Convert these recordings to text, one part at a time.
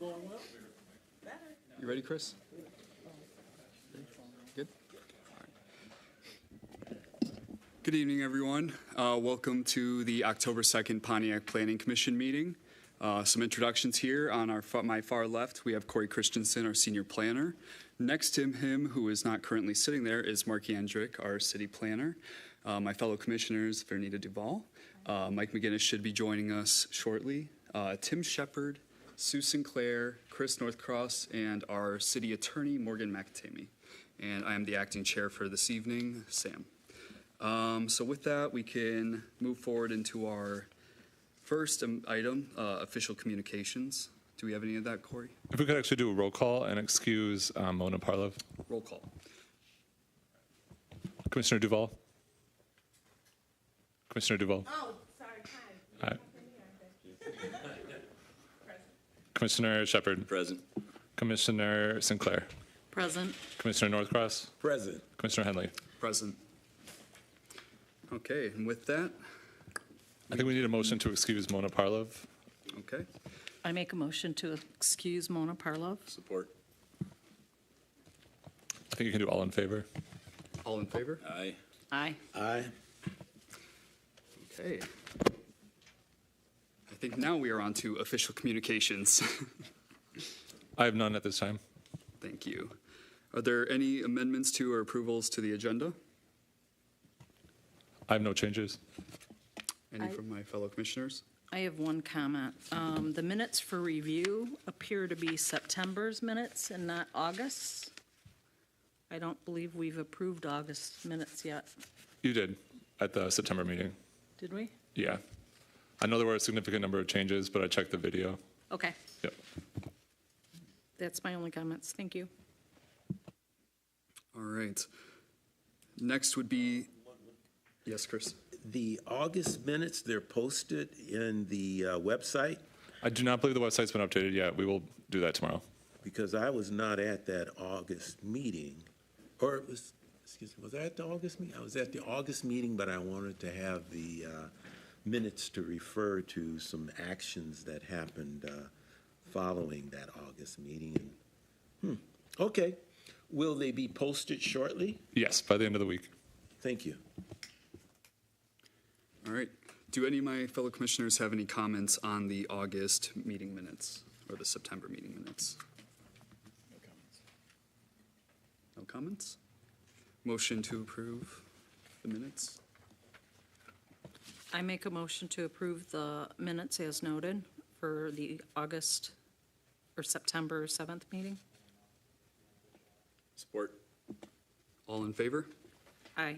You ready, Chris? Good? All right. Good evening, everyone. Welcome to the October 2nd Pontiac Planning Commission meeting. Some introductions here. On my far left, we have Corey Christensen, our senior planner. Next to him, who is not currently sitting there, is Mark Yandrick, our city planner. My fellow commissioners, Vernita Duval. Mike McGinnis should be joining us shortly. Tim Shepard, Sue Sinclair, Chris Northcross, and our city attorney, Morgan McAtamey. And I am the acting chair for this evening, Sam. So with that, we can move forward into our first item, official communications. Do we have any of that, Corey? If we could actually do a roll call and excuse Mona Parlov. Roll call. Commissioner Duval. Commissioner Duval. Oh, sorry, hi. Hi. Commissioner Shepard. Present. Commissioner Sinclair. Present. Commissioner Northcross. Present. Commissioner Henley. Present. Okay, and with that, I think we need a motion to excuse Mona Parlov. okay. I make a motion to excuse Mona Parlov. Support. I think you can do all in favor. All in favor? Aye. Aye. Aye. Okay. I think now we are on to official communications. I have none at this time. Thank you. Are there any amendments to or approvals to the agenda? I have no changes. Any from my fellow commissioners? I have one comment. The minutes for review appear to be September's minutes and not August's. I don't believe we've approved August minutes yet. You did at the September meeting. Did we? Yeah. I know there were a significant number of changes, but I checked the video. Okay. Yep. That's my only comments. Thank you. All right. Next would be, yes, Chris? The August minutes, they're posted in the website, I do not believe the website's been updated yet. We will do that tomorrow. because I was not at that August meeting. Or it was, excuse me, was I at the August meeting? I was at the August meeting, but I wanted to have the minutes to refer to some actions that happened following that August meeting. And, okay. Will they be posted shortly? Yes, by the end of the week. Thank you. All right. Do any of my fellow commissioners have any comments on the August meeting minutes or the September meeting minutes? No comments? Motion to approve the minutes? I make a motion to approve the minutes as noted for the August or September 7th meeting. Support. All in favor? Aye.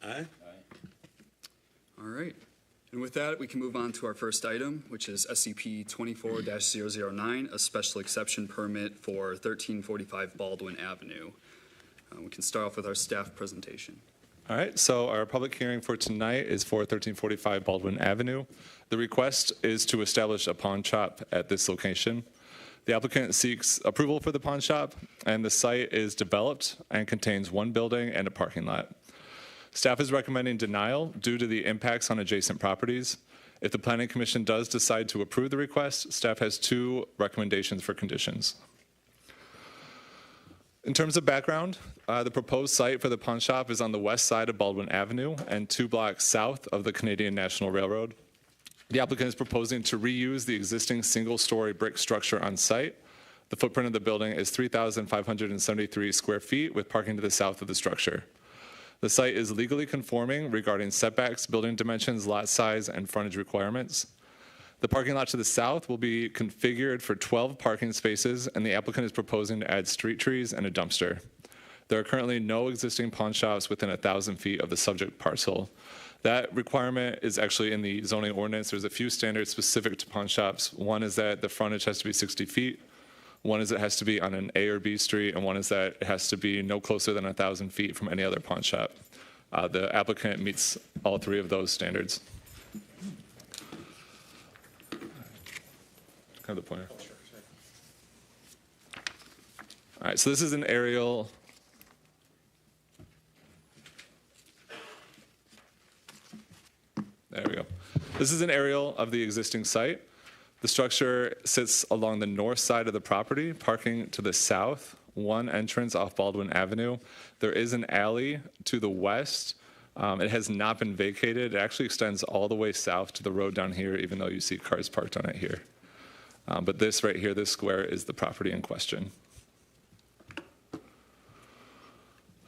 Aye. All right. And with that, we can move on to our first item, which is SCP 24-009, a special exception permit for 1345 Baldwin Avenue. We can start off with our staff presentation. All right, so our public hearing for tonight is for 1345 Baldwin Avenue. The request is to establish a pawn shop at this location. The applicant seeks approval for the pawn shop, and the site is developed and contains one building and a parking lot. Staff is recommending denial due to the impacts on adjacent properties. If the Planning Commission does decide to approve the request, staff has two recommendations for conditions. In terms of background, the proposed site for the pawn shop is on the west side of Baldwin Avenue and 2 blocks south of the Canadian National Railroad. The applicant is proposing to reuse the existing single-story brick structure on site. The footprint of the building is 3,573 square feet with parking to the south of the structure. The site is legally conforming regarding setbacks, building dimensions, lot size, and frontage requirements. The parking lot to the south will be configured for 12 parking spaces, and the applicant is proposing to add street trees and a dumpster. There are currently no existing pawn shops within 1,000 feet of the subject parcel. That requirement is actually in the zoning ordinance. There's a few standards specific to pawn shops. One is that the frontage has to be 60 feet. One is it has to be on an A or B street, and one is that it has to be no closer than 1,000 feet from any other pawn shop. The applicant meets all three of those standards. Kind of the pointer. All right, so this is an aerial. There we go. This is an aerial of the existing site. The structure sits along the north side of the property, parking to the south, one entrance off Baldwin Avenue. There is an alley to the west. It has not been vacated. It actually extends all the way south to the road down here, even though you see cars parked on it here. But this right here, this square, is the property in question.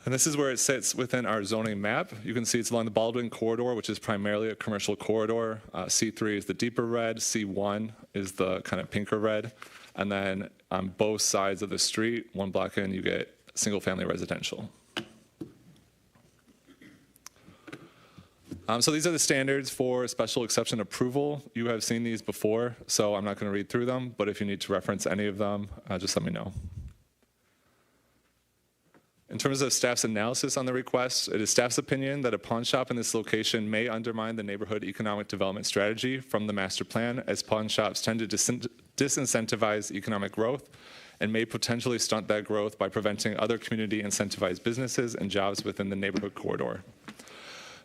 And this is where it sits within our zoning map. You can see it's along the Baldwin corridor, which is primarily a commercial corridor. C3 is the deeper red. C1 is the kind of pinker red. And then on both sides of the street, one block in, you get single-family residential. So these are the standards for special exception approval. You have seen these before, so I'm not going to read through them, but if you need to reference any of them, just let me know. In terms of staff's analysis on the request, it is staff's opinion that a pawn shop in this location may undermine the neighborhood economic development strategy from the master plan, as pawn shops tend to disincentivize economic growth and may potentially stunt that growth by preventing other community incentivized businesses and jobs within the neighborhood corridor.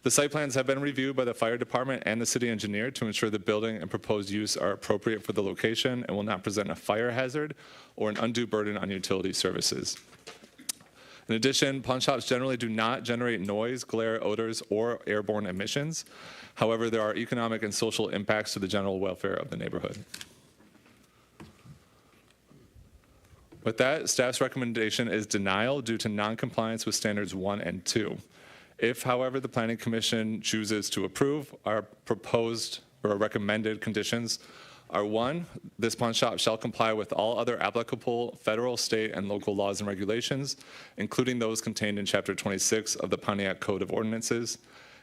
The site plans have been reviewed by the fire department and the city engineer to ensure the building and proposed use are appropriate for the location and will not present a fire hazard or an undue burden on utility services. In addition, pawn shops generally do not generate noise, glare, odors, or airborne emissions. However, there are economic and social impacts to the general welfare of the neighborhood. With that, staff's recommendation is denial due to noncompliance with standards 1 and 2. If, however, the Planning Commission chooses to approve, our proposed or recommended conditions are: 1, this pawn shop shall comply with all other applicable federal, state, and local laws and regulations, including those contained in Chapter 26 of the Pontiac Code of Ordinances.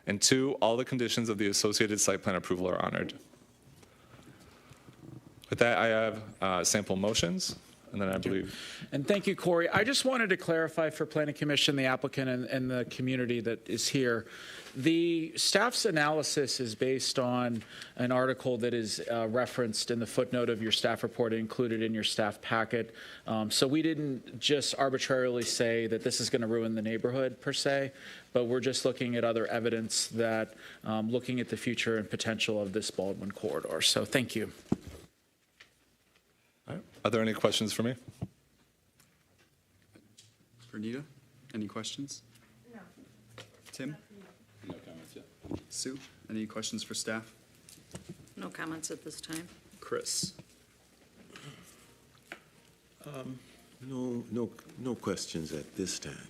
And 2, all the conditions of the associated site plan approval are honored. With that, I have sample motions, and then I believe. And thank you, Corey. I just wanted to clarify for Planning Commission, the applicant, and the community that is here. The staff's analysis is based on an article that is referenced in the footnote of your staff report included in your staff packet. So we didn't just arbitrarily say that this is going to ruin the neighborhood per se, but we're just looking at other evidence that looking at the future and potential of this Baldwin corridor. So thank you. All right. Are there any questions for me? Bernita, any questions? No. Tim? No comments yet. Sue, any questions for staff? No comments at this time. Chris? No questions at this time.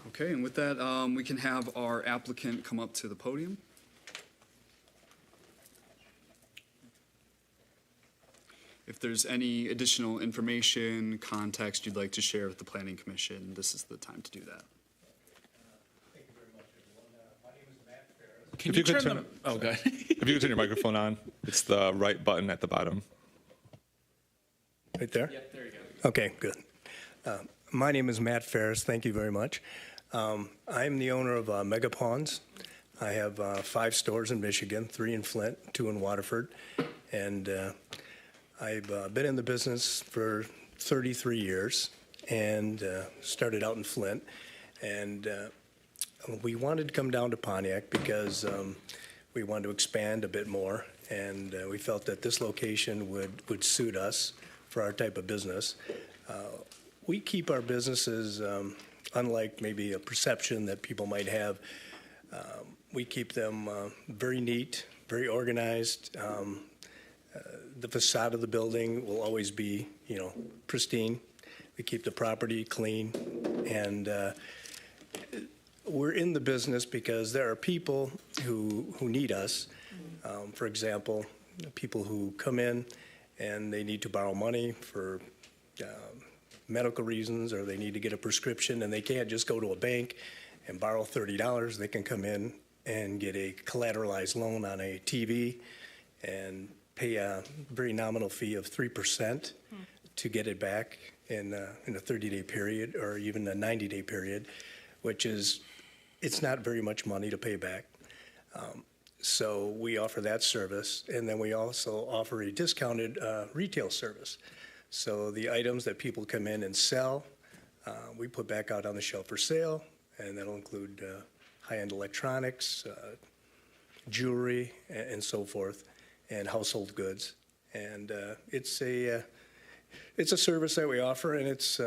Okay, and with that, we can have our applicant come up to the podium. If there's any additional information, context you'd like to share with the Planning Commission, this is the time to do that. Thank you very much, everyone. My name is Matt Ferris. Can If you you could turn turn- them? Oh, good. If you could turn your microphone on, it's the right button at the bottom. Right there? Yep, there you go. Okay, good. My name is Matt Ferris. Thank you very much. I'm the owner of Mega Pawns. I have 5 stores in Michigan, 3 in Flint, 2 in Waterford. And I've been in the business for 33 years and started out in Flint. And we wanted to come down to Pontiac because we wanted to expand a bit more. And we felt that this location would suit us for our type of business. We keep our businesses, unlike maybe a perception that people might have, we keep them very neat, very organized. The facade of the building will always be, pristine. We keep the property clean. And we're in the business because there are people who need us. For example, people who come in and they need to borrow money for medical reasons, or they need to get a prescription and they can't just go to a bank and borrow $30. They can come in and get a collateralized loan on a TV and pay a very nominal fee of 3% to get it back in a 30-day period or even a 90-day period, which is, it's not very much money to pay back. So we offer that service, and then we also offer a discounted retail service. So the items that people come in and sell, we put back out on the shelf for sale, and that'll include high-end electronics, jewelry, and so forth, and household goods. And it's a service that we offer, and it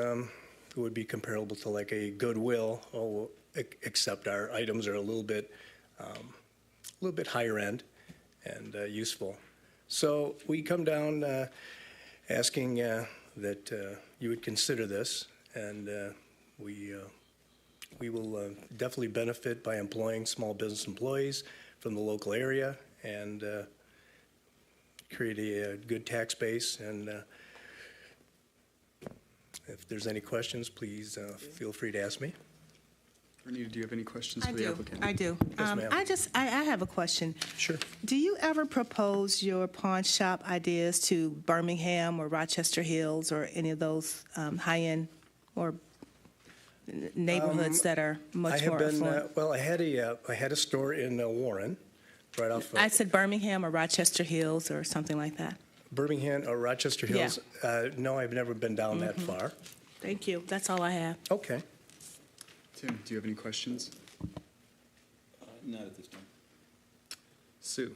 would be comparable to like a Goodwill, except our items are a little bit higher end and useful. So we come down asking that you would consider this, and we will definitely benefit by employing small business employees from the local area and create a good tax base. And if there's any questions, please feel free to ask me. Renita, do you have any questions for the applicant? I do. Yes, ma'am. I have a question. Sure. Do you ever propose your pawn shop ideas to Birmingham or Rochester Hills or any of those high-end or neighborhoods that are I much have more been, affluent? well, I had a store in Warren, right off I said Birmingham or Rochester Hills or something like that. Birmingham or Rochester Yeah. Hills. No, I've never been down that far. Thank you. That's all I have. Okay. Tim, do you have any questions? Not at this time. Sue?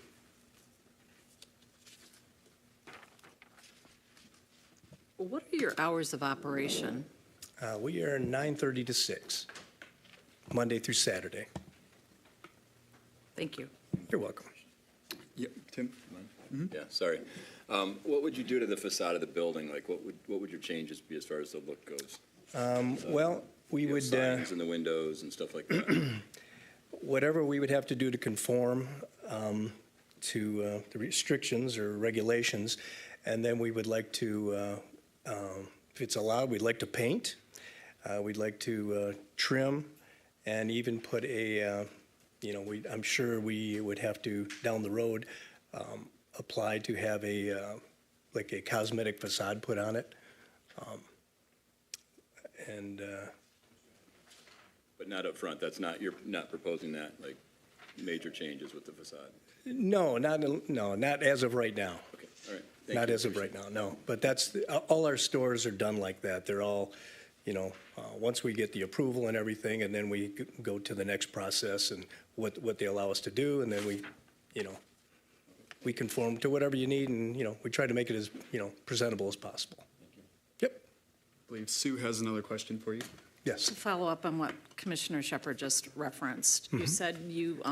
What are your hours of operation? We are 9:30 to 6, Monday through Saturday. Thank you. You're welcome. Yep, Tim? Yeah, sorry. What would you do to the facade of the building? Like, what would your changes be as far as the look goes? Well, we You know, would, signs in the windows and stuff like that? whatever we would have to do to conform to the restrictions or regulations, and then we would like to, if it's allowed, we'd like to paint. We'd like to trim and even put I'm sure we would have to, down the road, apply to have like a cosmetic facade put on it. And But not up front, you're not proposing that, like, major changes with the facade? no, not as of right now. Okay, all right. Thank Not you. as of right now, no. But all our stores are done like that. They're all, once we get the approval and everything, and then we go to the next process and what they allow us to do, and then we conform to whatever you need, and, we try to make it as, presentable as possible. Yep, I believe Sue has another question for you. yes. To follow up on what Commissioner Shepherd just referenced, you said you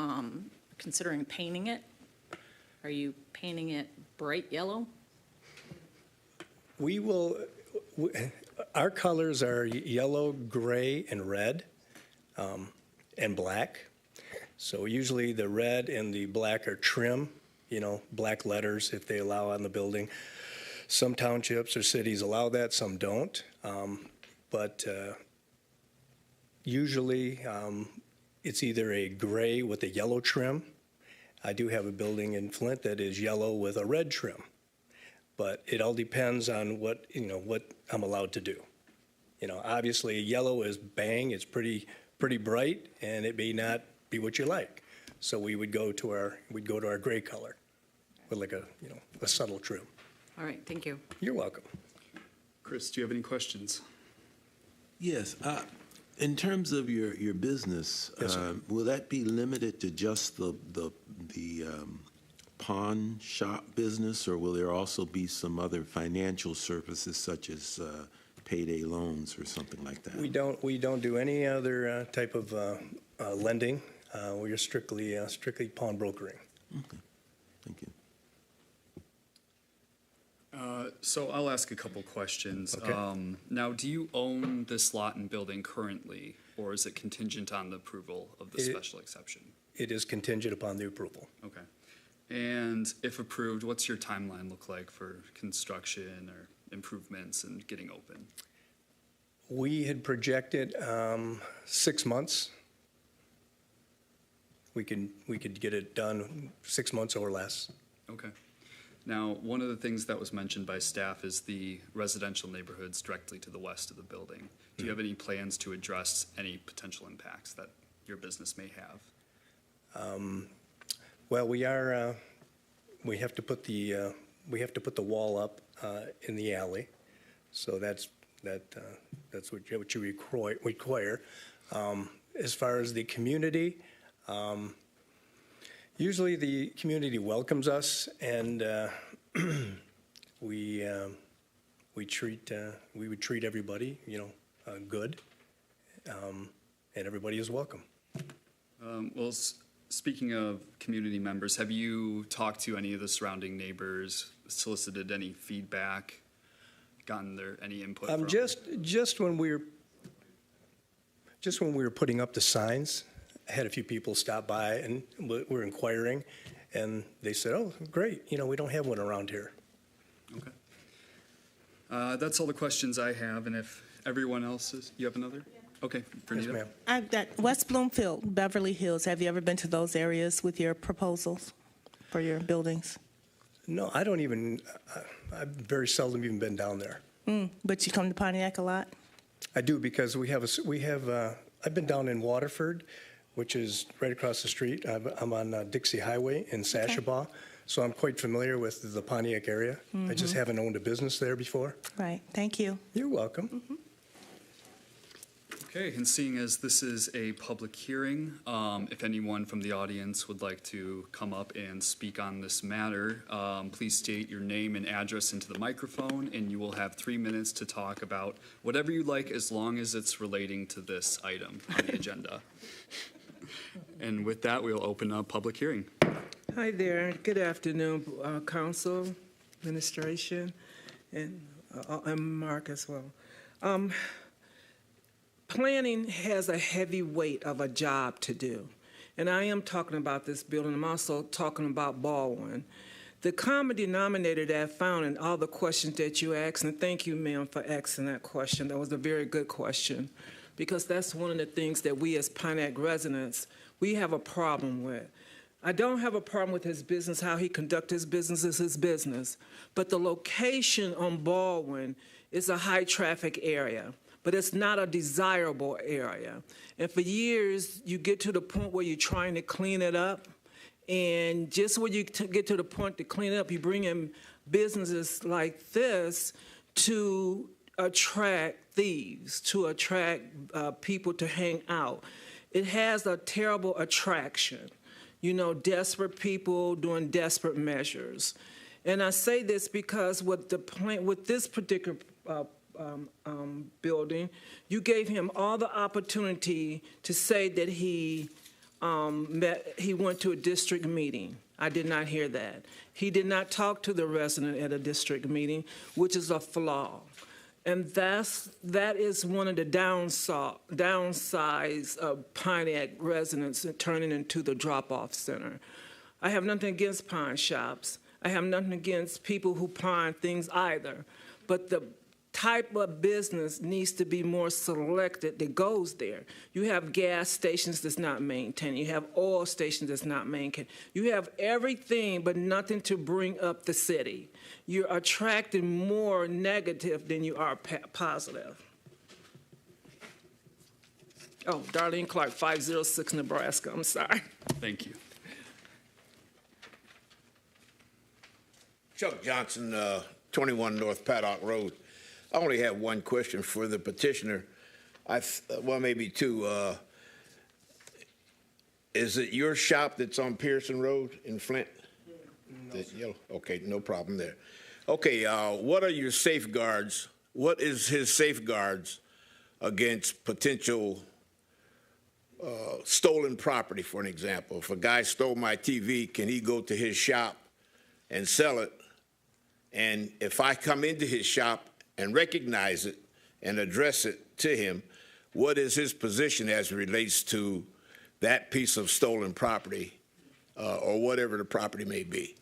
considering painting it. Are you painting it bright yellow? We will, our colors are yellow, gray, and red, and black. So usually the red and the black are trim, black letters if they allow on the building. Some townships or cities allow that, some don't. But usually it's either a gray with a yellow trim. I do have a building in Flint that is yellow with a red trim. But it all depends on what I'm allowed to do. Obviously yellow is bang, it's pretty bright, and it may not be what you like. So we'd go to our gray color with like a subtle trim. All right, thank you. You're welcome. Chris, do you have any questions? Yes, in terms of your business, Yes, sir. will that be limited to just the pawn shop business, or will there also be some other financial services such as payday loans or something like that? We don't do any other type of lending. We are strictly pawnbrokering. Okay, thank you. So I'll ask a couple questions. Okay. Now, do you own this lot and building currently, or is it contingent on the approval of the special exception? It is contingent upon the approval. Okay. And if approved, what's your timeline look like for construction or improvements and getting open? We had projected 6 months. We could get it done 6 months or less. Okay. Now, one of the things that was mentioned by staff is the residential neighborhoods directly to the west of the building. Do you have any plans to address any potential impacts that your business may have? Well, we have to put the wall up in the alley, so that's what you require. As far as the community, usually the community welcomes us, and we would treat everybody, good, and everybody is welcome. Well, speaking of community members, have you talked to any of the surrounding neighbors, solicited any feedback, gotten any input from? Just when we were putting up the signs, I had a few people stop by and were inquiring, and they said, "Oh, great! We don't have one around here." Okay. That's all the questions I have, and if everyone else is, you have another? Okay, Bernita. Yes, ma'am. I've got West Bloomfield, Beverly Hills. Have you ever been to those areas with your proposals for your buildings? No, I don't even. I've very seldom even been down there. But you come to Pontiac a lot? I do because we have. I've been down in Waterford, which is right across the street. I'm on Dixie Highway in Sashabaw, so I'm quite familiar with the Pontiac area. I just haven't owned a business there before. Right. Thank you. You're welcome. Okay, and seeing as this is a public hearing, if anyone from the audience would like to come up and speak on this matter, please state your name and address into the microphone, and you will have 3 minutes to talk about whatever you like, as long as it's relating to this item on the agenda. And with that, we'll open up public hearing. Hi there. Good afternoon, Council, Administration, and Mark as well. Planning has a heavy weight of a job to do. And I am talking about this building. I'm also talking about Baldwin. The common denominator that I found in all the questions that you asked, and thank you, ma'am, for asking that question. That was a very good question, because that's one of the things that we as Pontiac residents, we have a problem with. I don't have a problem with his business, how he conducts his business is his business. But the location on Baldwin is a high-traffic area, but it's not a desirable area. And for years, you get to the point where you're trying to clean it up, and just when you get to the point to clean it up, you bring in businesses like this to attract thieves, to attract people to hang out. It has a terrible attraction. Desperate people doing desperate measures. And I say this because with this particular building, you gave him all the opportunity to say that he went to a district meeting. I did not hear that. He did not talk to the resident at a district meeting, which is a flaw. And that is one of the downsides of Pontiac residents turning into the drop-off center. I have nothing against pawn shops. I have nothing against people who pawn things either. But the type of business needs to be more selected that goes there. You have gas stations that's not maintained. You have oil stations that's not maintained. You have everything but nothing to bring up the city. You're attracting more negative than you are positive. Oh, Darlene Clark, 506 Nebraska. I'm sorry. Thank you. Chuck Johnson, 21 North Paddock Road. I only have one question for the petitioner. Well, maybe two. Is it your shop that's on Pearson Road in Flint? No. Okay, no problem there. Okay, what are your safeguards? What is his safeguards against potential stolen property, for an example? If a guy stole my TV, can he go to his shop and sell it? And if I come into his shop and recognize it and address it to him, what is his position as it relates to that piece of stolen property or whatever the property may be?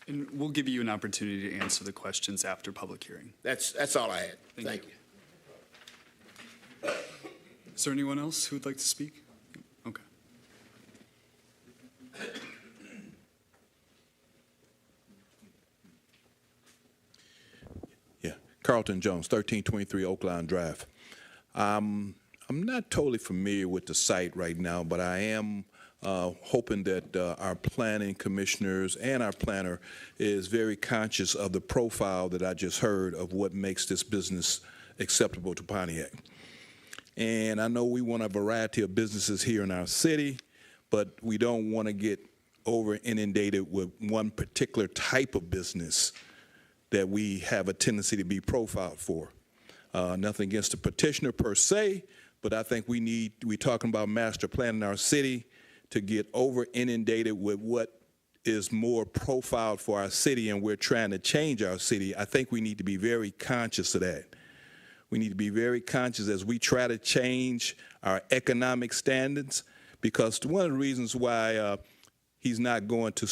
And we'll give you an opportunity to answer the questions after public hearing. That's all I had. Thank you. Is there anyone else who would like to speak? Okay. Carlton Jones, 1323 Oakland Drive. I'm not totally familiar with the site right now, but I am hoping that our planning commissioners and our planner is very conscious of the profile that I just heard of what makes this business acceptable to Pontiac. And I know we want a variety of businesses here in our city, but we don't want to get over inundated with one particular type of business that we have a tendency to be profiled for. Nothing against the petitioner per se, but I think we're talking about master planning our city to get over inundated with what is more profiled for our city, and we're trying to change our city. I think we need to be very conscious of that. We need to be very conscious as we try to change our economic standards, because one of the reasons why he's not going to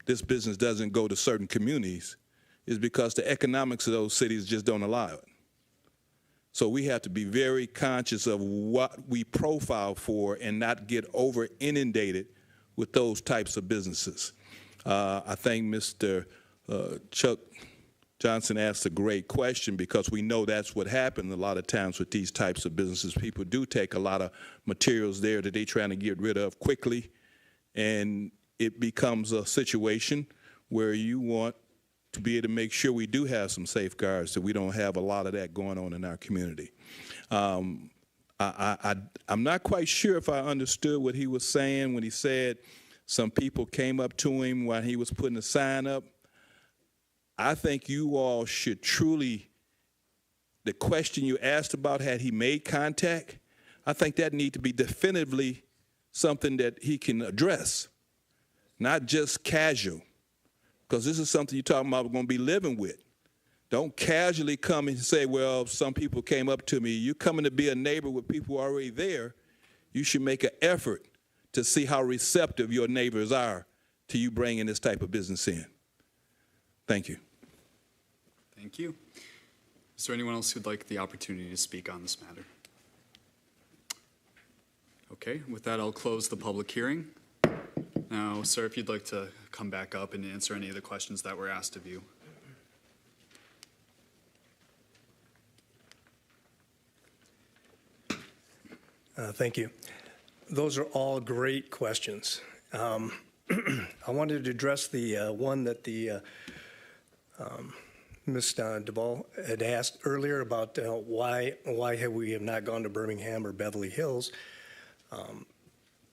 this business doesn't go to certain communities is because the economics of those cities just don't allow it. So we have to be very conscious of what we profile for and not get over inundated with those types of businesses. I think Mr. Chuck Johnson asked a great question, because we know that's what happens a lot of times with these types of businesses. People do take a lot of materials there that they're trying to get rid of quickly, and it becomes a situation where you want to be able to make sure we do have some safeguards, that we don't have a lot of that going on in our community. I'm not quite sure if I understood what he was saying when he said some people came up to him while he was putting a sign up. I think you all should truly, the question you asked about, had he made contact, I think that needs to be definitively something that he can address, not just casual, because this is something you're talking about we're going to be living with. Don't casually come and say, well, some people came up to me. You're coming to be a neighbor with people already there. You should make an effort to see how receptive your neighbors are to you bringing this type of business in. Thank you. Thank you. Is there anyone else who'd like the opportunity to speak on this matter? Okay, with that, I'll close the public hearing. Now, sir, if you'd like to come back up and answer any of the questions that were asked of you. Thank you. Those are all great questions. I wanted to address the one that Ms. Duvall had asked earlier about why have we not gone to Birmingham or Beverly Hills.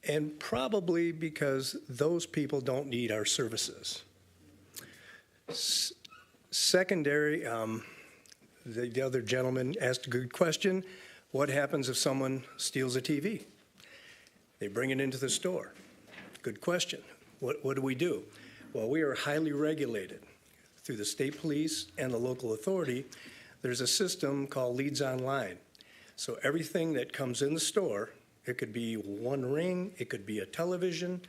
And probably because those people don't need our services. Secondary, the other gentleman asked a good question. What happens if someone steals a TV? They bring it into the store. Good question. What do we do? Well, we are highly regulated through the state police and the local authority. There's a system called Leads Online. So everything that comes in the store, it could be one ring, it could be a television,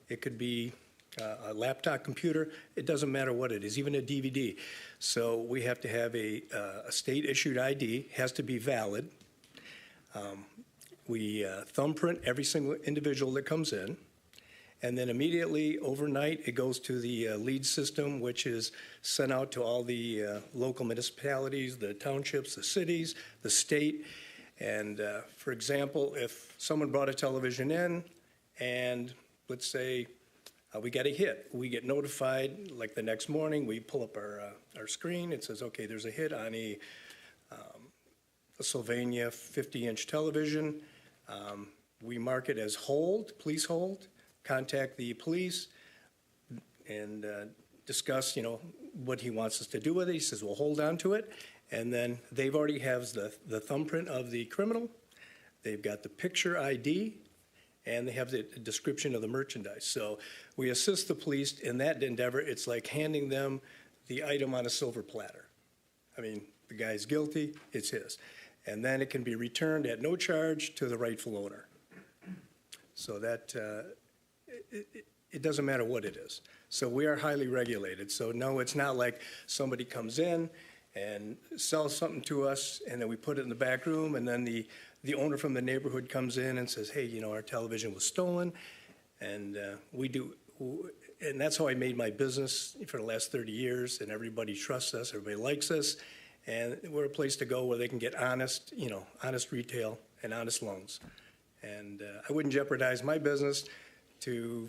it could be a laptop computer. It doesn't matter what it is, even a DVD. So we have to have a state-issued ID, has to be valid. We thumbprint every single individual that comes in, and then immediately overnight it goes to the lead system, which is sent out to all the local municipalities, the townships, the cities, the state. And for example, if someone brought a television in and let's say we get a hit, we get notified like the next morning, we pull up our screen, it says, okay, there's a hit on a Sylvania 50-inch television. We mark it as hold, please hold, contact the police and discuss, what he wants us to do with it. He says, we'll hold on to it. And then they've already have the thumbprint of the criminal, they've got the picture ID, and they have the description of the merchandise. So we assist the police in that endeavor. It's like handing them the item on a silver platter. I mean, the guy's guilty, it's his. And then it can be returned at no charge to the rightful owner. So that, it doesn't matter what it is. So we are highly regulated. So no, it's not like somebody comes in and sells something to us, and then we put it in the back room, and then the owner from the neighborhood comes in and says, hey, our television was stolen, and and that's how I made my business for the last 30 years, and everybody trusts us, everybody likes us, and we're a place to go where they can get honest retail and honest loans. And I wouldn't jeopardize my business to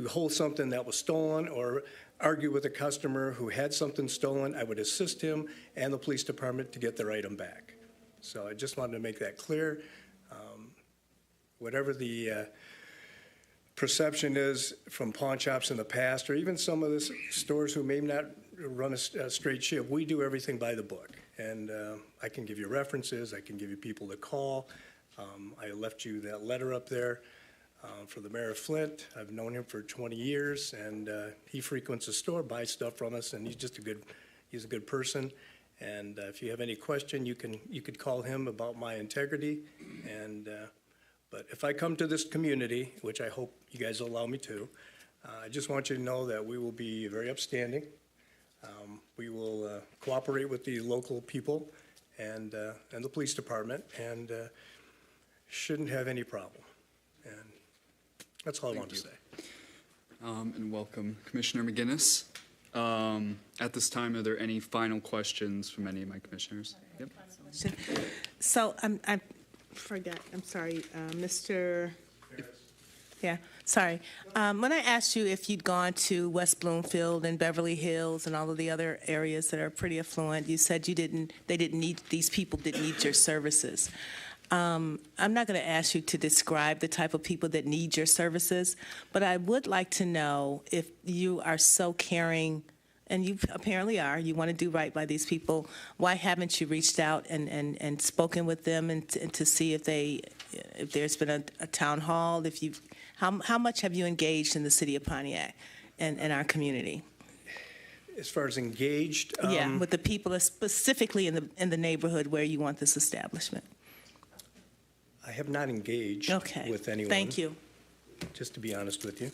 hold something that was stolen or argue with a customer who had something stolen. I would assist him and the police department to get their item back. So I just wanted to make that clear. Whatever the perception is from pawn shops in the past, or even some of the stores who may not run a straight ship, we do everything by the book. And I can give you references, I can give you people to call. I left you that letter up there for the mayor of Flint. I've known him for 20 years, and he frequents the store, buys stuff from us, and he's a good person. And if you have any question, you could call him about my integrity. And but if I come to this community, which I hope you guys will allow me to, I just want you to know that we will be very upstanding. We will cooperate with the local people and the police department, and shouldn't have any problem. And that's all I want to say. And welcome, Commissioner McGinnis. At this time, are there any final questions from any of my commissioners? Yep. So I forgot, I'm sorry, Mr. Yeah, sorry. When I asked you if you'd gone to West Bloomfield and Beverly Hills and all of the other areas that are pretty affluent, you said these people didn't need your services. I'm not going to ask you to describe the type of people that need your services, but I would like to know if you are so caring, and you apparently are, you want to do right by these people, why haven't you reached out and spoken with them and to see if there's been a town hall, how much have you engaged in the city of Pontiac and our community? As far as engaged? Yeah, with the people specifically in the neighborhood where you want this establishment. I have not engaged with anyone. Thank you. Just to be honest with you.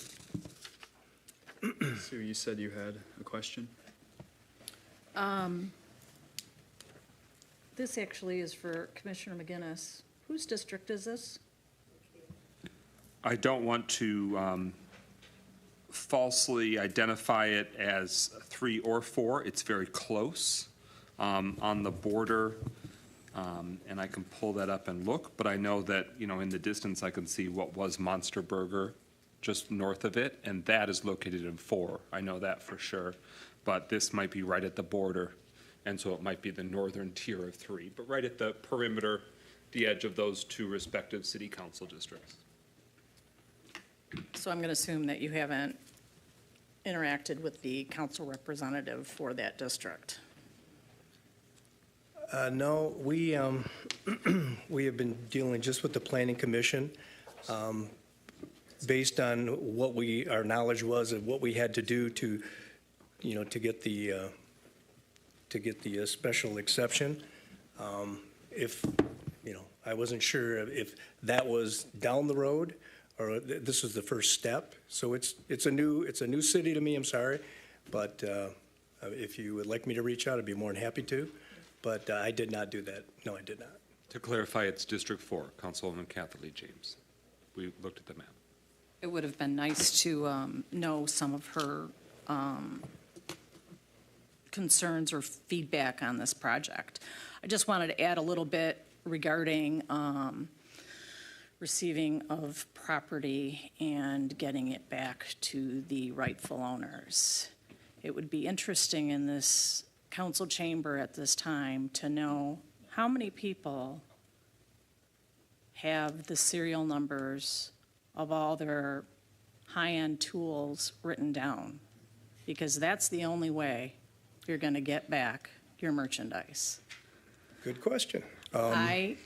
Sue, you said you had a question? This actually is for Commissioner McGinnis. Whose district is this? I don't want to falsely identify it as 3 or 4. It's very close on the border, and I can pull that up and look, but I know that, in the distance I can see what was Monster Burger just north of it, and that is located in 4. I know that for sure, but this might be right at the border, and so it might be the northern tier of 3, but right at the perimeter, the edge of those 2 respective city council districts. So I'm going to assume that you haven't interacted with the council representative for that district. No, we have been dealing just with the planning commission, based on what our knowledge was of what we had to do to get the special exception. If I wasn't sure if that was down the road or this was the first step. So it's a new city to me. I'm sorry, but if you would like me to reach out, I'd be more than happy to. But I did not do that. No, I did not. To clarify, it's District 4, Councilwoman Kathleen James. We looked at the map. It would have been nice to know some of her concerns or feedback on this project. I just wanted to add a little bit regarding receiving of property and getting it back to the rightful owners. It would be interesting in this council chamber at this time to know how many people have the serial numbers of all their high-end tools written down, because that's the only way you're going to get back your merchandise. Good question. I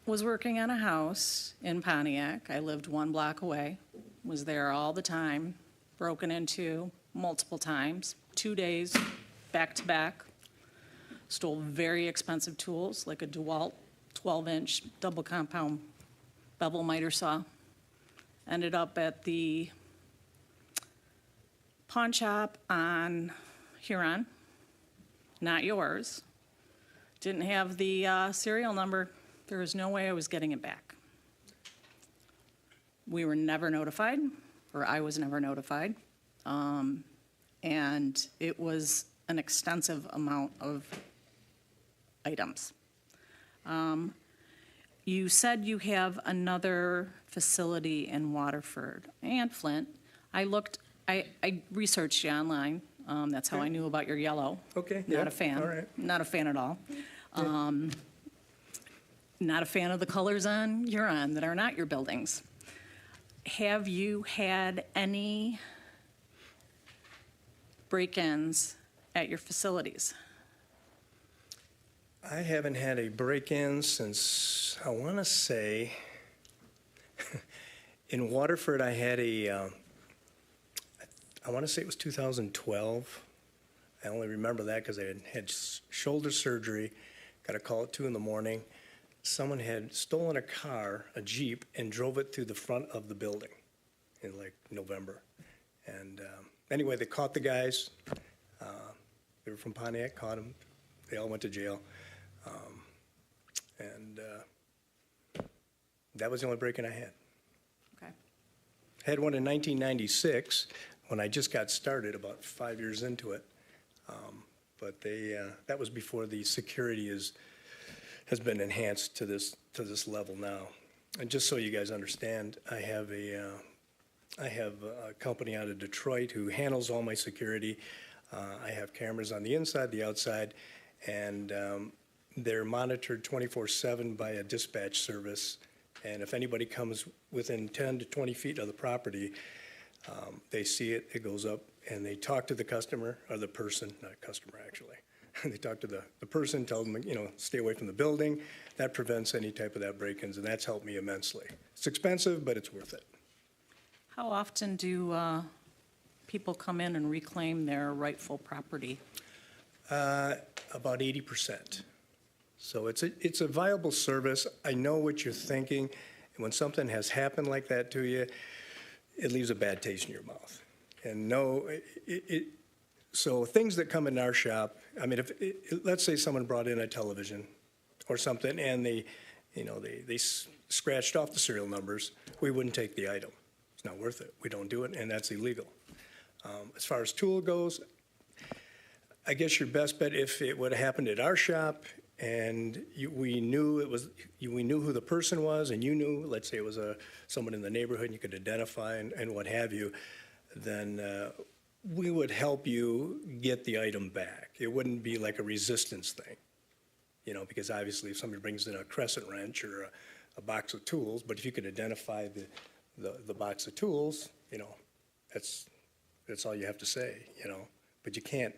was working on a house in Pontiac. I lived 1 block away, was there all the time, broken into multiple times, 2 days back to back, stole very expensive tools like a DeWalt 12-inch double compound bevel miter saw. Ended up at the pawn shop on Huron, not yours. Didn't have the serial number. There was no way I was getting it back. We were never notified, or I was never notified, and it was an extensive amount of items. You said you have another facility in Waterford and Flint. I researched you online. That's how I knew about your yellow. Okay. Not yeah, a fan. All right. Not a fan at all. Not a fan of the colors on Huron that are not your buildings. have you had any break-ins at your facilities? I haven't had a break-in since, I want to say, in Waterford, I had I want to say it was 2012. I only remember that because I had shoulder surgery, got a call at 2 in the morning. Someone had stolen a car, a Jeep, and drove it through the front of the building in like November. And anyway, they caught the guys. They were from Pontiac, caught them. They all went to jail. And that was the only break-in I had. Okay. Had one in 1996 when I just got started, about 5 years into it. But that was before the security has been enhanced to this level now. And just so you guys understand, I have a company out of Detroit who handles all my security. I have cameras on the inside, the outside, and they're monitored 24/7 by a dispatch service. And if anybody comes within 10 to 20 feet of the property, they see it, it goes up, and they talk to the customer, or the person, not customer actually. They talk to the person, tell them, stay away from the building. That prevents any type of that break-ins, and that's helped me immensely. It's expensive, but it's worth it. How often do people come in and reclaim their rightful property? About 80%. So it's a viable service. I know what you're thinking. And when something has happened like that to you, it leaves a bad taste in your mouth. And no, so things that come in our shop, I mean, let's say someone brought in a television or something and they scratched off the serial numbers, we wouldn't take the item. It's not worth it. We don't do it, and that's illegal. As far as tool goes, I guess your best bet, if it would have happened at our shop and we knew who the person was, and you knew, let's say it was someone in the neighborhood and you could identify and what have you, then we would help you get the item back. It wouldn't be like a resistance thing, because obviously if somebody brings in a crescent wrench or a box of tools, but if you could identify the box of tools, that's all you have to say, but you can't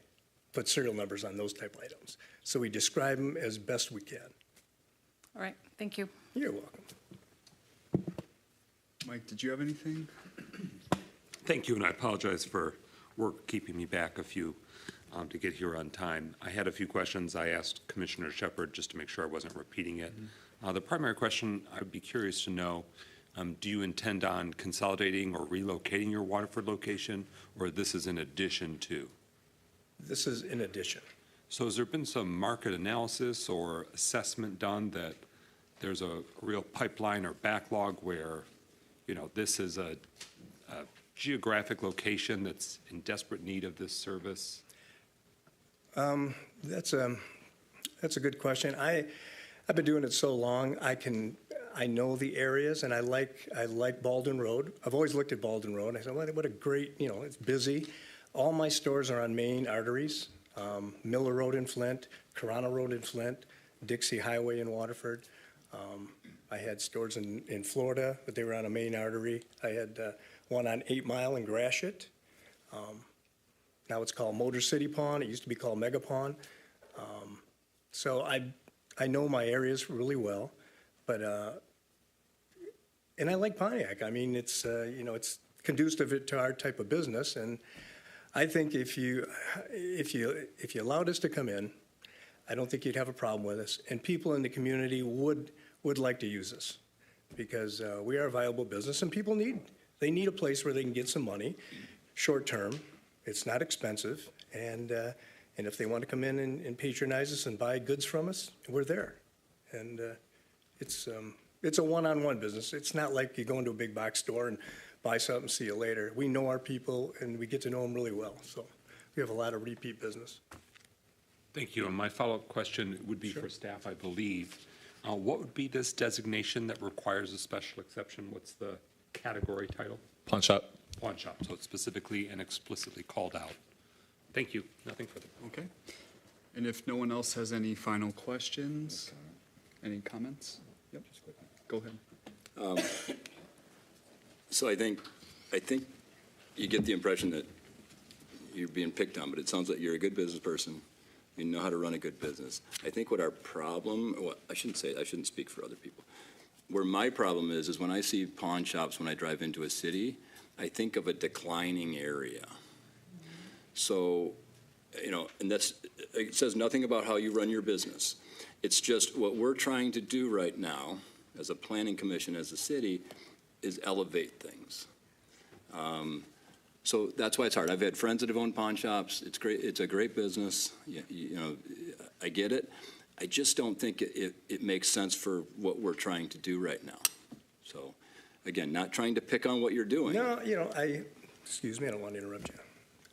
put serial numbers on those type of items. So we describe them as best we can. All right, thank you. You're welcome. Mike, did you have anything? Thank you, and I apologize for work keeping me back a few to get here on time. I had a few questions I asked Commissioner Shepard just to make sure I wasn't repeating it. The primary question, I would be curious to know, do you intend on consolidating or relocating your Waterford location, or this is in addition to? This is in addition. So has there been some market analysis or assessment done that there's a real pipeline or backlog where, this is a geographic location that's in desperate need of this service? That's a good question. I've been doing it so long, I know the areas, and I like Baldwin Road. I've always looked at Baldwin Road, and I said, well, what a great, it's busy. All my stores are on main arteries, Miller Road in Flint, Corona Road in Flint, Dixie Highway in Waterford. I had stores in Florida, but they were on a main artery. I had one on 8 Mile in Gratiot. Now it's called Motor City Pawn. It used to be called Mega Pawn. So I know my areas really well, but and I like Pontiac. I mean, it's it's conducive to our type of business, and I think if you allowed us to come in, I don't think you'd have a problem with us, and people in the community would like to use us because we are a viable business, and people need a place where they can get some money, short term. It's not expensive, and if they want to come in and patronize us and buy goods from us, we're there, and it's a one-on-one business. It's not like you go into a big box store and buy something, see you later. We know our people, and we get to know them really well. So we have a lot of repeat business. Thank you. And my follow-up question would be for staff, I believe. What would be this designation that requires a special exception? What's the category title? Pawn shop. Pawn shop. So it's specifically and explicitly called out. Thank you. Nothing further. Okay. And if no one else has any final questions, any comments? Yep. Go ahead. So I think you get the impression that you're being picked on, but it sounds like you're a good business person. You know how to run a good business. I think what our problem, well, I shouldn't speak for other people. Where my problem is when I see pawn shops when I drive into a city, I think of a declining area. So, and it says nothing about how you run your business. It's just what we're trying to do right now as a planning commission, as a city, is elevate things. So that's why it's hard. I've had friends that have owned pawn shops. It's great. It's a great business. I get it. I just don't think it makes sense for what we're trying to do right now. So, again, not trying to pick on what you're doing. No, excuse me, I don't want to interrupt you.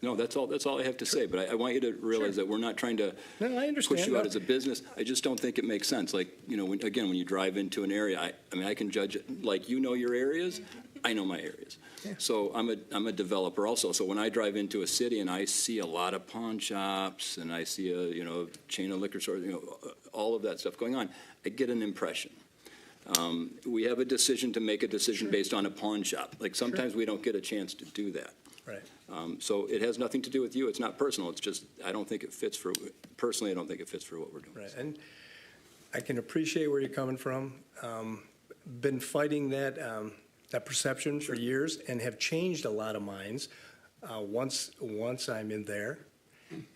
No, that's all I have to say. But I want you to realize that we're not trying to push you out as a business. I just don't think it makes sense. Like, when you drive into an area, I can judge it like your areas. I know my areas. Yeah. So I'm a developer also. So when I drive into a city and I see a lot of pawn shops and I see a chain of liquor stores, all of that stuff going on, I get an impression. We have a decision to make a decision based on a pawn shop. Like sometimes we don't get a chance to do that. Right. So it has nothing to do with you. It's not personal. It's just I don't think it fits for personally. I don't think it fits for what we're doing. Right. And I can appreciate where you're coming from. Been fighting that perception for years and have changed a lot of minds once I'm in there,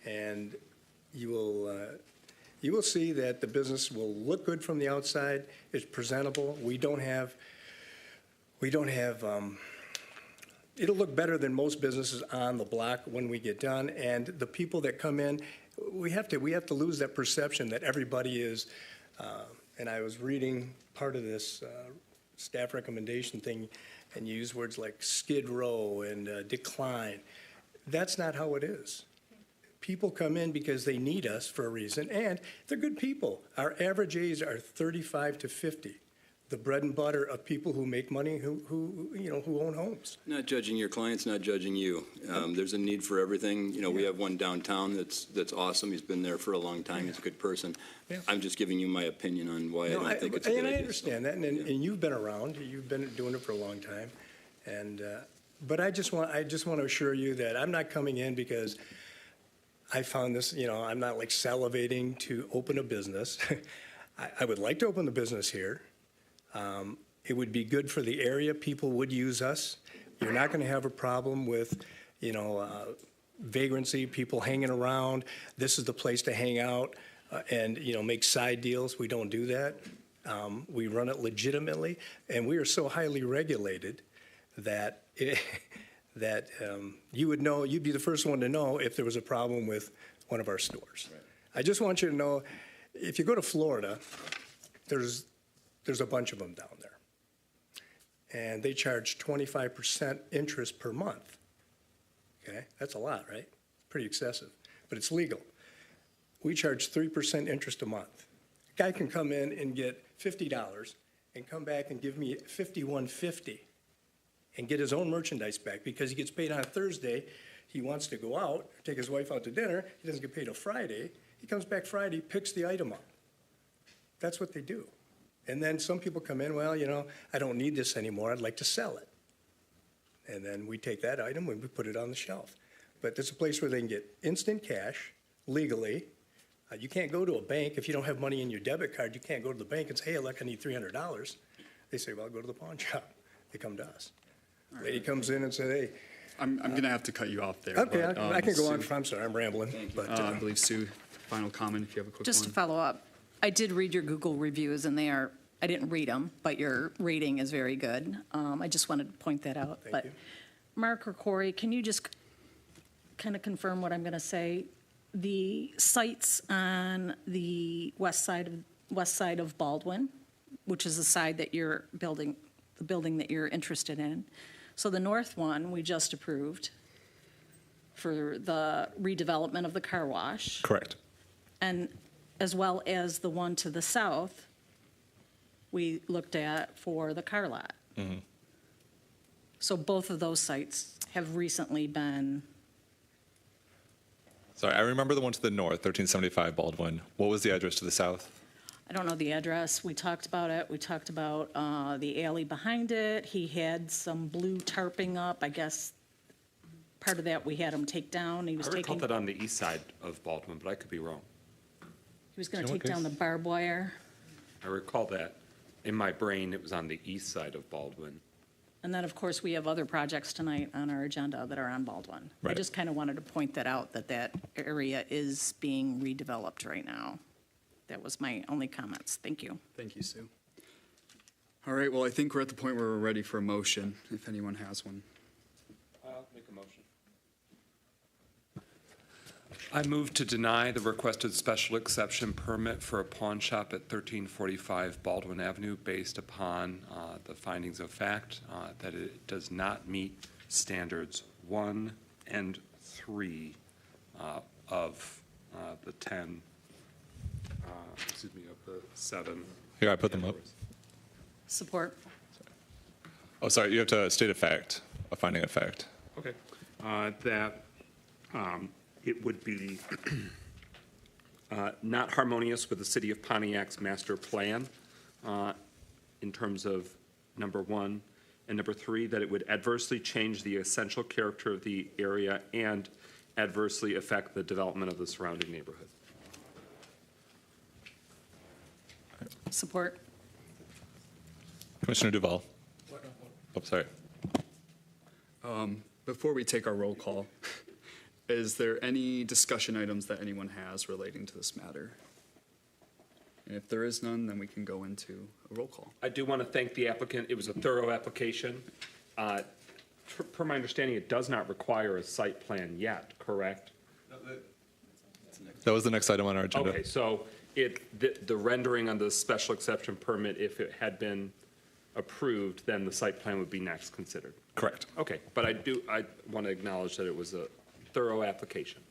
and you will see that the business will look good from the outside. It's presentable. We don't have. It'll look better than most businesses on the block when we get done, and the people that come in, we have to lose that perception that everybody is. And I was reading part of this staff recommendation thing, and you use words like skid row and decline. That's not how it is. People come in because they need us for a reason, and they're good people. Our average age are 35 to 50. The bread and butter of people who make money, who own homes. Not judging your clients, not judging you. There's a need for everything. We have one downtown that's awesome. He's been there for a long time. He's a good person. Yeah. I'm just giving you my opinion on why I don't think it's a good idea. And I understand that, and you've been around. You've been doing it for a long time, and but I just want to assure you that I'm not coming in because I found this. I'm not like salivating to open a business. I would like to open the business here. It would be good for the area. People would use us. You're not going to have a problem with, vagrancy, people hanging around. This is the place to hang out and, make side deals. We don't do that. We run it legitimately, and we are so highly regulated that you would know, you'd be the first one to know if there was a problem with one of our stores. Right. I just want you to know, if you go to Florida, there's a bunch of them down there. And they charge 25% interest per month. Okay, that's a lot, right? Pretty excessive, but it's legal. We charge 3% interest a month. A guy can come in and get $50 and come back and give me $51.50 and get his own merchandise back because he gets paid on a Thursday. He wants to go out, take his wife out to dinner. He doesn't get paid till Friday. He comes back Friday, picks the item up. That's what they do. And then some people come in, well, I don't need this anymore. I'd like to sell it. And then we take that item and we put it on the shelf. But it's a place where they can get instant cash legally. You can't go to a bank if you don't have money in your debit card. You can't go to the bank and say, hey, look, I need $300. They say, well, go to the pawn shop. They come to us. Right. Lady comes in and says, hey. I'm going to have to cut you off there. Okay, but, I can go on. I'm sorry, I'm rambling. But I believe Sue, final comment if you have a quick Just one. to follow up, I did read your Google reviews, and I didn't read them, but your rating is very good. I just wanted to point that out. Thank you. Mark or Corey, can you just kind of confirm what I'm going to say? The sites on the west side of Baldwin, which is the side that you're building, the building that you're interested in. So the north one we just approved for the redevelopment of the car wash. Correct. And as well as the one to the south we looked at for the car lot. Mm-hmm. So both of those sites have recently been. Sorry, I remember the one to the north, 1375 Baldwin. What was the address to the south? I don't know the address. We talked about it. We talked about the alley behind it. He had some blue tarping up. I guess part of that we had him take down. He was I recall taking, that on the east side of Baldwin, but I could be wrong. he was going to take down the barbed wire. I recall that in my brain, it was on the east side of Baldwin. And then, of course, we have other projects tonight on our agenda that are on Baldwin. I Right. just kind of wanted to point that out, that that area is being redeveloped right now. That was my only comments. Thank you. Thank you, Sue. All right, well, I think we're at the point where we're ready for a motion, if anyone has one. I'll make a motion. I move to deny the requested special exception permit for a pawn shop at 1345 Baldwin Avenue based upon the findings of fact that it does not meet standards 1 and 3 of the 10, of the 7. Here, I put them up. Support. Oh, sorry, you have to state a fact, a finding of fact. Okay. That it would be not harmonious with the city of Pontiac's master plan in terms of number 1, and number 3, that it would adversely change the essential character of the area and adversely affect the development of the surrounding neighborhood. Support. Commissioner Duval. Oh, sorry. Before we take our roll call, is there any discussion items that anyone has relating to this matter? And if there is none, then we can go into a roll call. I do want to thank the applicant. It was a thorough application. Per my understanding, it does not require a site plan yet, correct? That was the next item on our agenda. Okay, so the rendering on the special exception permit, if it had been approved, then the site plan would be next considered. Correct. Okay, but I want to acknowledge that it was a thorough application.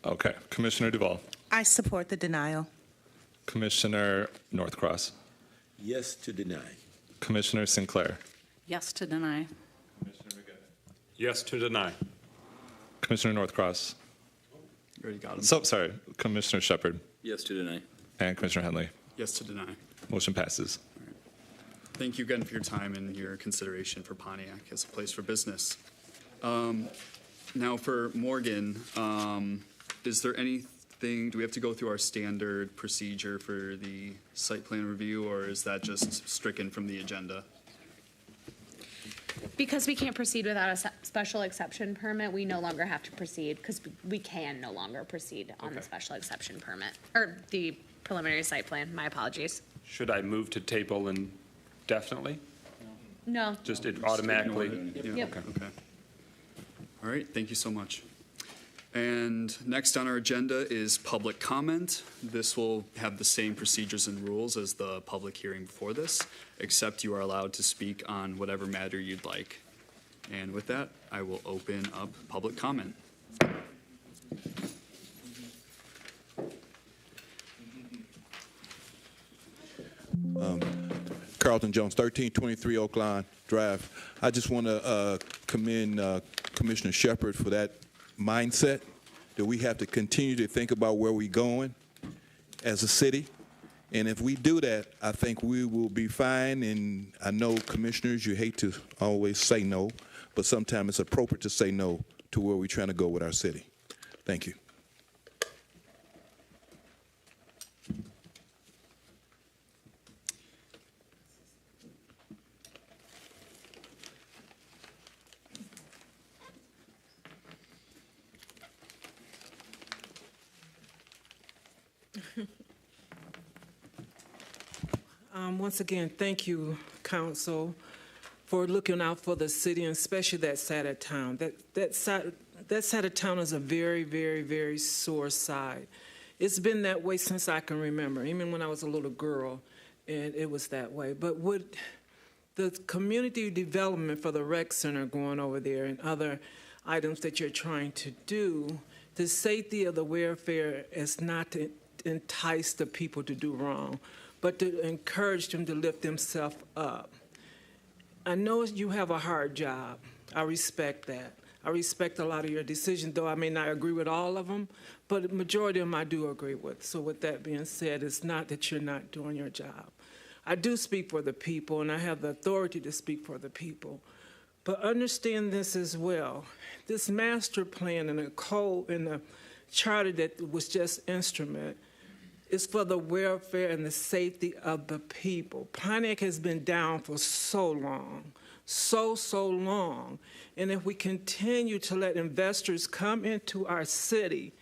Okay, Commissioner Duval. I support the denial. Commissioner Northcross. Yes to deny. Commissioner Sinclair. Yes to deny. Yes to deny. Commissioner Northcross. You already got them. So, sorry, Commissioner Shepard Yes to deny. and Commissioner Henley. Yes to deny. Motion passes. Thank you again for your time and your consideration for Pontiac as a place for business. Now for Morgan, is there anything, do we have to go through our standard procedure for the site plan review, or is that just stricken from the agenda? Because we can't proceed without a special exception permit, we no longer have to proceed, because we can no longer proceed on the special exception permit, or the preliminary site plan, my apologies. Should I move to table indefinitely? No. Just it automatically? Yep. Okay. All right, thank you so much. And next on our agenda is public comment. This will have the same procedures and rules as the public hearing before this, except you are allowed to speak on whatever matter you'd like. And with that, I will open up public comment. Carlton Jones, 1323 Oakland Drive. I just want to commend Commissioner Shepard for that mindset that we have to continue to think about where we're going as a city. And if we do that, I think we will be fine. And I know, commissioners, you hate to always say no, but sometimes it's appropriate to say no to where we're trying to go with our city. Thank you. Once again, thank you, council, for looking out for the city, and especially that side of town. That side of town is a very, very, very sore side. It's been that way since I can remember, even when I was a little girl, and it was that way. But with the community development for the rec center going over there and other items that you're trying to do, the safety of the welfare is not to entice the people to do wrong, but to encourage them to lift themselves up. I know you have a hard job. I respect that. I respect a lot of your decisions, though I may not agree with all of them, but the majority of them I do agree with. So with that being said, it's not that you're not doing your job. I do speak for the people, and I have the authority to speak for the people. But understand this as well. This master plan and the code and the charter that was just instrument is for the welfare and the safety of the people. Pontiac has been down for so long, so long. And if we continue to let investors come into our city,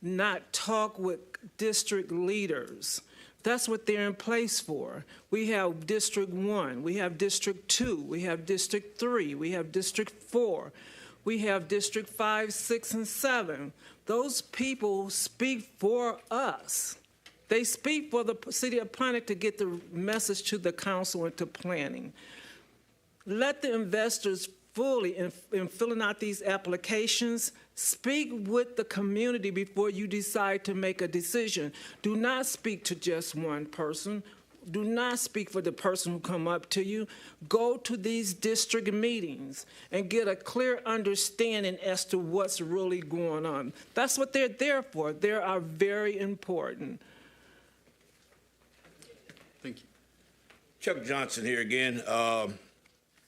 not talk with district leaders, that's what they're in place for. We have District 1, we have District 2, we have District 3, we have District 4, we have District 5, 6, and 7. Those people speak for us. They speak for the city of Pontiac to get the message to the council and to planning. Let the investors fully, in filling out these applications, speak with the community before you decide to make a decision. Do not speak to just one person. Do not speak for the person who come up to you. Go to these district meetings and get a clear understanding as to what's really going on. That's what they're there for. They are very important. Thank you. Chuck Johnson here again.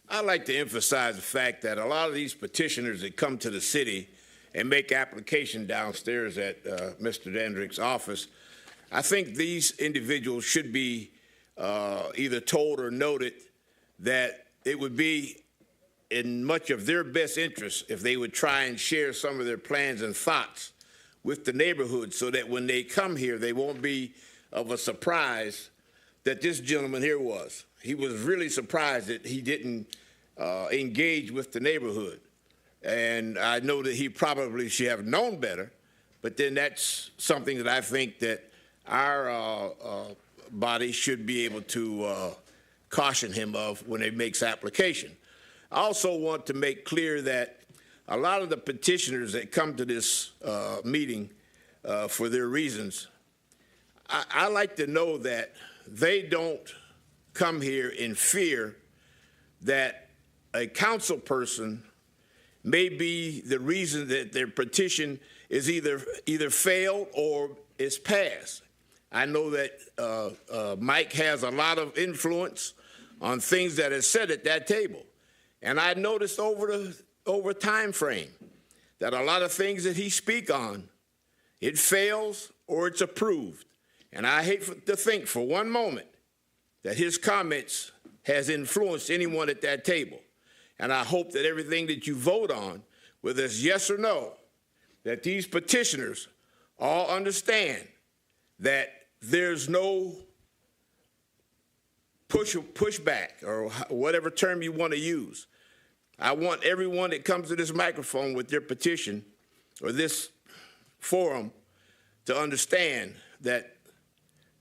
I'd like to emphasize the fact that a lot of these petitioners that come to the city and make application downstairs at Mr. Dandrick's office, I think these individuals should be either told or noted that it would be in much of their best interest if they would try and share some of their plans and thoughts with the neighborhood so that when they come here, they won't be of a surprise that this gentleman here was. He was really surprised that he didn't engage with the neighborhood. And I know that he probably should have known better, but then that's something that I think that our body should be able to caution him of when he makes application. I also want to make clear that a lot of the petitioners that come to this meeting for their reasons, I like to know that they don't come here in fear that a council person may be the reason that their petition is either failed or is passed. I know that Mike has a lot of influence on things that are said at that table. And I noticed over time frame that a lot of things that he speak on, it fails or it's approved. And I hate to think for one moment that his comments has influenced anyone at that table. And I hope that everything that you vote on, whether it's yes or no, that these petitioners all understand that there's no pushback or whatever term you want to use. I want everyone that comes to this microphone with their petition or this forum to understand that,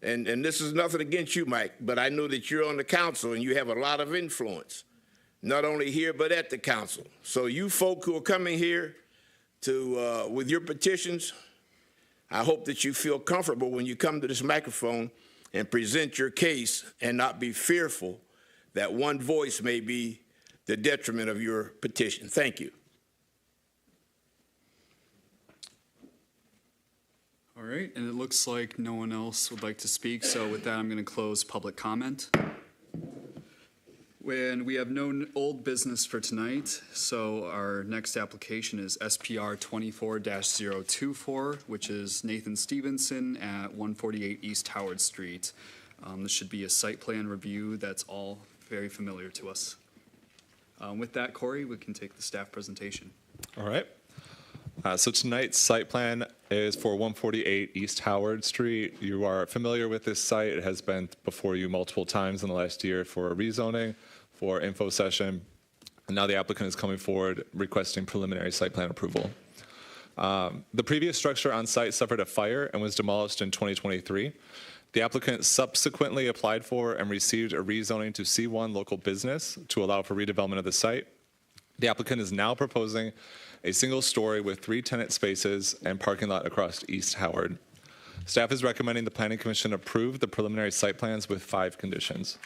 and this is nothing against you, Mike, but I know that you're on the council and you have a lot of influence, not only here but at the council. So you folk who are coming here to with your petitions, I hope that you feel comfortable when you come to this microphone and present your case and not be fearful that one voice may be the detriment of your petition. Thank you. All right, and it looks like no one else would like to speak, so with that, I'm going to close public comment. When we have no old business for tonight, so our next application is SPR 24-024, which is Nathan Stevenson at 148 East Howard Street. This should be a site plan review that's all very familiar to us. With that, Corey, we can take the staff presentation. All right. So tonight's site plan is for 148 East Howard Street. You are familiar with this site. It has been before you multiple times in the last year for a rezoning, for info session, and now the applicant is coming forward requesting preliminary site plan approval. The previous structure on site suffered a fire and was demolished in 2023. The applicant subsequently applied for and received a rezoning to C1 local business to allow for redevelopment of the site. The applicant is now proposing a single story with 3 tenant spaces and parking lot across East Howard. Staff is recommending the Planning Commission approve the preliminary site plans with 5 conditions.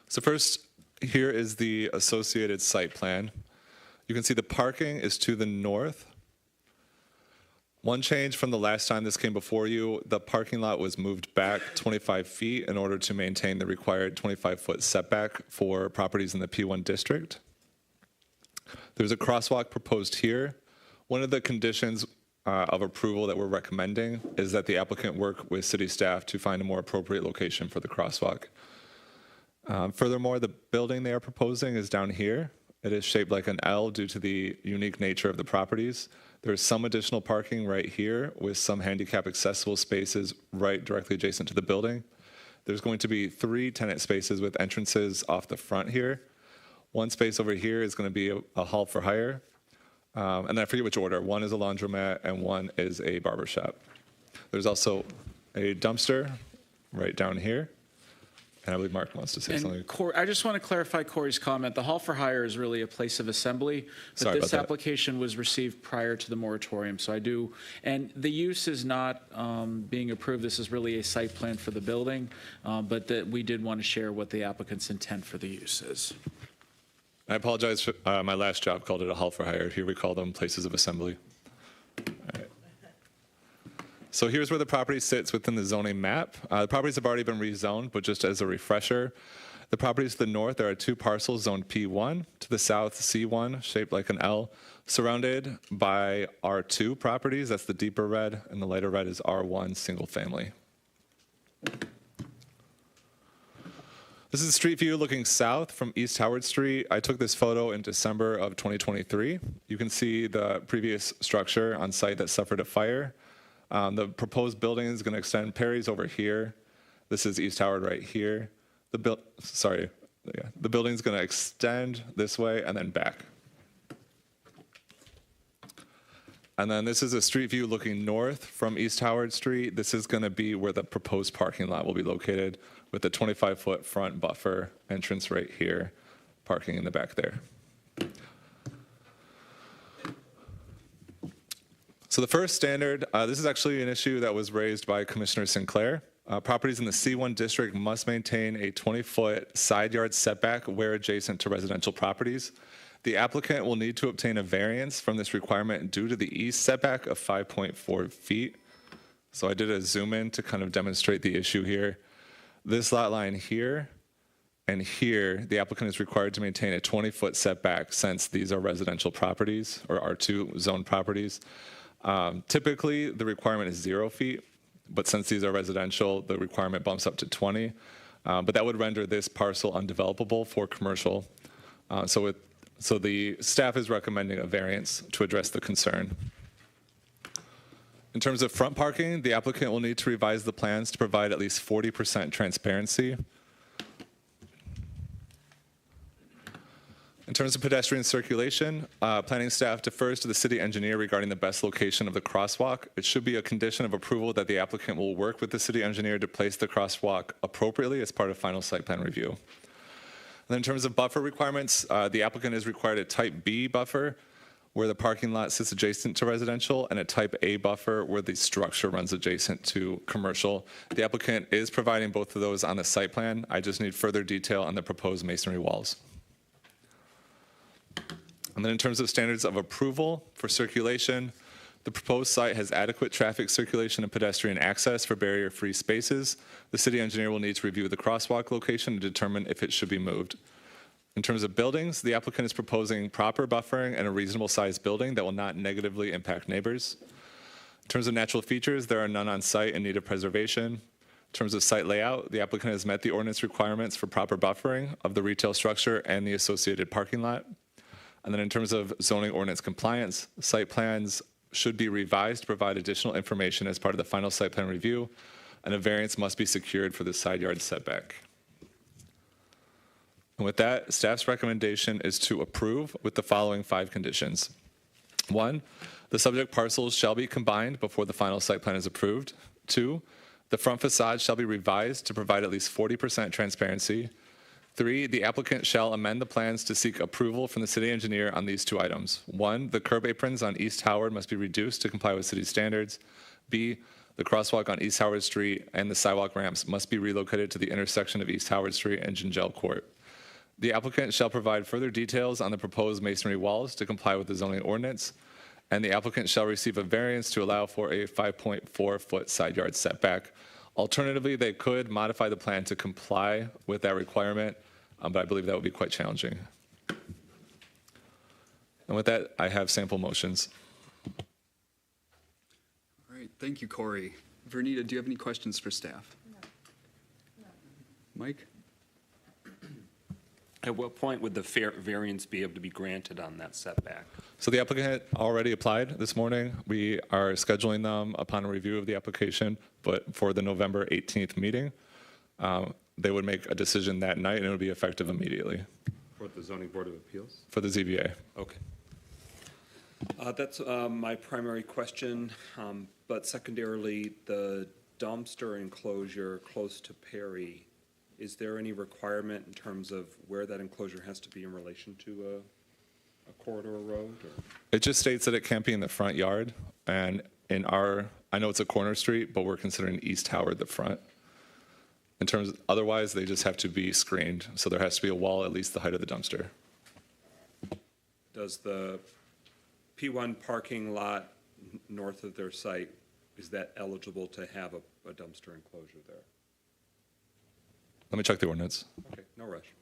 So first, here is the associated site plan. You can see the parking is to the north. One change from the last time this came before you, the parking lot was moved back 25 feet in order to maintain the required 25-foot setback for properties in the P1 district. There's a crosswalk proposed here. One of the conditions of approval that we're recommending is that the applicant work with city staff to find a more appropriate location for the crosswalk. Furthermore, the building they are proposing is down here. It is shaped like an L due to the unique nature of the properties. There's some additional parking right here with some handicap accessible spaces right directly adjacent to the building. There's going to be 3 tenant spaces with entrances off the front here. One space over here is going to be a hall for hire. And then I forget which order. One is a laundromat and one is a barber shop. There's also a dumpster right down here. And I believe Mark wants to say something. I just want to clarify Corey's comment. The hall for hire is really a place of assembly, but this application was received prior to the moratorium. So I do, and the use is not being approved. This is really a site plan for the building, but that we did want to share what the applicant's intent for the use is. I apologize for my last job called it a hall for hire. Here we call them places of assembly. All right. So here's where the property sits within the zoning map. The properties have already been rezoned, but just as a refresher, the properties to the north, there are 2 parcels zoned P1, to the south C1, shaped like an L, surrounded by R2 properties. That's the deeper red, and the lighter red is R1 single family. This is a street view looking south from East Howard Street. I took this photo in December of 2023. You can see the previous structure on site that suffered a fire. The proposed building is going to extend. Perry's over here. This is East Howard right here. The building's going to extend this way and then back. And then this is a street view looking north from East Howard Street. This is going to be where the proposed parking lot will be located with the 25-foot front buffer entrance right here, parking in the back there. So the first standard, this is actually an issue that was raised by Commissioner Sinclair. Properties in the C1 district must maintain a 20-foot side yard setback where adjacent to residential properties. The applicant will need to obtain a variance from this requirement due to the east setback of 5.4 feet. So I did a zoom in to kind of demonstrate the issue here. This lot line here and here, the applicant is required to maintain a 20-foot setback since these are residential properties or R2 zone properties. Typically, the requirement is 0 feet, but since these are residential, the requirement bumps up to 20. But that would render this parcel undevelopable for commercial. So the staff is recommending a variance to address the concern. In terms of front parking, the applicant will need to revise the plans to provide at least 40% transparency. In terms of pedestrian circulation, planning staff defers to the city engineer regarding the best location of the crosswalk. It should be a condition of approval that the applicant will work with the city engineer to place the crosswalk appropriately as part of final site plan review. And then in terms of buffer requirements, the applicant is required a type B buffer where the parking lot sits adjacent to residential and a type A buffer where the structure runs adjacent to commercial. The applicant is providing both of those on the site plan. I just need further detail on the proposed masonry walls. And then in terms of standards of approval for circulation, the proposed site has adequate traffic circulation and pedestrian access for barrier-free spaces. The city engineer will need to review the crosswalk location to determine if it should be moved. In terms of buildings, the applicant is proposing proper buffering and a reasonable sized building that will not negatively impact neighbors. In terms of natural features, there are none on site in need of preservation. In terms of site layout, the applicant has met the ordinance requirements for proper buffering of the retail structure and the associated parking lot. And then in terms of zoning ordinance compliance, site plans should be revised to provide additional information as part of the final site plan review, and a variance must be secured for the side yard setback. And with that, staff's recommendation is to approve with the following 5 conditions. 1, the subject parcels shall be combined before the final site plan is approved. 2, the front facade shall be revised to provide at least 40% transparency. 3, the applicant shall amend the plans to seek approval from the city engineer on these 2 items. 1, the curb aprons on East Howard must be reduced to comply with city standards. B, the crosswalk on East Howard Street and the sidewalk ramps must be relocated to the intersection of East Howard Street and Gingell Court. The applicant shall provide further details on the proposed masonry walls to comply with the zoning ordinance, and the applicant shall receive a variance to allow for a 5.4-foot side yard setback. Alternatively, they could modify the plan to comply with that requirement, but I believe that would be quite challenging. And with that, I have sample motions. All right, thank you, Corey. Vernita, do you have any questions for staff? No. Mike? At what point would the variance be able to be granted on that setback? So the applicant already applied this morning. We are scheduling them upon a review of the application, but for the November 18th meeting, they would make a decision that night and it would be effective immediately. For the Zoning Board of Appeals? For the ZBA. Okay. That's my primary question, but secondarily, the dumpster enclosure close to Perry, is there any requirement in terms of where that enclosure has to be in relation to a corridor road? Or? It just states that it can't be in the front yard, and in our, I know it's a corner street, but we're considering East Howard the front. In terms of, otherwise, they just have to be screened, so there has to be a wall at least the height of the dumpster. Does the P1 parking lot north of their site, is that eligible to have a dumpster enclosure there? Let me check the ordinance. Okay, no rush.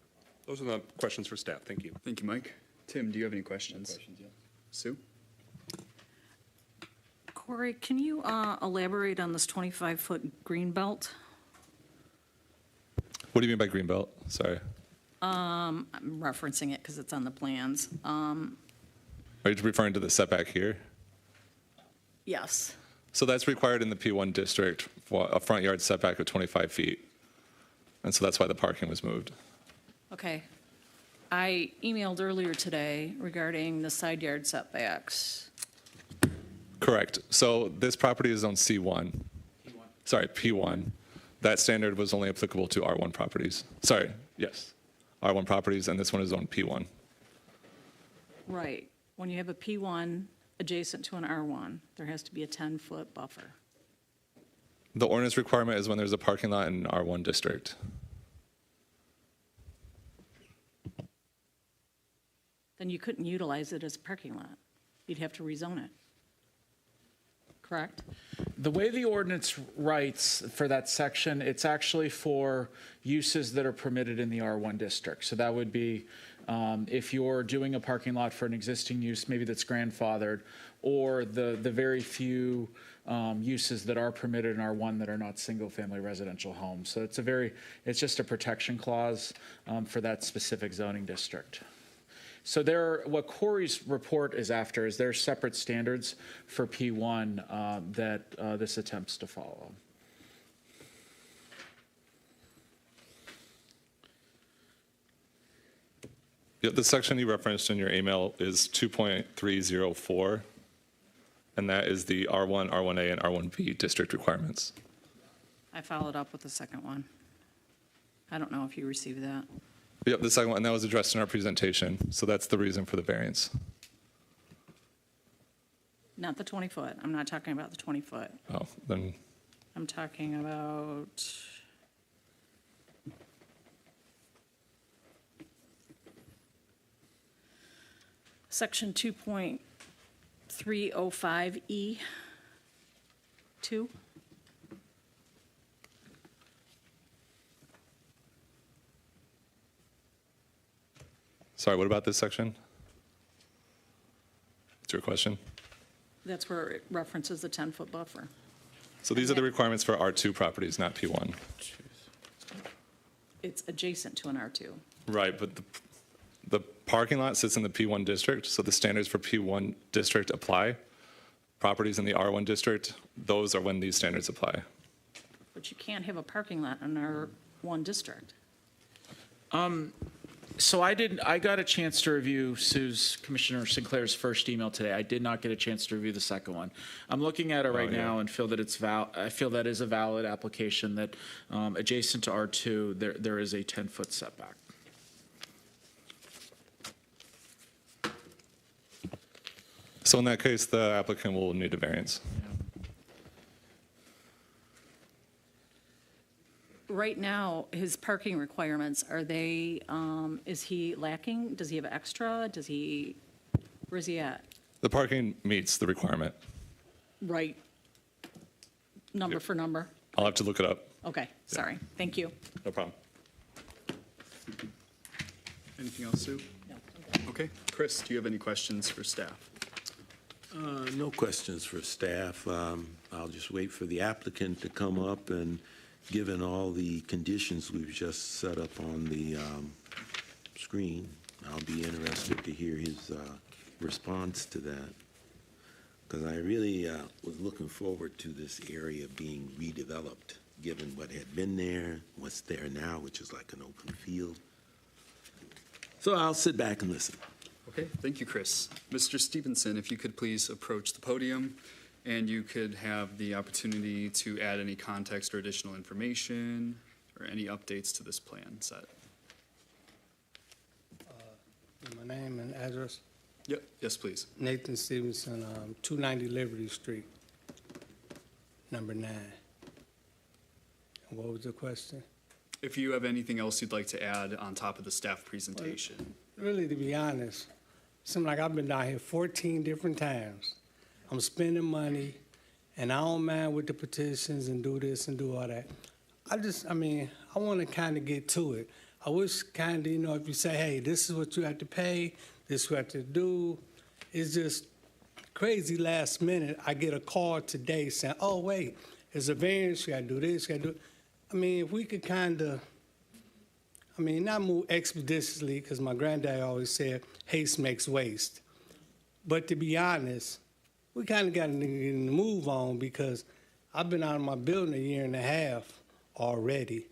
Those are the questions for staff. Thank you. Thank you, Mike. Tim, do you have any questions? No questions, yeah. Sue? Corey, can you elaborate on this 25-foot green belt? What do you mean by green belt? Sorry. I'm referencing it because it's on the plans. Are you referring to the setback here? Yes. So that's required in the P1 district for a front yard setback of 25 feet. And so that's why the parking was moved. Okay. I emailed earlier today regarding the side yard setbacks. Correct. So this property is on C1. P1. Sorry, P1. That standard was only applicable to R1 properties. Sorry, yes. R1 properties, and this one is on P1. Right. When you have a P1 adjacent to an R1, there has to be a 10-foot buffer. The ordinance requirement is when there's a parking lot in an R1 district. Then you couldn't utilize it as a parking lot. You'd have to rezone it. Correct? The way the ordinance writes for that section, it's actually for uses that are permitted in the R1 district. So that would be if you're doing a parking lot for an existing use, maybe that's grandfathered, or the very few uses that are permitted in R1 that are not single-family residential homes. So it's just a protection clause for that specific zoning district. So what Corey's report is after is there are separate standards for P1 that this attempts to follow. Yeah, the section you referenced in your email is 2.304, and that is the R1, R1A, and R1B district requirements. I followed up with the second one. I don't know if you received that. Yep, the second one, and that was addressed in our presentation, so that's the reason for the variance. Not the 20-foot. I'm not talking about the 20-foot. Oh, then, I'm talking about section 2.305E 2. sorry, what about this section? What's your question? That's where it references the 10-foot buffer. So these are the requirements for R2 properties, not P1. It's adjacent to an R2. Right, but the parking lot sits in the P1 district, so the standards for P1 district apply. Properties in the R1 district, those are when these standards apply. But you can't have a parking lot in R1 district. So I got a chance to review Commissioner Sinclair's first email today. I did not get a chance to review the second one. I'm looking at it right now and feel that I feel that is a valid application that adjacent to R2, there is a 10-foot setback. So in that case, the applicant will need a variance. right now, his parking requirements, are they, is he lacking? Does he have extra? Where's he at? The parking meets the requirement. Right. Number Yep. for number? I'll have to look it up. Okay, sorry. Thank you. No problem. Anything else, Sue? No. Okay. Chris, do you have any questions for staff? No questions for staff. I'll just wait for the applicant to come up, and given all the conditions we've just set up on the screen, I'll be interested to hear his response to that. Because I really was looking forward to this area being redeveloped, given what had been there, what's there now, which is like an open field. So I'll sit back and listen. Okay, thank you, Chris. Mr. Stevenson, if you could please approach the podium, and you could have the opportunity to add any context or additional information or any updates to this plan set. My name and address, Yep, yes, please. Nathan Stevenson, 290 Liberty Street, number 9. What was the question? If you have anything else you'd like to add on top of the staff presentation. Really, to be honest, seems like I've been down here 14 different times. I'm spending money, and I don't mind with the petitions and do this and do all that. I want to kind of get to it. I wish kind of, if you say, hey, this is what you have to pay, this is what you have to do. It's just crazy last minute. I get a call today saying, oh, wait, there's a variance, you got to do this, you got to do. If we could kind of, not move expeditiously, because my granddad always said, haste makes waste. But to be honest, we kind of got to move on, because I've been out of my building 1.5 years already.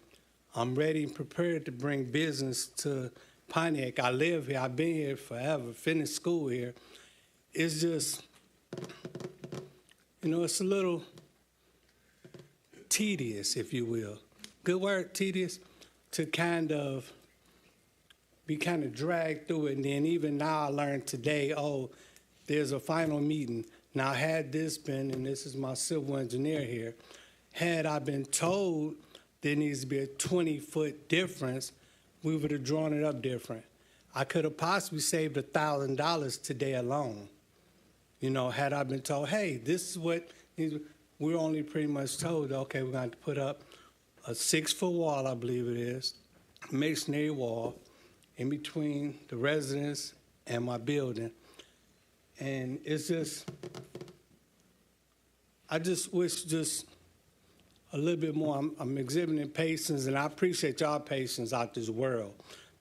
I'm ready and prepared to bring business to Pontiac. I live here. I've been here forever, finished school here. It's just, it's a little tedious, if you will. Good word, tedious, to be dragged through it. And then even now I learned today, there's a final meeting. Now, had this been, and this is my civil engineer here, had I been told there needs to be a 20-foot difference, we would have drawn it up different. I could have possibly saved $1,000 today alone. Had I been told, hey, this is what, we're only pretty much told, okay, we're going to put up a 6-foot wall, I believe it is, masonry wall in between the residence and my building. And it's just, I just wish just a little bit more. I'm exhibiting patience, and I appreciate y'all patience out this world,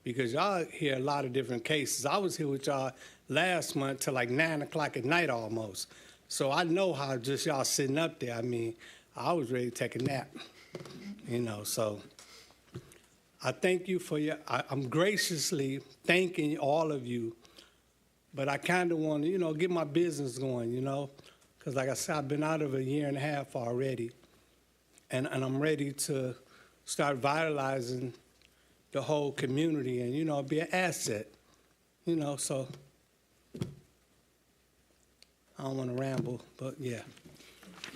because y'all hear a lot of different cases. I was here with y'all last month till like 9 o'clock at night almost. So I know how just y'all sitting up there. I was ready to take a nap, so I thank you for I'm graciously thanking all of you, but I kind of want to, get my business going, because like I said, I've been out of 1.5 years already. And I'm ready to start vitalizing the whole community and, be an asset, so I don't want to ramble, but yeah.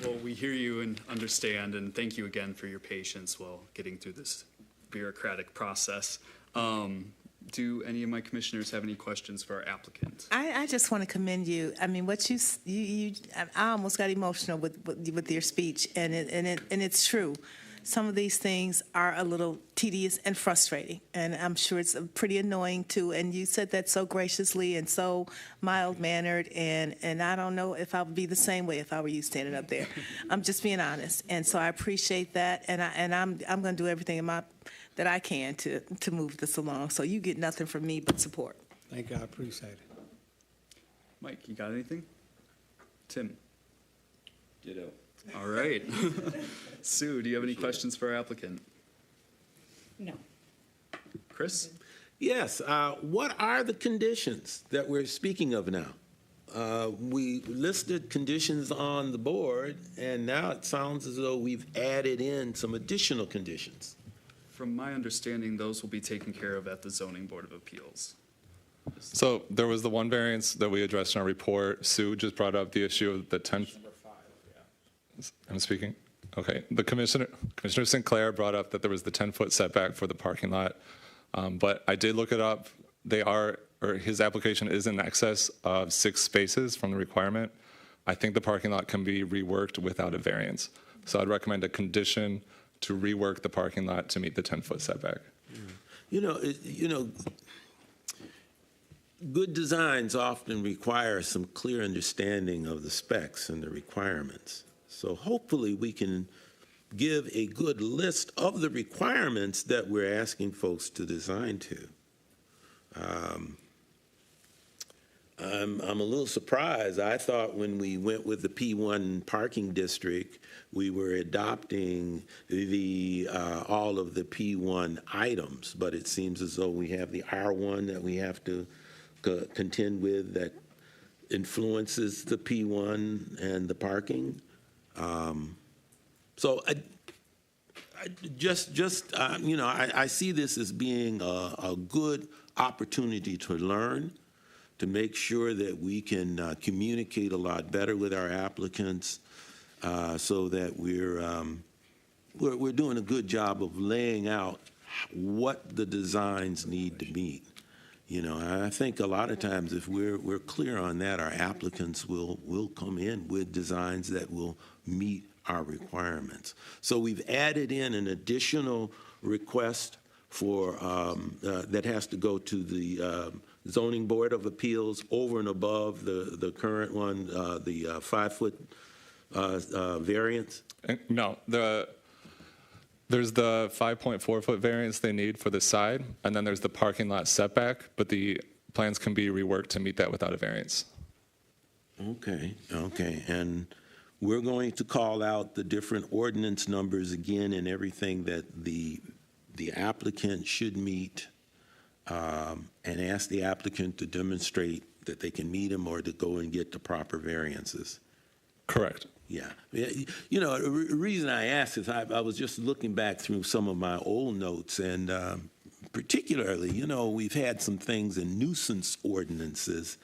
Well, we hear you and understand, and thank you again for your patience while getting through this bureaucratic process. Do any of my commissioners have any questions for our applicant? I just want to commend you. What I almost got emotional with your speech, and it's true. Some of these things are a little tedious and frustrating, and I'm sure it's pretty annoying too. And you said that so graciously and so mild-mannered, and I don't know if I would be the same way if I were you standing up there. I'm just being honest, and so I appreciate that, and I'm going to do everything that I can to move this along. So you get nothing from me but support. Thank you. I appreciate it. Mike, you got anything? Tim? Ditto. All right. Sue, do you have any questions for our applicant? No. Chris? Yes. What are the conditions that we're speaking of now? We listed conditions on the board, and now it sounds as though we've added in some additional conditions. From my understanding, those will be taken care of at the Zoning Board of Appeals. So there was the one variance that we addressed in our report. Sue just brought up the issue of the 10. I'm speaking. Okay, Commissioner Sinclair brought up that there was the 10-foot setback for the parking lot, but I did look it up. His application is in excess of 6 spaces from the requirement. I think the parking lot can be reworked without a variance. So I'd recommend a condition to rework the parking lot to meet the 10-foot setback. Good designs often require some clear understanding of the specs and the requirements. So hopefully we can give a good list of the requirements that we're asking folks to design to. I'm a little surprised. I thought when we went with the P1 parking district, we were adopting all of the P1 items, but it seems as though we have the R1 that we have to contend with that influences the P1 and the parking. So I see this as being a good opportunity to learn, to make sure that we can communicate a lot better with our applicants, so that we're doing a good job of laying out what the designs need to meet. I think a lot of times if we're clear on that, our applicants will come in with designs that will meet our requirements. So we've added in an additional request for that has to go to the Zoning Board of Appeals over and above the current one, the 5-foot variance? No, there's the 5.4-foot variance they need for the side, and then there's the parking lot setback, but the plans can be reworked to meet that without a variance. Okay. And we're going to call out the different ordinance numbers again and everything that the applicant should meet, and ask the applicant to demonstrate that they can meet them or to go and get the proper variances. Correct. Yeah. The reason I asked is I was just looking back through some of my old notes, and particularly, we've had some things in nuisance ordinances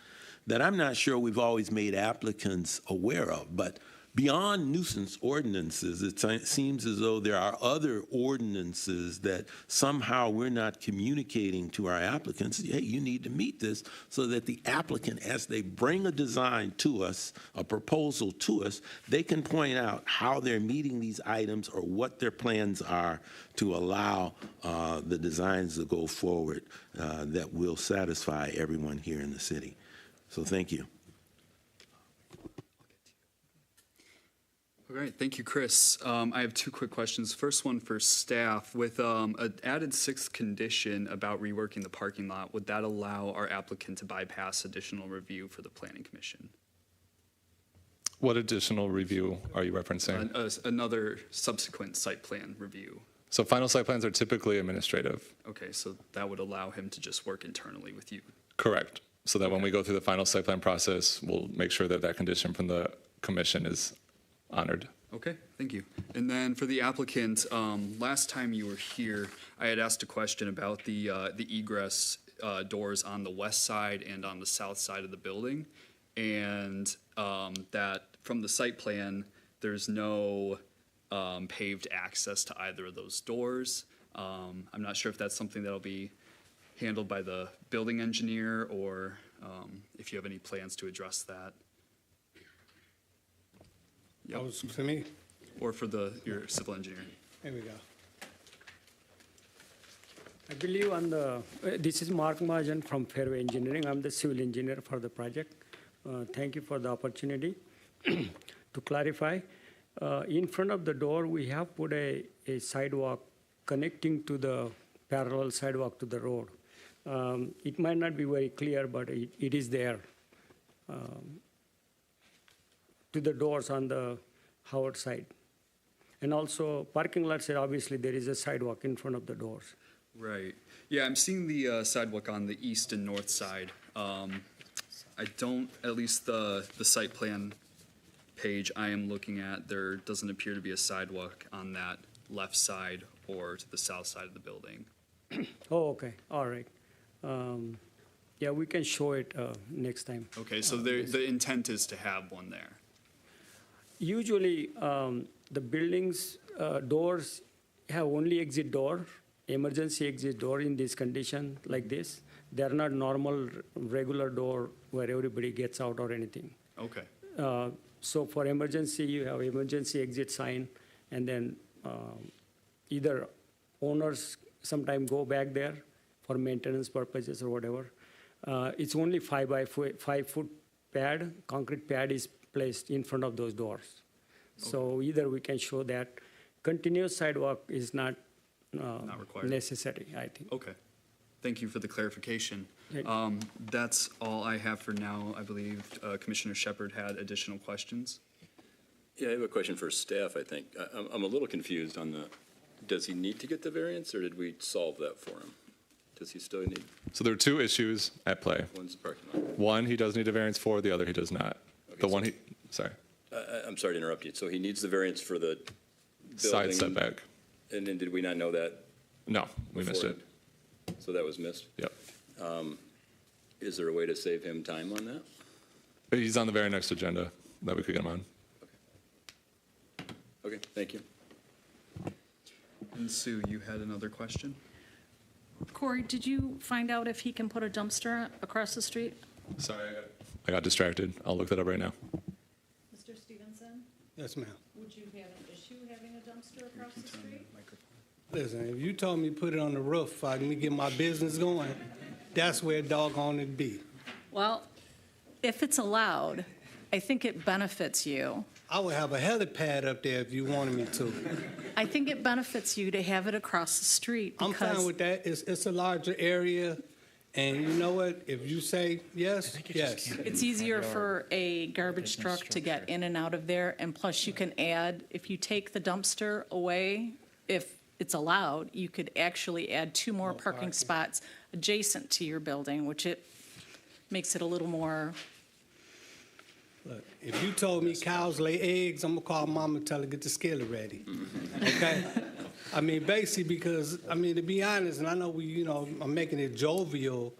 that I'm not sure we've always made applicants aware of. But beyond nuisance ordinances, it seems as though there are other ordinances that somehow we're not communicating to our applicants, hey, you need to meet this, so that the applicant, as they bring a design to us, a proposal to us, they can point out how they're meeting these items or what their plans are to allow the designs to go forward that will satisfy everyone here in the city. So thank you. All right, thank you, Chris. I have 2 quick questions. First one for staff. With an added 6th condition about reworking the parking lot, would that allow our applicant to bypass additional review for the Planning Commission? What additional review are you referencing? Another subsequent site plan review. So final site plans are typically administrative. Okay, so that would allow him to just work internally with you. Correct. So that when we go through the final site plan process, we'll make sure that that condition from the commission is honored. Okay, thank you. And then for the applicant, last time you were here, I had asked a question about the egress doors on the west side and on the south side of the building, and that from the site plan, there's no paved access to either of those doors. I'm not sure if that's something that'll be handled by the building engineer, or if you have any plans to address that. That was to me. Or for your civil engineer. There we go. I believe this is Mark Majan from Fairway Engineering. I'm the civil engineer for the project. Thank you for the opportunity. To clarify, in front of the door, we have put a sidewalk connecting to the parallel sidewalk to the road. It might not be very clear, but it is there. To the doors on the Howard side. And also parking lots, obviously there is a sidewalk in front of the doors. Right. Yeah, I'm seeing the sidewalk on the east and north side. I don't, at least the site plan page I am looking at, there doesn't appear to be a sidewalk on that left side or to the south side of the building. Oh, okay, all right. Yeah, we can show it next time. Okay, so the intent is to have one there. Usually, the building's doors have only exit door, emergency exit door in this condition like this. They're not normal, regular door where everybody gets out or anything. Okay. So for emergency, you have emergency exit sign, and then either owners sometimes go back there for maintenance purposes or whatever. It's only 5-foot pad, concrete pad is placed in front of those doors. So either we can show that continuous sidewalk is not required. necessary, I think. Okay. Thank you for the clarification. Yeah. That's all I have for now. I believe Commissioner Shepard had additional questions. Yeah, I have a question for staff, I think. I'm a little confused on does he need to get the variance, or did we solve that for him? Does he still need? So there are two issues at play. One's the parking lot. One, he does need a variance for, the other he does not. Okay, The one he, sorry, I'm sorry to interrupt you. So he needs the variance for the side building, setback. And then did we not know that? No, we missed it. beforehand? So that was missed? Yep. Is there a way to save him time on that? He's on the very next agenda that we could get him on. Okay, thank you. And Sue, you had another question? Corey, did you find out if he can put a dumpster across the street? Sorry, I got distracted. I'll look that up right now. Mr. Stevenson, Yes, ma'am. would you have an issue having a dumpster across the street? Listen, if you told me put it on the roof so I can get my business going, that's where doggone it be. Well, if it's allowed, I think it benefits you. I would have a helipad up there if you wanted me to. I think it benefits you to have it across the street I'm fine because with that. It's a larger area, and you know what? If you say yes, yes. it's easier for a garbage truck to get in and out of there. And plus you can add, if you take the dumpster away, if it's allowed, you could actually add 2 more parking spots adjacent to your building, which it makes it a little more. Look, if you told me cows lay eggs, I'm gonna call mama and tell her get the skillet ready. Okay? I mean, basically because, I mean, to be honest, and I know I'm making it jovial,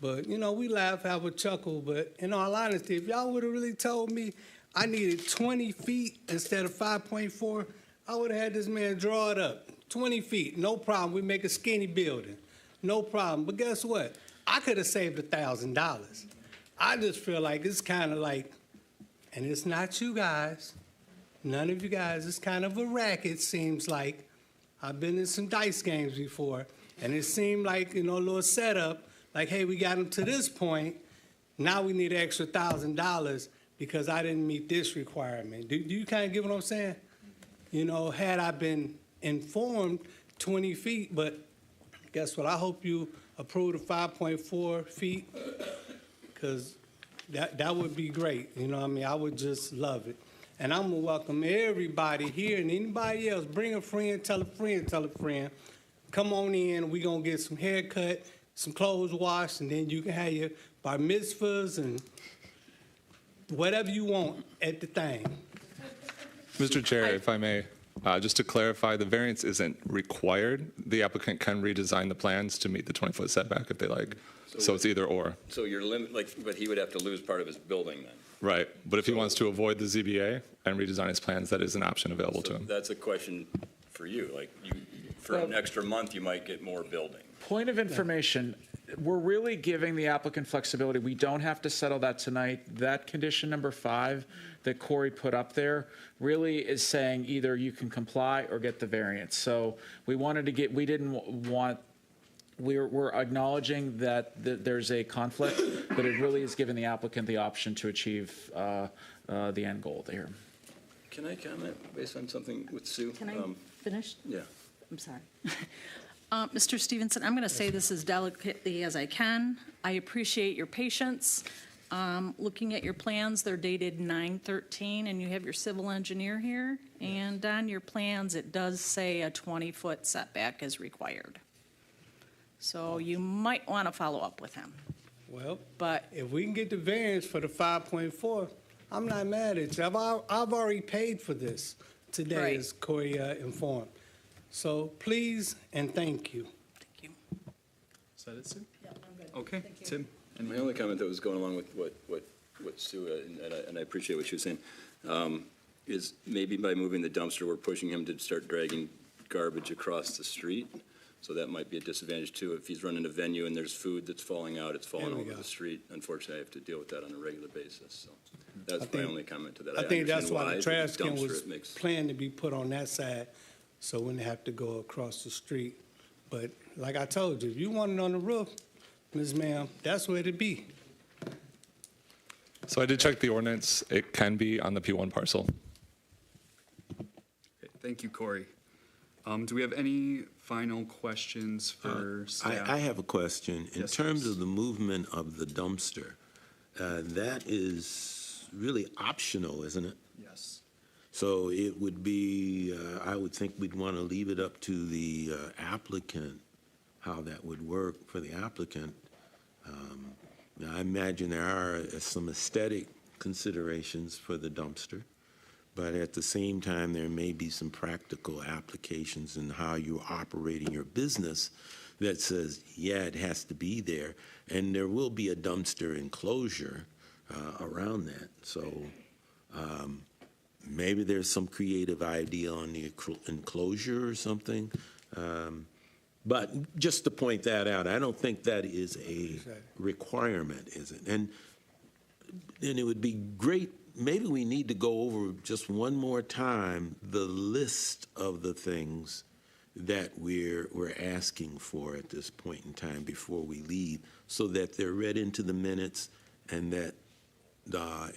but, we laugh, have a chuckle, but in all honesty, if y'all would have really told me I needed 20 feet instead of 5.4, I would have had this man draw it up. 20 feet, no problem. We make a skinny building, no problem. But guess what? I could have saved $1,000. I just feel like it's kind of like, and it's not you guys, none of you guys, it's kind of a racket, seems like. I've been in some dice games before, and it seemed like, a little setup, like, hey, we got him to this point, now we need an extra $1,000 because I didn't meet this requirement. Do you kind of get what I'm saying? Had I been informed 20 feet, but guess what? I hope you approve the 5.4 feet, because that would be great. I would just love it. And I'm going to welcome everybody here and anybody else. Bring a friend, tell a friend, tell a friend. Come on in. We're going to get some haircut, some clothes washed, and then you can have your bar mitzvahs and whatever you want at the thing. Mr. Chair, if I may, just to clarify, the variance isn't required. The applicant can redesign the plans to meet the 20-foot setback if they like. So it's either or. So you're but he would have to lose part of his building then? Right. But if he wants to avoid the ZBA and redesign his plans, that is an option available to him. That's a question for you. For an extra month, you might get more building. Point of information, we're really giving the applicant flexibility. We don't have to settle that tonight. That condition number 5 that Corey put up there really is saying either you can comply or get the variance. So we're acknowledging that there's a conflict, but it really is giving the applicant the option to achieve the end goal there. Can I comment based on something with Sue? Can I finish? Yeah. I'm sorry. Mr. Stevenson, I'm going to say this as delicately as I can. I appreciate your patience. Looking at your plans, they're dated 9/13, and you have your civil engineer here. Yes. And on your plans, it does say a 20-foot setback is required. So you might want to follow up with him. Well, but if we can get the variance for the 5.4, I'm not mad at you. I've already paid for this today, right, as Corey informed. So please and thank you. Thank you. Is that it, Sue? Yeah, I'm good. Okay, Thank you. Tim? My only comment that was going along with what Sue, and I appreciate what she was saying, is maybe by moving the dumpster, we're pushing him to start dragging garbage across the street. So that might be a disadvantage too. If he's running a venue and there's food that's falling out, it's falling over the street. Unfortunately, I have to deal with that on a regular basis. So that's my only comment to that. I think that's understand why the trash can dumpster, was it makes- planned to be put on that side, so when they have to go across the street. But like I told you, if you want it on the roof, Ms. Ma'am, that's where it'd be. So I did check the ordinance. It can be on the P1 parcel. Okay, thank you, Corey. Do we have any final questions for staff? I have a question. In Yes, terms please. of the movement of the dumpster, that is really optional, isn't it? Yes. So it would be, I would think we'd want to leave it up to the applicant, how that would work for the applicant. Now, I imagine there are some aesthetic considerations for the dumpster, but at the same time, there may be some practical applications in how you're operating your business that says, yeah, it has to be there. And there will be a dumpster enclosure around that. So maybe there's some creative idea on the enclosure or something. But just to point that out, I don't think that is a requirement, is it? And it would be great, maybe we need to go over just one more time the list of the things that we're asking for at this point in time before we leave, so that they're read into the minutes and that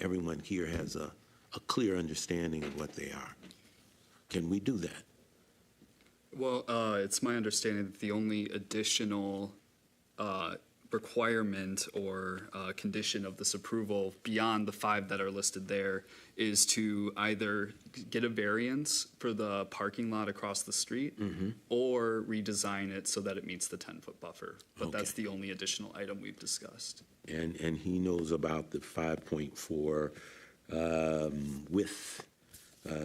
everyone here has a clear understanding of what they are. Can we do that? Well, it's my understanding that the only additional requirement or condition of this approval beyond the 5 that are listed there is to either get a variance for the parking lot across the street or redesign it so that it meets the 10-foot buffer. But that's the only additional item we've discussed. And he knows about the 5.4 width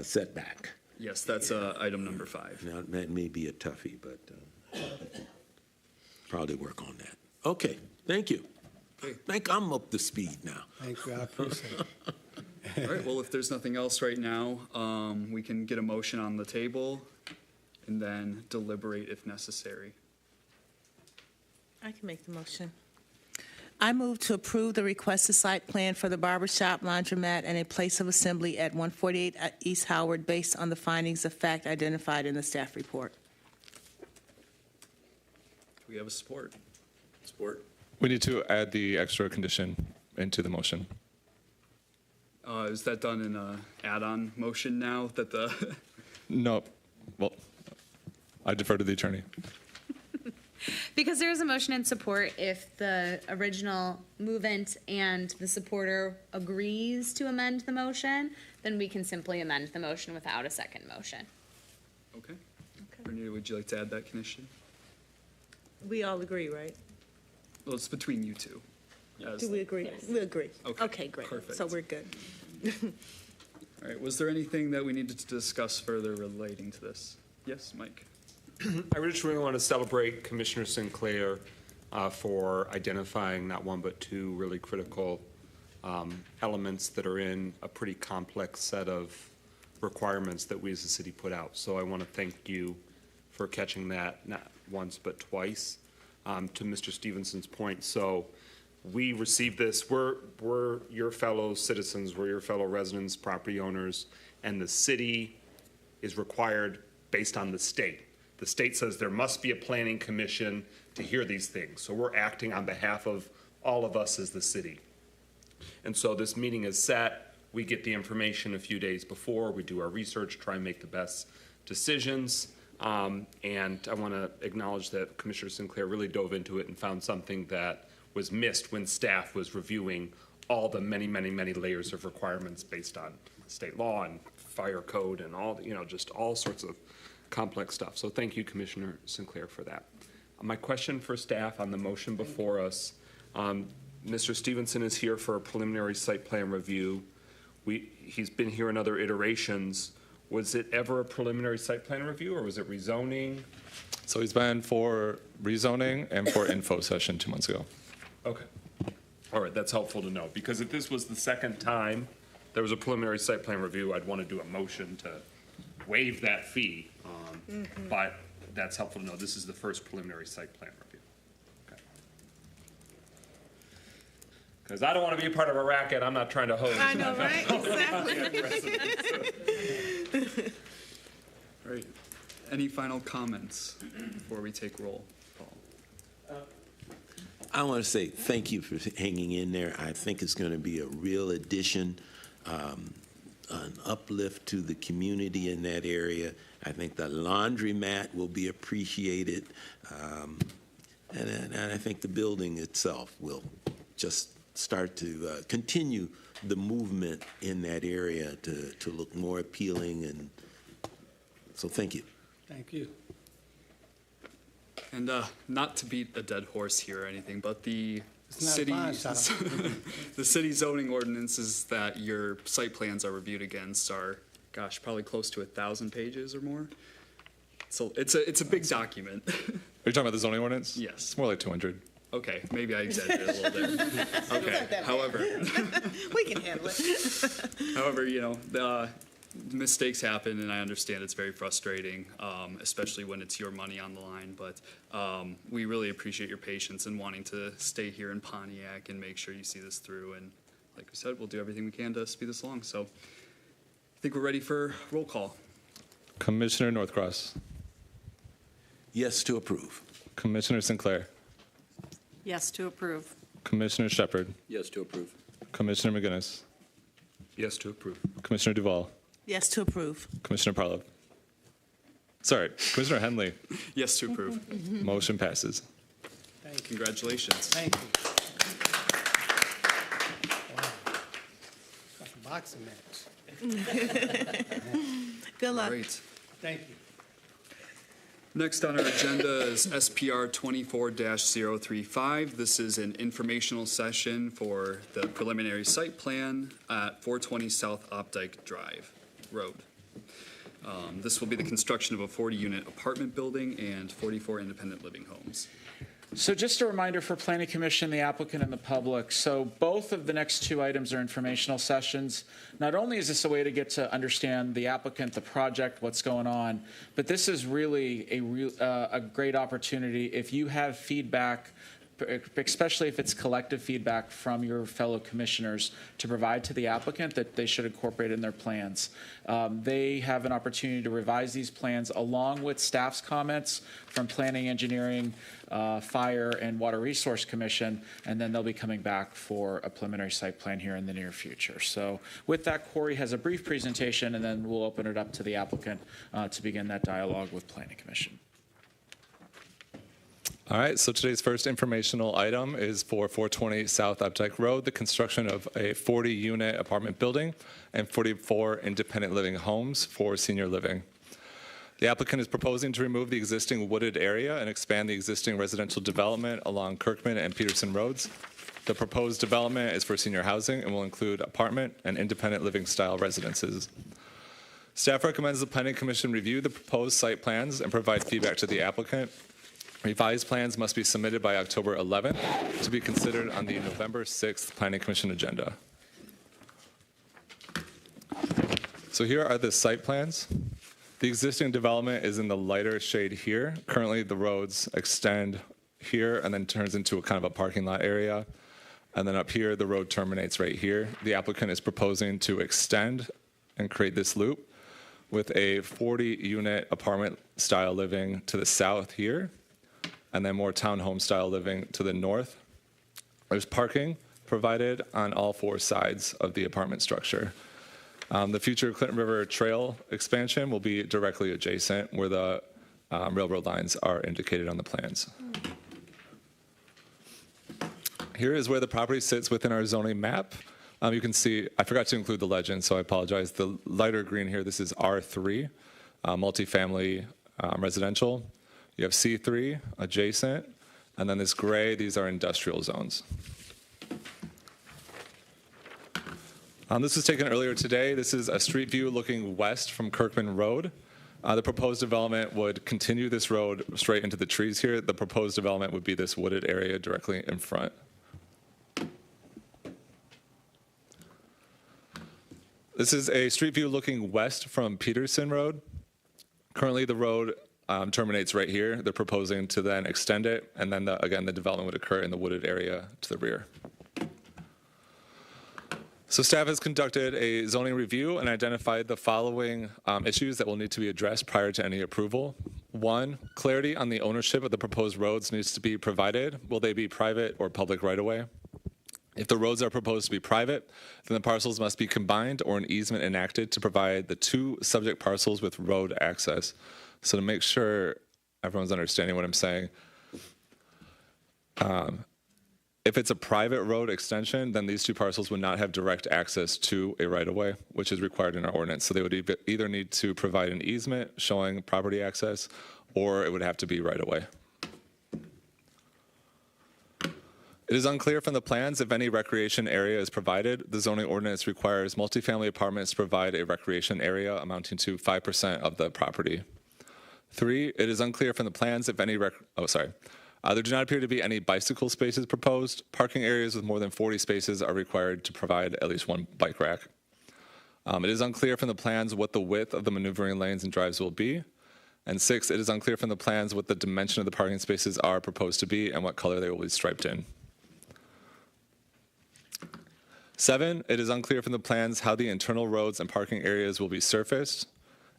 setback. Yes, that's item number 5. Now, that may be a toughie, but probably work on that. Okay, thank you. I think I'm up to speed now. Thank you, I appreciate it. All right, well, if there's nothing else right now, we can get a motion on the table and then deliberate if necessary. I can make the motion. I move to approve the requested site plan for the barber shop, laundromat, and a place of assembly at 148 East Howard based on the findings of fact identified in the staff report. Do we have a support? Support. We need to add the extra condition into the motion. Is that done in a add-on motion now that the? No, well, I defer to the attorney. Because there is a motion in support, if the original movant and the supporter agrees to amend the motion, then we can simply amend the motion without a second motion. Okay. Renita, would you like to add that condition? We all agree, right? Well, it's between you two. Do we agree? We agree. Okay, Okay, great. perfect. So we're good. All right, was there anything that we needed to discuss further relating to this? Yes, Mike? I just really want to celebrate Commissioner Sinclair for identifying not one but 2 really critical elements that are in a pretty complex set of requirements that we as a city put out. So I want to thank you for catching that not once but twice. To Mr. Stevenson's point, so we received this. We're your fellow citizens, we're your fellow residents, property owners, and the city is required based on the state. The state says there must be a planning commission to hear these things. So we're acting on behalf of all of us as the city. And so this meeting is set. We get the information a few days before. We do our research, try and make the best decisions. And I want to acknowledge that Commissioner Sinclair really dove into it and found something that was missed when staff was reviewing all the many, many, many layers of requirements based on state law and fire code and all, just all sorts of complex stuff. So thank you, Commissioner Sinclair, for that. My question for staff on the motion before us, Mr. Stevenson is here for a preliminary site plan review. He's been here in other iterations. Was it ever a preliminary site plan review, or was it rezoning? So he's been for rezoning and for info session 2 months ago. Okay. All right, that's helpful to know, because if this was the second time there was a preliminary site plan review, I'd want to do a motion to waive that fee. But that's helpful to know. This is the first preliminary site plan review. Because I don't want to be a part of a racket. I'm not trying to hose. I know, right? Exactly. All right. Any final comments before we take roll? Paul? I want to say thank you for hanging in there. I think it's going to be a real addition, an uplift to the community in that area. I think the laundromat will be appreciated, and I think the building itself will just start to continue the movement in that area to look more appealing. And so thank you. Thank you. And not to beat a dead horse here or anything, but the It's not city, fine, shut up. the city zoning ordinances that your site plans are reviewed against are, gosh, probably close to 1,000 pages or more. So it's a big document. Are you talking about the zoning ordinance? Yes. It's more like 200. Okay, maybe I exaggerated a little bit. Okay, however, We can handle it. however, the mistakes happen, and I understand it's very frustrating, especially when it's your money on the line. But we really appreciate your patience and wanting to stay here in Pontiac and make sure you see this through. And like we said, we'll do everything we can to speed this along. So I think we're ready for roll call. Commissioner Northcross. Yes to approve. Commissioner Sinclair. Yes to approve. Commissioner Shepard. Yes to approve. Commissioner McGinnis. Yes to approve. Commissioner Duval. Yes to approve. Commissioner Parlov. Sorry, Commissioner Henley. Yes to approve. Motion passes. Thank you. Congratulations. Thank you. Wow. Like a boxing match. Good luck. Great. Thank you. Next on our agenda is SPR 24-035. This is an informational session for the preliminary site plan at 420 South Opdyke Drive Road. This will be the construction of a 40-unit apartment building and 44 independent living homes. So just a reminder for Planning Commission, the applicant, and the public. So both of the next two items are informational sessions. Not only is this a way to get to understand the applicant, the project, what's going on, but this is really a great opportunity if you have feedback, especially if it's collective feedback from your fellow commissioners, to provide to the applicant that they should incorporate in their plans. They have an opportunity to revise these plans along with staff's comments from Planning, Engineering, Fire, and Water Resource Commission, and then they'll be coming back for a preliminary site plan here in the near future. So with that, Corey has a brief presentation, and then we'll open it up to the applicant to begin that dialogue with Planning Commission. All right, so today's first informational item is for 420 South Opdyke Road, the construction of a 40-unit apartment building and 44 independent living homes for senior living. The applicant is proposing to remove the existing wooded area and expand the existing residential development along Kirkman and Peterson Roads. The proposed development is for senior housing and will include apartment and independent living style residences. Staff recommends the Planning Commission review the proposed site plans and provide feedback to the applicant. Revised plans must be submitted by October 11th to be considered on the November 6th Planning Commission agenda. So here are the site plans. The existing development is in the lighter shade here. Currently, the roads extend here and then turns into a kind of a parking lot area. And then up here, the road terminates right here. The applicant is proposing to extend and create this loop with a 40-unit apartment style living to the south here, and then more townhome style living to the north. There's parking provided on all four sides of the apartment structure. The future Clinton River Trail expansion will be directly adjacent where the railroad lines are indicated on the plans. Here is where the property sits within our zoning map. You can see, I forgot to include the legend, so I apologize. The lighter green here, this is R3, multifamily residential. You have C3 adjacent, and then this gray, these are industrial zones. This was taken earlier today. This is a street view looking west from Kirkman Road. The proposed development would continue this road straight into the trees here. The proposed development would be this wooded area directly in front. This is a street view looking west from Peterson Road. Currently, the road terminates right here. They're proposing to then extend it, and then, again, the development would occur in the wooded area to the rear. So staff has conducted a zoning review and identified the following issues that will need to be addressed prior to any approval. One, clarity on the ownership of the proposed roads needs to be provided. Will they be private or public right-of-way? If the roads are proposed to be private, then the parcels must be combined or an easement enacted to provide the two subject parcels with road access. So to make sure everyone's understanding what I'm saying, if it's a private road extension, then these two parcels would not have direct access to a right-of-way, which is required in our ordinance. So they would either need to provide an easement showing property access, or it would have to be right-of-way. It is unclear from the plans if any recreation area is provided. The zoning ordinance requires multifamily apartments to provide a recreation area amounting to 5% of the property. 3, it is unclear from the plans if any there do not appear to be any bicycle spaces proposed. Parking areas with more than 40 spaces are required to provide at least one bike rack. It is unclear from the plans what the width of the maneuvering lanes and drives will be. And 6, it is unclear from the plans what the dimension of the parking spaces are proposed to be and what color they will be striped in. 7, it is unclear from the plans how the internal roads and parking areas will be surfaced.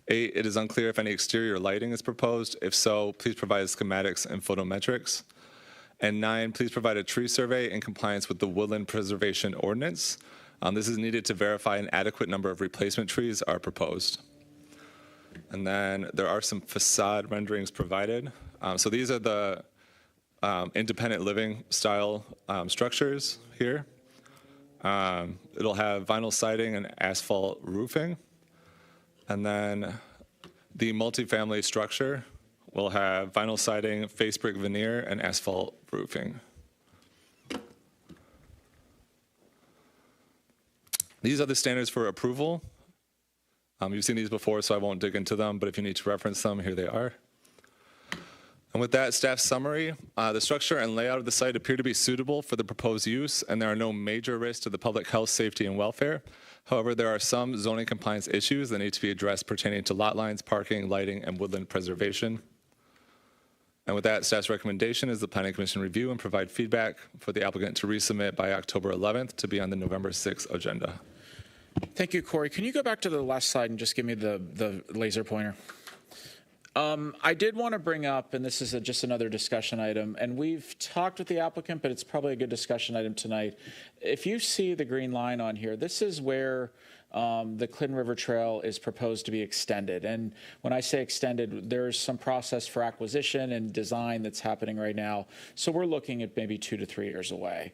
8, it is unclear if any exterior lighting is proposed. If so, please provide schematics and photometrics. And 9, please provide a tree survey in compliance with the Woodland Preservation Ordinance. This is needed to verify an adequate number of replacement trees are proposed. And then there are some facade renderings provided. So these are the independent living style structures here. It'll have vinyl siding and asphalt roofing. And then the multifamily structure will have vinyl siding, face brick veneer, and asphalt roofing. These are the standards for approval. You've seen these before, so I won't dig into them, but if you need to reference them, here they are. And with that staff summary, the structure and layout of the site appear to be suitable for the proposed use, and there are no major risks to the public health, safety, and welfare. However, there are some zoning compliance issues that need to be addressed pertaining to lot lines, parking, lighting, and woodland preservation. And with that, staff's recommendation is the Planning Commission review and provide feedback for the applicant to resubmit by October 11th to be on the November 6th agenda. Thank you, Corey. Can you go back to the last slide and just give me the laser pointer? I did want to bring up, and this is just another discussion item, and we've talked with the applicant, but it's probably a good discussion item tonight. If you see the green line on here, this is where the Clinton River Trail is proposed to be extended. And when I say extended, there's some process for acquisition and design that's happening right now. So we're looking at maybe 2 to 3 years away.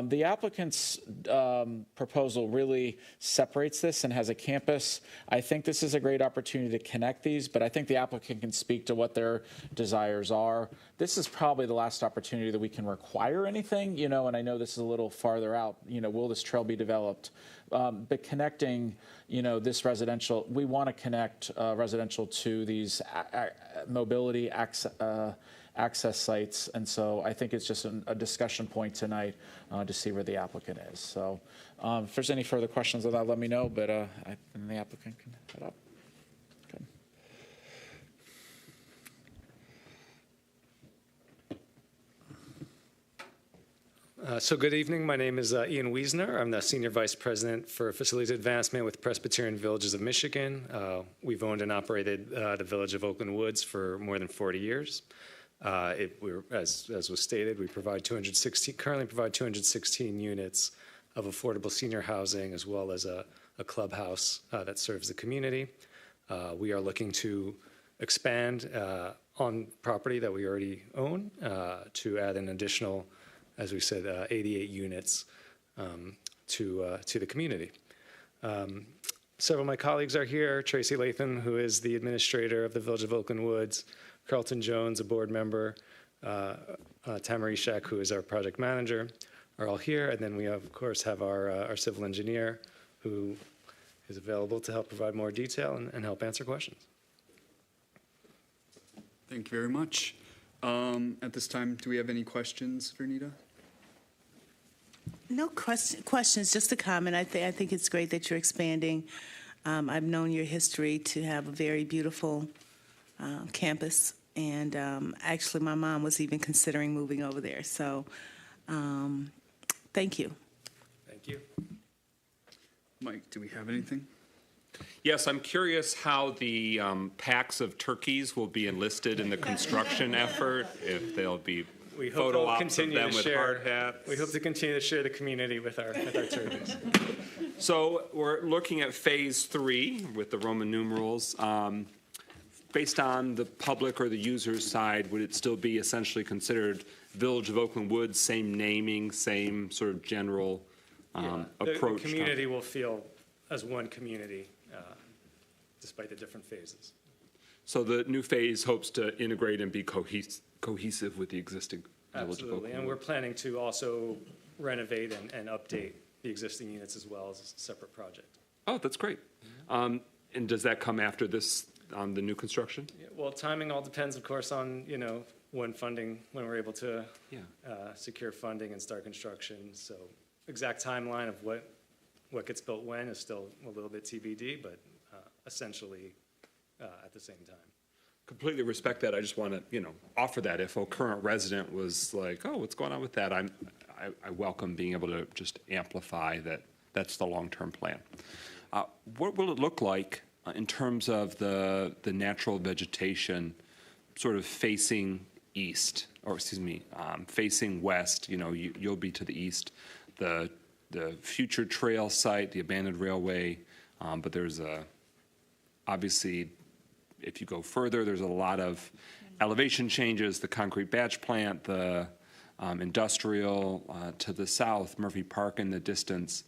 The applicant's proposal really separates this and has a campus. I think this is a great opportunity to connect these, but I think the applicant can speak to what their desires are. This is probably the last opportunity that we can require anything, and I know this is a little farther out, will this trail be developed? But connecting, this residential, we want to connect residential to these mobility access sites. And so I think it's just a discussion point tonight to see where the applicant is. So if there's any further questions on that, let me know, but and the applicant can head up. Good. So good evening. My name is Ian Wiesner. I'm the Senior Vice President for Facilities Advancement with Presbyterian Villages of Michigan. We've owned and operated the Village of Oakland Woods for more than 40 years. As was stated, we currently provide 216 units of affordable senior housing, as well as a clubhouse that serves the community. We are looking to expand on property that we already own to add an additional, as we said, 88 units to the community. Several of my colleagues are here. Tracy Latham, who is the administrator of the Village of Oakland Woods, Carlton Jones, a board member, Tamara Ishak, who is our project manager, are all here. And then we, of course, have our civil engineer, who is available to help provide more detail and help answer questions. Thank you very much. At this time, do we have any questions for Nita? No questions, just a comment. I think it's great that you're expanding. I've known your history to have a very beautiful campus, and actually my mom was even considering moving over there. So thank you. Thank you. Mike, do we have anything? Yes, I'm curious how the packs of turkeys will be enlisted in the construction effort, if they'll be We hope photo they'll ops of continue them to with share. hard hats. We hope to continue to share the community with our turkeys. So we're looking at phase 3 with the Roman numerals. Based on the public or the user's side, would it still be essentially considered Village of Oakland Woods, same naming, same sort of general approach? The community will feel as one community, despite the different phases. So the new phase hopes to integrate and be cohesive with the existing Village of Absolutely, Oakland and we're Woods. planning to also renovate and update the existing units as well as a separate project. Oh, that's great. And does that come after this, the new construction? Yeah, well, timing all depends, of course, on, when we're able to secure funding and start construction. So exact timeline of what gets built when is still a little bit TBD, but essentially at the same time. Completely respect that. I just want to, offer that. If a current resident was like, oh, what's going on with that? I welcome being able to just amplify that that's the long-term plan. What will it look like in terms of the natural vegetation sort of facing east, or excuse me, facing west? You'll be to the east. The future trail site, the abandoned railway, but there's obviously, if you go further, there's a lot of elevation changes, the concrete batch plant, the industrial to the south, Murphy Park in the distance.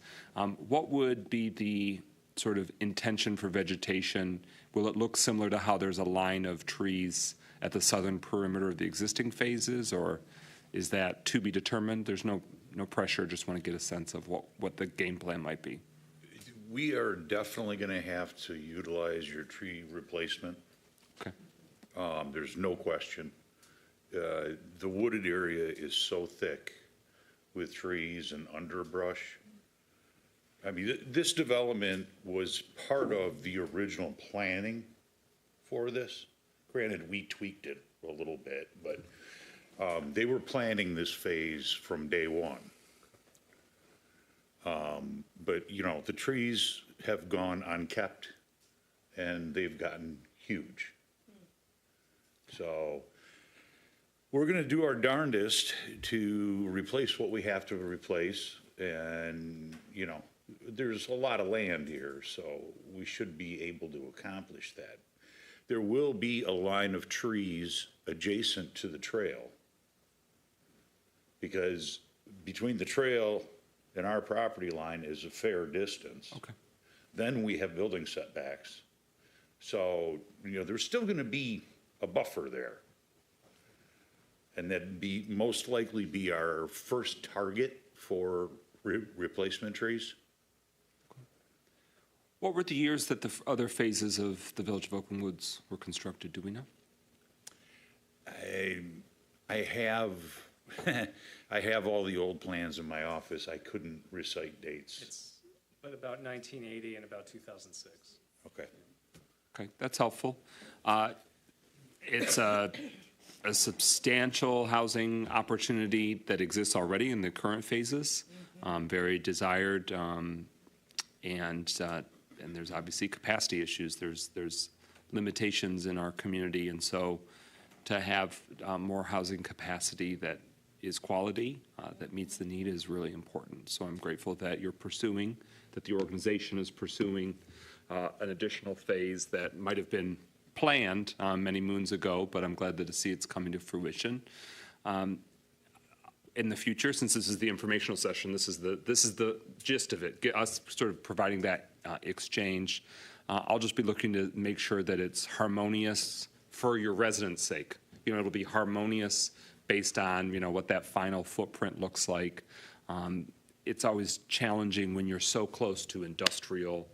What would be the sort of intention for vegetation? Will it look similar to how there's a line of trees at the southern perimeter of the existing phases, or is that to be determined? There's no pressure, just want to get a sense of what the game plan might be. We are definitely going to have to utilize your tree replacement. Okay. There's no question. The wooded area is so thick with trees and underbrush. I mean, this development was part of the original planning for this. Granted, we tweaked it a little bit, but they were planning this phase from day one. But, the trees have gone unkept and they've gotten huge. So we're going to do our darndest to replace what we have to replace. And, there's a lot of land here, so we should be able to accomplish that. There will be a line of trees adjacent to the trail, because between the trail and our property line is a fair distance. Okay. Then we have building setbacks. So, there's still going to be a buffer there. And that'd be most likely be our first target for replacement trees. What were the years that the other phases of the Village of Oakland Woods were constructed? Do we know? I have I have all the old plans in my office. I couldn't recite dates. It's about 1980 and about 2006. Okay. Okay, that's helpful. It's a substantial housing opportunity that exists already in the current phases, very desired, and there's obviously capacity issues. There's limitations in our community, and so to have more housing capacity that is quality, that meets the need, is really important. So I'm grateful that you're pursuing, that the organization is pursuing an additional phase that might have been planned many moons ago, but I'm glad to see it's coming to fruition. In the future, since this is the informational session, this is the gist of it, get us sort of providing that exchange. I'll just be looking to make sure that it's harmonious for your residents' sake. It'll be harmonious based on, what that final footprint looks like. It's always challenging when you're so close to industrial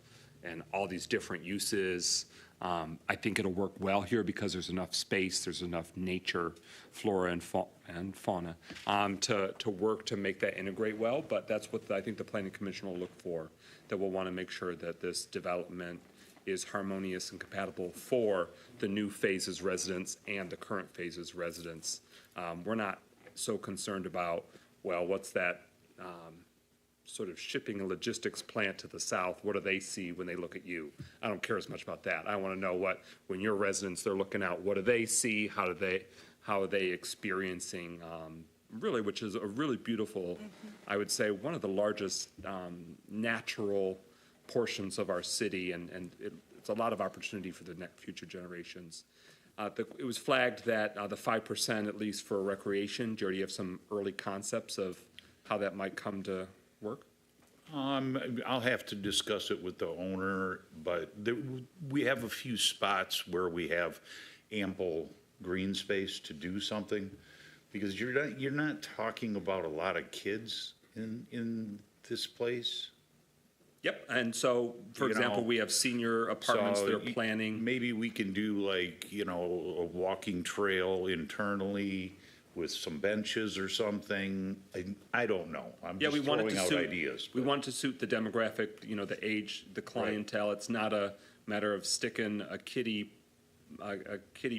and all these different uses. I think it'll work well here because there's enough space, there's enough nature, flora and fauna to work to make that integrate well. But that's what I think the Planning Commission will look for, that we'll want to make sure that this development is harmonious and compatible for the new phases residents and the current phases residents. We're not so concerned about, well, what's that sort of shipping and logistics plant to the south? What do they see when they look at you? I don't care as much about that. I want to know what, when your residents, they're looking out, what do they see? How are they experiencing, really, which is a really beautiful, I would say, one of the largest natural portions of our city, and it's a lot of opportunity for the next future generations. It was flagged that the 5% at least for recreation. Do you already have some early concepts of how that might come to work? I'll have to discuss it with the owner, but we have a few spots where we have ample green space to do something, because you're not talking about a lot of kids in this place. Yep, and so, for example, we have senior apartments that are planning. Maybe we can do like, a walking trail internally with some benches or something. I don't know. I'm just throwing out ideas. We want to suit the demographic, the age, the clientele. Right. It's not a matter of sticking a kiddie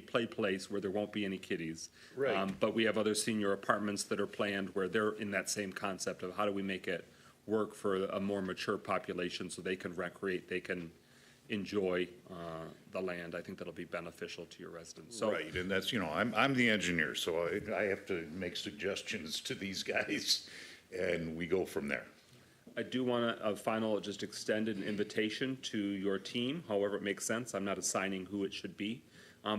play place where there won't be any kiddies. Right. But we have other senior apartments that are planned where they're in that same concept of how do we make it work for a more mature population so they can recreate, they can enjoy the land. I think that'll be beneficial to your residents. So, right, and that's, I'm the engineer, so I have to make suggestions to these guys, and we go from there. I do want a final, just extended an invitation to your team, however it makes sense. I'm not assigning who it should be,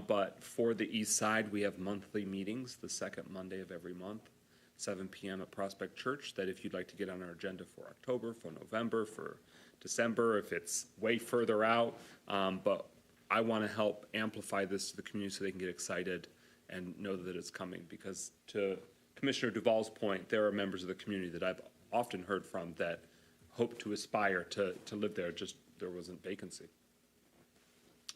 but for the East Side, we have monthly meetings, the second Monday of every month, 7 p.m. at Prospect Church, that if you'd like to get on our agenda for October, for November, for December, if it's way further out, but I want to help amplify this to the community so they can get excited and know that it's coming, because to Commissioner Duvall's point, there are members of the community that I've often heard from that hope to aspire to live there, just there wasn't vacancy.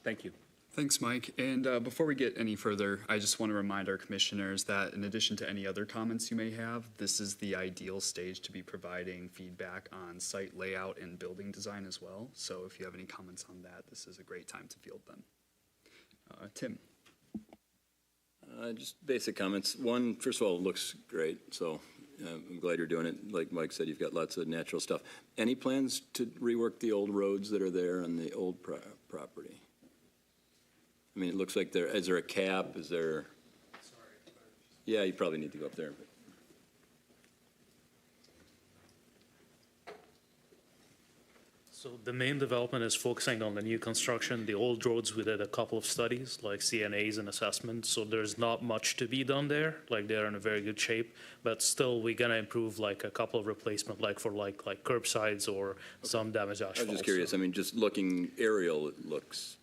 Thank you. Thanks, Mike. And before we get any further, I just want to remind our commissioners that in addition to any other comments you may have, this is the ideal stage to be providing feedback on site layout and building design as well. So if you have any comments on that, this is a great time to field them. Tim. Just basic comments. One, first of all, it looks great, so I'm glad you're doing it. Like Mike said, you've got lots of natural stuff. Any plans to rework the old roads that are there on the old property? I mean, it looks like is there a cap? Is there? Sorry. Yeah, you probably need to go up there. But. So the main development is focusing on the new construction. The old roads, we did a couple of studies, like CNAs and assessments. So there's not much to be done there. Like they're in a very good shape, but still we're gonna improve like a couple of replacement, like for like curbsides or some damaged asphalt. I was just curious. I mean, just looking aerial, it looks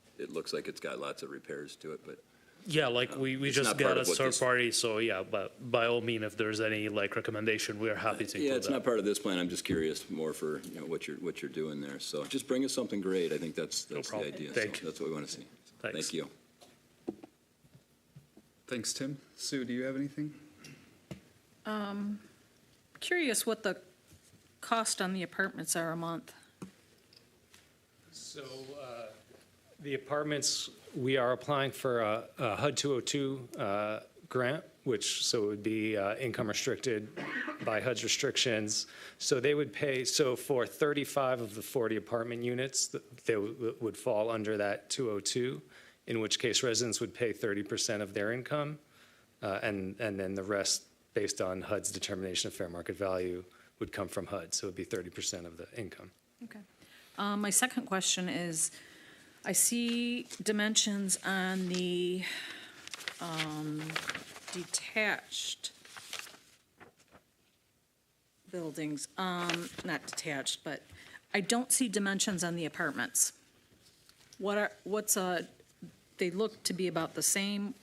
like it's got lots of repairs to it, but. Yeah, like we just got a third party, so yeah, but by all means, if there's any like recommendation, we're happy to include Yeah, it's not part of this plan. I'm just curious more for, what you're doing there. So just bring us something great. I think that's the idea. So that's what we want to see. Thanks. Thank you. Thanks, Tim. Sue, do you have anything? Curious what the cost on the apartments are a month. So the apartments, we are applying for a HUD 202 grant, which so it would be income restricted by HUD's restrictions. So they would pay, so for 35 of the 40 apartment units, they would fall under that 202, in which case residents would pay 30% of their income, and then the rest, based on HUD's determination of fair market value, would come from HUD. So it would be 30% of the income. Okay. My second question is, I see dimensions on the detached buildings, not detached, but I don't see dimensions on the apartments. They look to be about the same.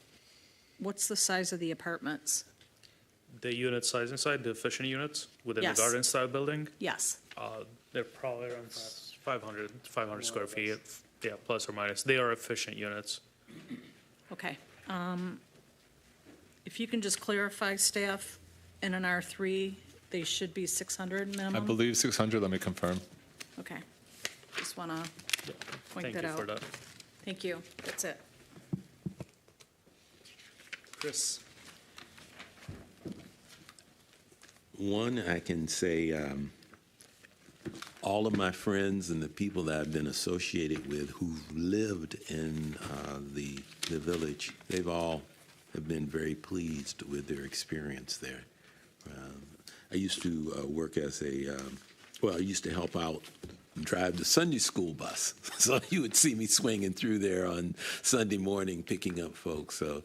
What's the size of the apartments? The unit size inside, the efficient units within Yes. the garden style building? Yes. They're probably around 500 square feet. Yeah, plus or minus. They are efficient units. Okay. If you can just clarify, staff, in an R3, they should be 600 minimum? I believe 600, let me confirm. Okay. Just want to point Thank that you out. for that. Thank you. That's it. Chris? One, I can say all of my friends and the people that I've been associated with who've lived in the village, they've all have been very pleased with their experience there. I used to work as I used to help out and drive the Sunday school bus. So you would see me swinging through there on Sunday morning picking up folks. So,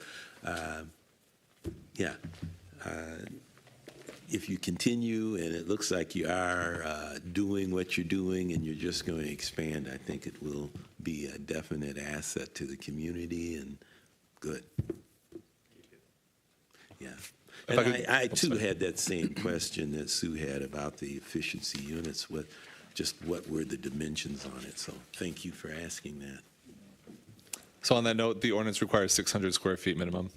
if you continue and it looks like you are doing what you're doing and you're just going to expand, I think it will be a definite asset to the community and good. Yeah. And I too had that same question that Sue had about the efficiency units. What were the dimensions on it? So thank you for asking that. So on that note, the ordinance requires 600 square feet minimum.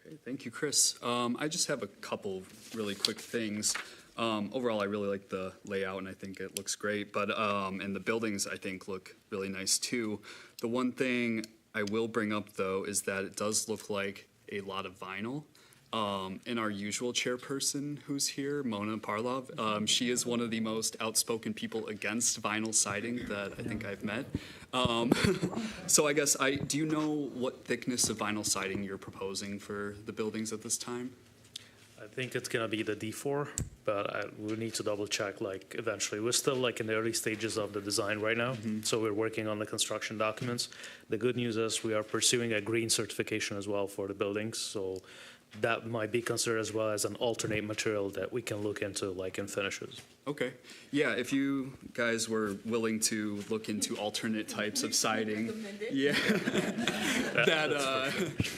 Okay, thank you, Chris. I just have a couple really quick things. Overall, I really like the layout, and I think it looks great. But and the buildings, I think, look really nice too. The one thing I will bring up, though, is that it does look like a lot of vinyl. And our usual chairperson who's here, Mona Parlov, she is one of the most outspoken people against vinyl siding that I think I've met. So I guess, do you know what thickness of vinyl siding you're proposing for the buildings at this time? I think it's gonna be the D4, but we need to double check, like, eventually. We're still like in the early stages of the design right now, so we're working on the construction documents. The good news is we are pursuing a green certification as well for the buildings, so that might be considered as well as an alternate material that we can look into, like in finishes. Okay. Yeah, if you guys were willing to look into alternate types of siding, yeah,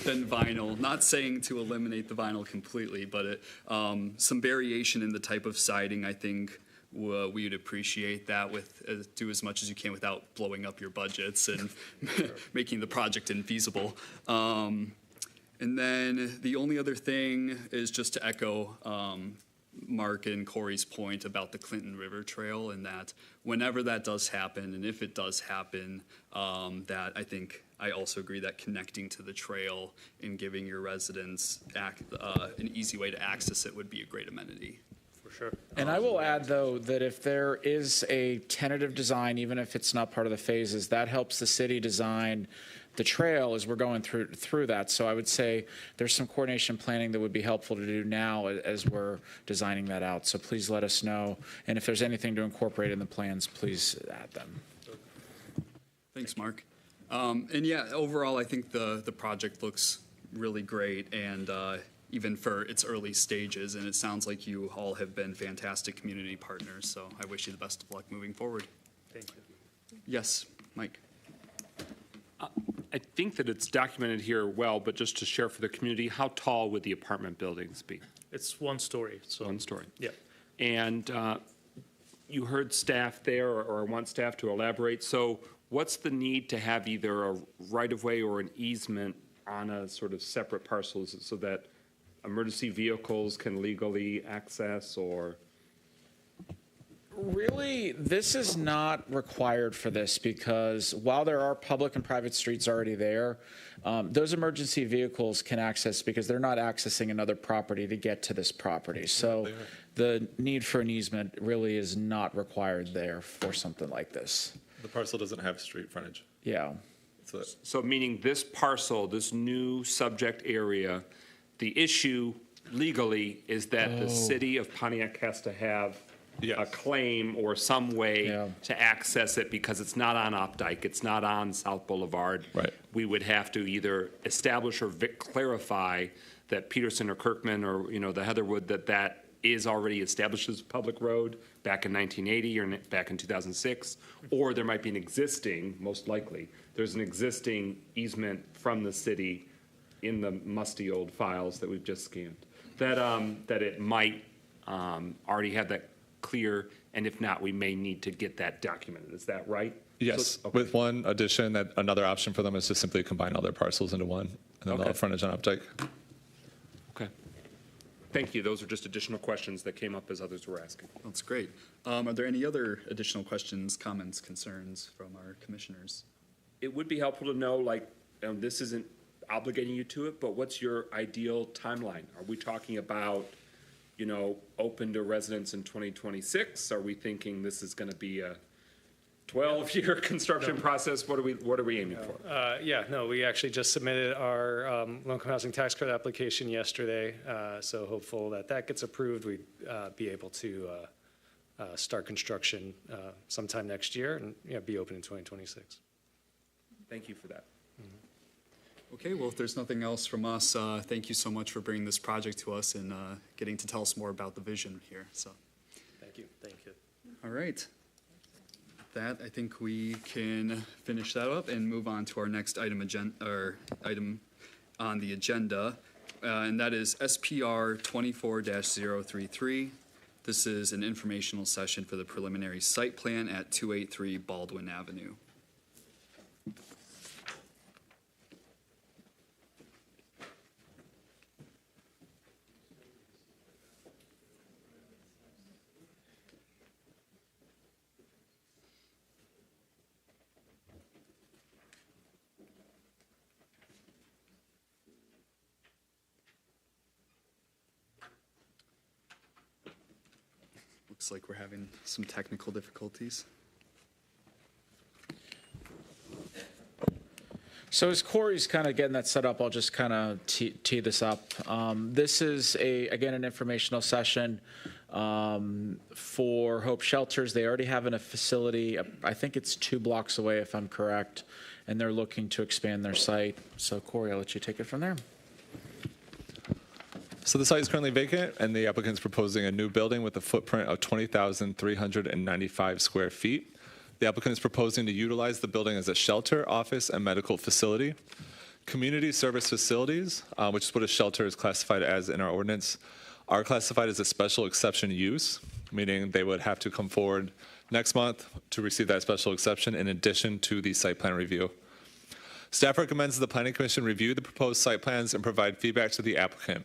than vinyl. Not saying to eliminate the vinyl completely, but some variation in the type of siding, I think we would appreciate that with do as much as you can without blowing up your budgets and making the project infeasible. And then the only other thing is just to echo Mark and Corey's point about the Clinton River Trail, and that whenever that does happen, and if it does happen, that I also agree that connecting to the trail and giving your residents an easy way to access it would be a great amenity. For sure. And I will add, though, that if there is a tentative design, even if it's not part of the phases, that helps the city design the trail as we're going through that. So I would say there's some coordination planning that would be helpful to do now as we're designing that out. So please let us know. And if there's anything to incorporate in the plans, please add them. Thanks, Mark. And yeah, overall, I think the project looks really great, and even for its early stages, and it sounds like you all have been fantastic community partners, so I wish you the best of luck moving forward. Thank you. Yes, Mike. I think that it's documented here well, but just to share for the community, how tall would the apartment buildings be? It's one story, so. One story. Yeah. And you heard staff there, or want staff to elaborate. So what's the need to have either a right-of-way or an easement on a sort of separate parcel? Is it so that emergency vehicles can legally access, or? Really, this is not required for this, because while there are public and private streets already there, those emergency vehicles can access because they're not accessing another property to get to this property. So the need for an easement really is not required there for something like this. The parcel doesn't have street frontage. Yeah. So meaning this parcel, this new subject area, the issue legally is that the city of Pontiac has to have a claim or some way to access it, because it's not on Opdyke, it's not on South Boulevard. Right. We would have to either establish or clarify that Peterson or Kirkman or, the Heatherwood, that is already established as a public road back in 1980 or back in 2006, or there might be an existing, most likely, there's an existing easement from the city in the musty old files that we've just scanned, that it might already have that clear, and if not, we may need to get that documented. Is that right? Yes, So- okay. with one addition, that another option for them is to simply combine all their parcels into one, and then they'll Okay. have frontage on Updike. Okay. Thank you. Those are just additional questions that came up as others were asking. That's great. Are there any other additional questions, comments, concerns from our commissioners? It would be helpful to know, like, this isn't obligating you to it, but what's your ideal timeline? Are we talking about, open to residents in 2026? Are we thinking this is going to be a 12-year construction process? What are we aiming for? Yeah, no, we actually just submitted our low-income housing tax credit application yesterday, so hopeful that that gets approved. We'd be able to start construction sometime next year and be open in 2026. Thank you for that. Okay, well, if there's nothing else from us, thank you so much for bringing this project to us and getting to tell us more about the vision here. So, Thank you. Thank you. all right. With that, I think we can finish that up and move on to our next item on the agenda, and that is SPR 24-033. This is an informational session for the preliminary site plan at 283 Baldwin Avenue. Looks like we're having some technical difficulties. So as Corey's kind of getting that set up, I'll just kind of tee this up. This is, again, an informational session for Hope Shelters. They already have a facility, I think it's 2 blocks away, if I'm correct, and they're looking to expand their site. So Corey, I'll let you take it from there. So the site is currently vacant, and the applicant is proposing a new building with a footprint of 20,395 square feet. The applicant is proposing to utilize the building as a shelter, office, and medical facility. Community service facilities, which is what a shelter is classified as in our ordinance, are classified as a special exception use, meaning they would have to come forward next month to receive that special exception in addition to the site plan review. Staff recommends the Planning Commission review the proposed site plans and provide feedback to the applicant.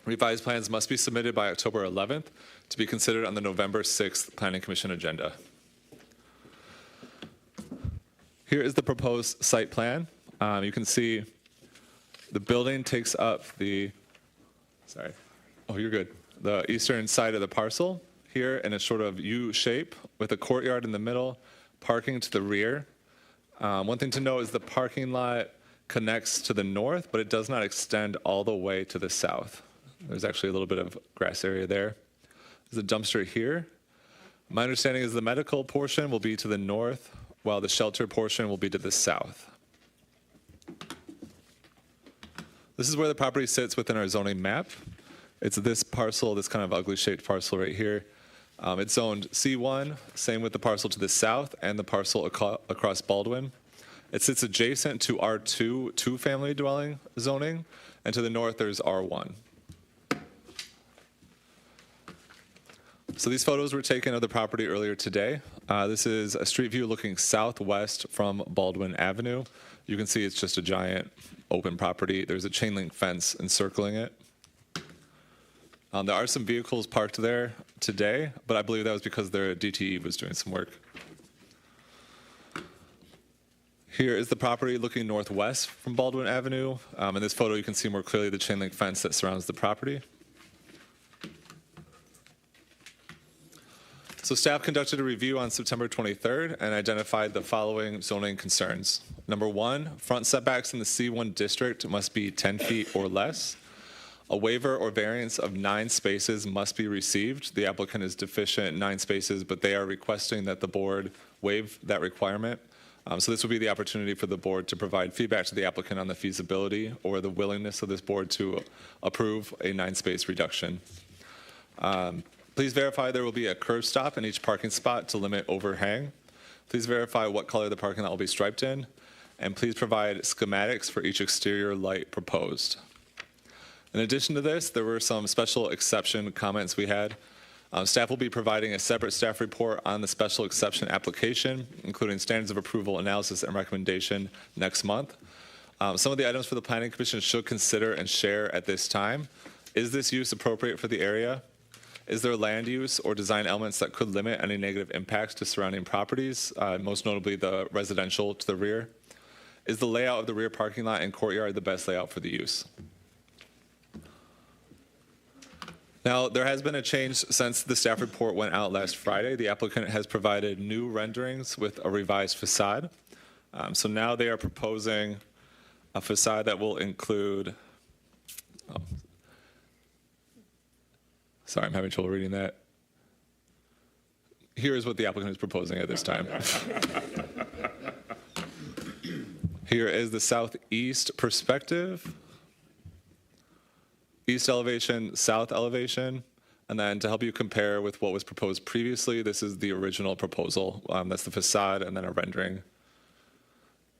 Revised plans must be submitted by October 11th to be considered on the November 6th Planning Commission agenda. Here is the proposed site plan. You can see the building takes up the eastern side of the parcel here in a sort of U shape with a courtyard in the middle, parking to the rear. One thing to note is the parking lot connects to the north, but it does not extend all the way to the south. There's actually a little bit of grass area there. There's a dumpster here. My understanding is the medical portion will be to the north, while the shelter portion will be to the south. This is where the property sits within our zoning map. It's this parcel, this kind of ugly shaped parcel right here. It's zoned C1, same with the parcel to the south and the parcel across Baldwin. It sits adjacent to R2, two-family dwelling zoning, and to the north there's R1. So these photos were taken of the property earlier today. This is a street view looking southwest from Baldwin Avenue. You can see it's just a giant open property. There's a chain link fence encircling it. There are some vehicles parked there today, but I believe that was because their DTE was doing some work. Here is the property looking northwest from Baldwin Avenue. In this photo, you can see more clearly the chain link fence that surrounds the property. So staff conducted a review on September 23rd and identified the following zoning concerns. Number 1, front setbacks in the C1 district must be 10 feet or less. A waiver or variance of 9 spaces must be received. The applicant is deficient in 9 spaces, but they are requesting that the board waive that requirement. So this will be the opportunity for the board to provide feedback to the applicant on the feasibility or the willingness of this board to approve a 9-space reduction. Please verify there will be a curb stop in each parking spot to limit overhang. Please verify what color the parking lot will be striped in. And please provide schematics for each exterior light proposed. In addition to this, there were some special exception comments we had. Staff will be providing a separate staff report on the special exception application, including standards of approval, analysis, and recommendation next month. Some of the items for the Planning Commission should consider and share at this time. Is this use appropriate for the area? Is there land use or design elements that could limit any negative impacts to surrounding properties, most notably the residential to the rear? Is the layout of the rear parking lot and courtyard the best layout for the use? Now, there has been a change since the staff report went out last Friday. The applicant has provided new renderings with a revised facade. So now they are proposing a facade that will include, sorry, I'm having trouble reading that. Here is what the applicant is proposing at this time. Here is the southeast perspective. East elevation, south elevation, and then to help you compare with what was proposed previously, this is the original proposal. That's the facade and then a rendering.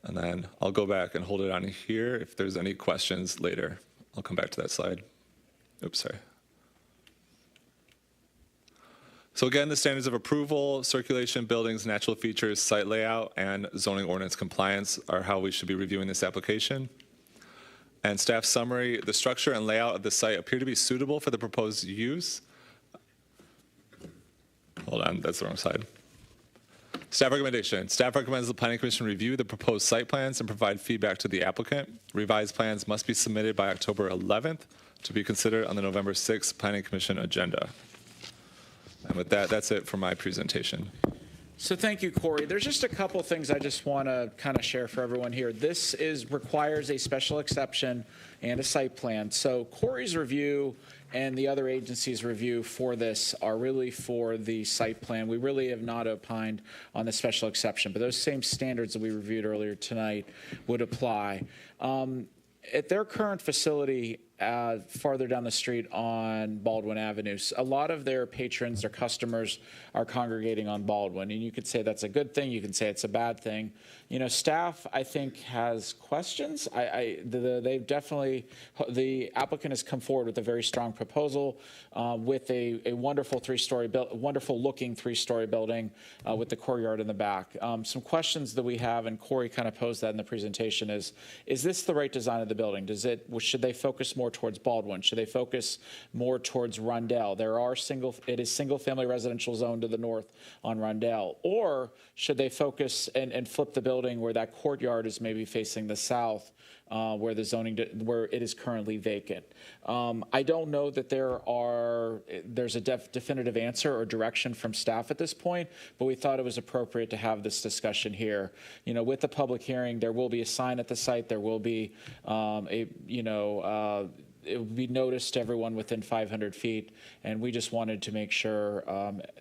And then I'll go back and hold it on here. If there's any questions later, I'll come back to that slide. Oops, sorry. So again, the standards of approval, circulation, buildings, natural features, site layout, and zoning ordinance compliance are how we should be reviewing this application. And staff summary, the structure and layout of the site appear to be suitable for the proposed use. Hold on, that's the wrong slide. Staff recommendation. Staff recommends the Planning Commission review the proposed site plans and provide feedback to the applicant. Revised plans must be submitted by October 11th to be considered on the November 6th Planning Commission agenda. And with that, that's it for my presentation. So thank you, Corey. There's just a couple things I just want to kind of share for everyone here. This requires a special exception and a site plan. So Corey's review and the other agency's review for this are really for the site plan. We really have not opined on the special exception, but those same standards that we reviewed earlier tonight would apply. At their current facility, farther down the street on Baldwin Avenue, a lot of their patrons, their customers are congregating on Baldwin. And you could say that's a good thing. You can say it's a bad thing. You know, staff, I think, has questions. They've definitely, the applicant has come forward with a very strong proposal with a wonderful wonderful looking three-story building with the courtyard in the back. Some questions that we have, and Corey kind of posed that in the presentation, is this the right design of the building? Should they focus more towards Baldwin? Should they focus more towards Rundell? It is single-family residential zone to the north on Rundell. Or should they focus and flip the building where that courtyard is maybe facing the south, where it is currently vacant? I don't know that there's a definitive answer or direction from staff at this point, but we thought it was appropriate to have this discussion here. You know, with the public hearing, there will be a sign at the site. There will be it will be noticed to everyone within 500 feet, and we just wanted to make sure,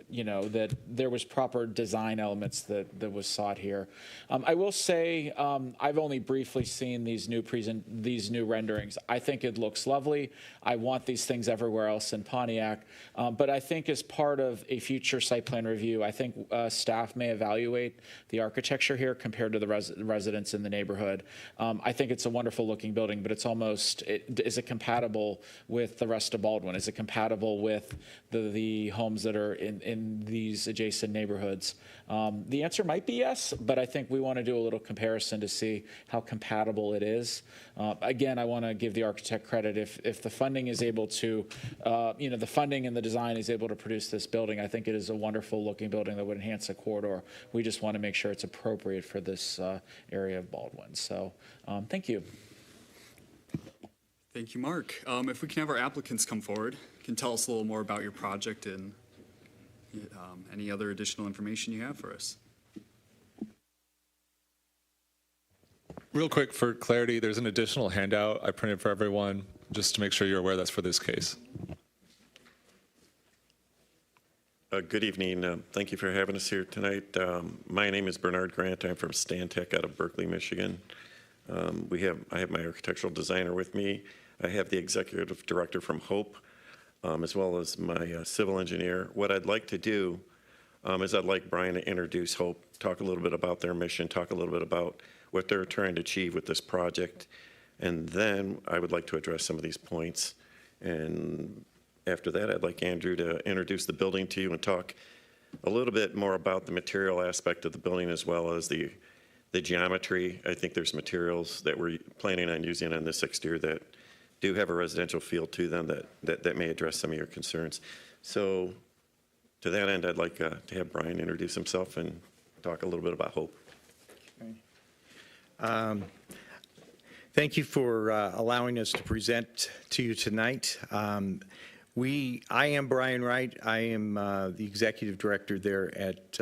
that there was proper design elements that was sought here. I will say I've only briefly seen these new renderings. I think it looks lovely. I want these things everywhere else in Pontiac, but I think as part of a future site plan review, I think staff may evaluate the architecture here compared to the residents in the neighborhood. I think it's a wonderful looking building, but is it compatible with the rest of Baldwin? Is it compatible with the homes that are in these adjacent neighborhoods? The answer might be yes, but I think we want to do a little comparison to see how compatible it is. Again, I want to give the architect credit. If the funding is able to, the funding and the design is able to produce this building, I think it is a wonderful looking building that would enhance the corridor. We just want to make sure it's appropriate for this area of Baldwin. So thank you. Thank you, Mark. If we can have our applicants come forward, can tell us a little more about your project and any other additional information you have for us. Real quick for clarity, there's an additional handout I printed for everyone, just to make sure you're aware that's for this case. Good evening. Thank you for having us here tonight. My name is Bernard Grant. I'm from Stantec out of Berkeley, Michigan. I have my architectural designer with me. I have the executive director from Hope, as well as my civil engineer. What I'd like to do is I'd like Brian to introduce Hope, talk a little bit about their mission, talk a little bit about what they're trying to achieve with this project, and then I would like to address some of these points and after that, I'd like Andrew to introduce the building to you and talk a little bit more about the material aspect of the building as well as the geometry. I think there's materials that we're planning on using on this exterior that do have a residential feel to them that may address some of your concerns. So to that end, I'd like to have Brian introduce himself and talk a little bit about Hope. Thank you for allowing us to present to you tonight. I am Brian Wright. I am the executive director there at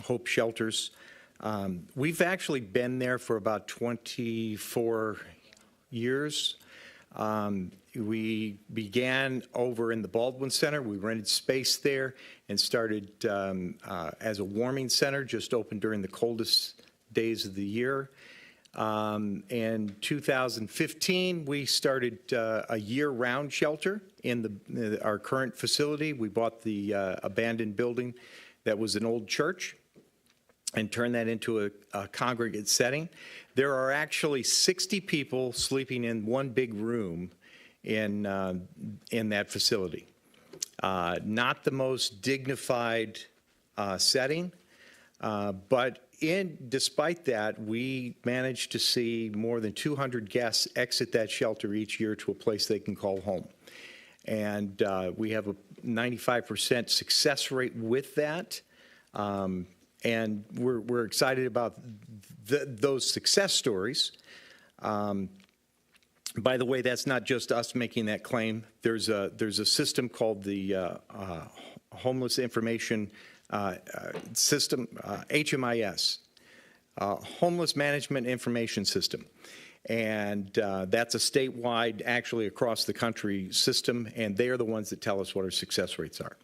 Hope Shelters. We've actually been there for about 24 years. We began over in the Baldwin Center. We rented space there and started as a warming center, just opened during the coldest days of the year. In 2015, we started a year-round shelter in our current facility. We bought the abandoned building that was an old church and turned that into a congregate setting. There are actually 60 people sleeping in one big room in that facility. Not the most dignified setting, but despite that, we managed to see more than 200 guests exit that shelter each year to a place they can call home. And we have a 95% success rate with that. And we're excited about those success stories. By the way, that's not just us making that claim. There's a system called the Homeless Information System, HMIS, Homeless Management Information System. And that's a statewide, actually across the country system, and they are the ones that tell us what our success rates are.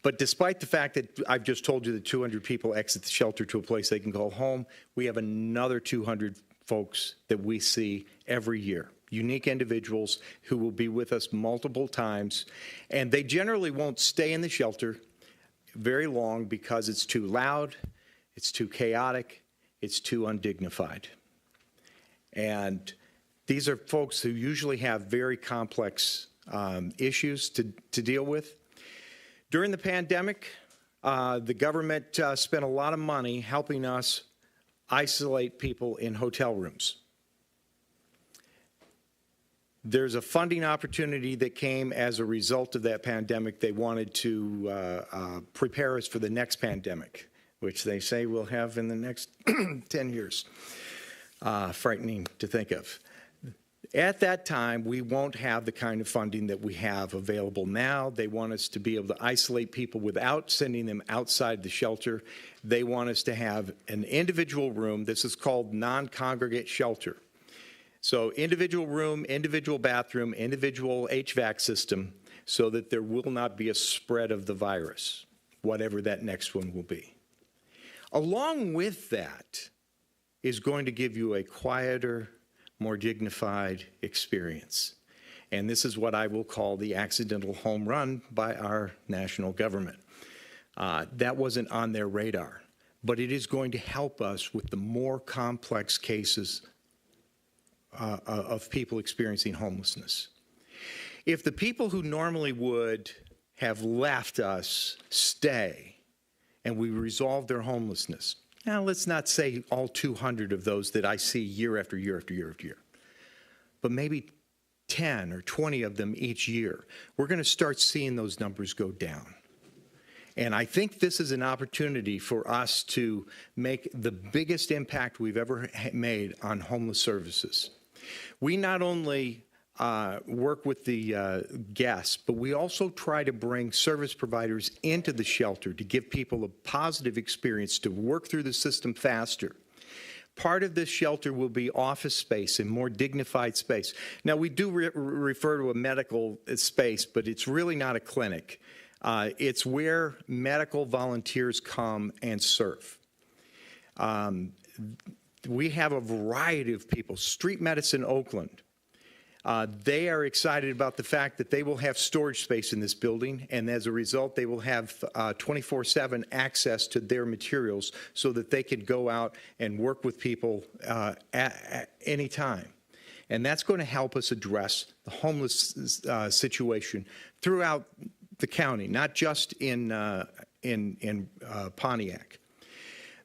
But despite the fact that I've just told you that 200 people exit the shelter to a place they can call home, we have another 200 folks that we see every year, unique individuals who will be with us multiple times, and they generally won't stay in the shelter very long because it's too loud, it's too chaotic, it's too undignified. And these are folks who usually have very complex issues to deal with. During the pandemic, the government spent a lot of money helping us isolate people in hotel rooms. There's a funding opportunity that came as a result of that pandemic. They wanted to prepare us for the next pandemic, which they say we'll have in the next 10 years. Frightening to think of. At that time, we won't have the kind of funding that we have available now. They want us to be able to isolate people without sending them outside the shelter. They want us to have an individual room. This is called non-congregate shelter. So individual room, individual bathroom, individual HVAC system, so that there will not be a spread of the virus, whatever that next one will be. Along with that is going to give you a quieter, more dignified experience. And this is what I will call the accidental home run by our national government. That wasn't on their radar, but it is going to help us with the more complex cases of people experiencing homelessness. If the people who normally would have left us stay and we resolve their homelessness, now, let's not say all 200 of those that I see year after year after year after year, but maybe 10 or 20 of them each year. We're going to start seeing those numbers go down. And I think this is an opportunity for us to make the biggest impact we've ever made on homeless services. We not only work with the guests, but we also try to bring service providers into the shelter to give people a positive experience, to work through the system faster. Part of this shelter will be office space and more dignified space. Now, we do refer to a medical space, but it's really not a clinic. It's where medical volunteers come and serve. We have a variety of people. Street Medicine Oakland. They are excited about the fact that they will have storage space in this building, and as a result, they will have 24/7 access to their materials so that they can go out and work with people at any time. And that's going to help us address the homeless situation throughout the county, not just in Pontiac.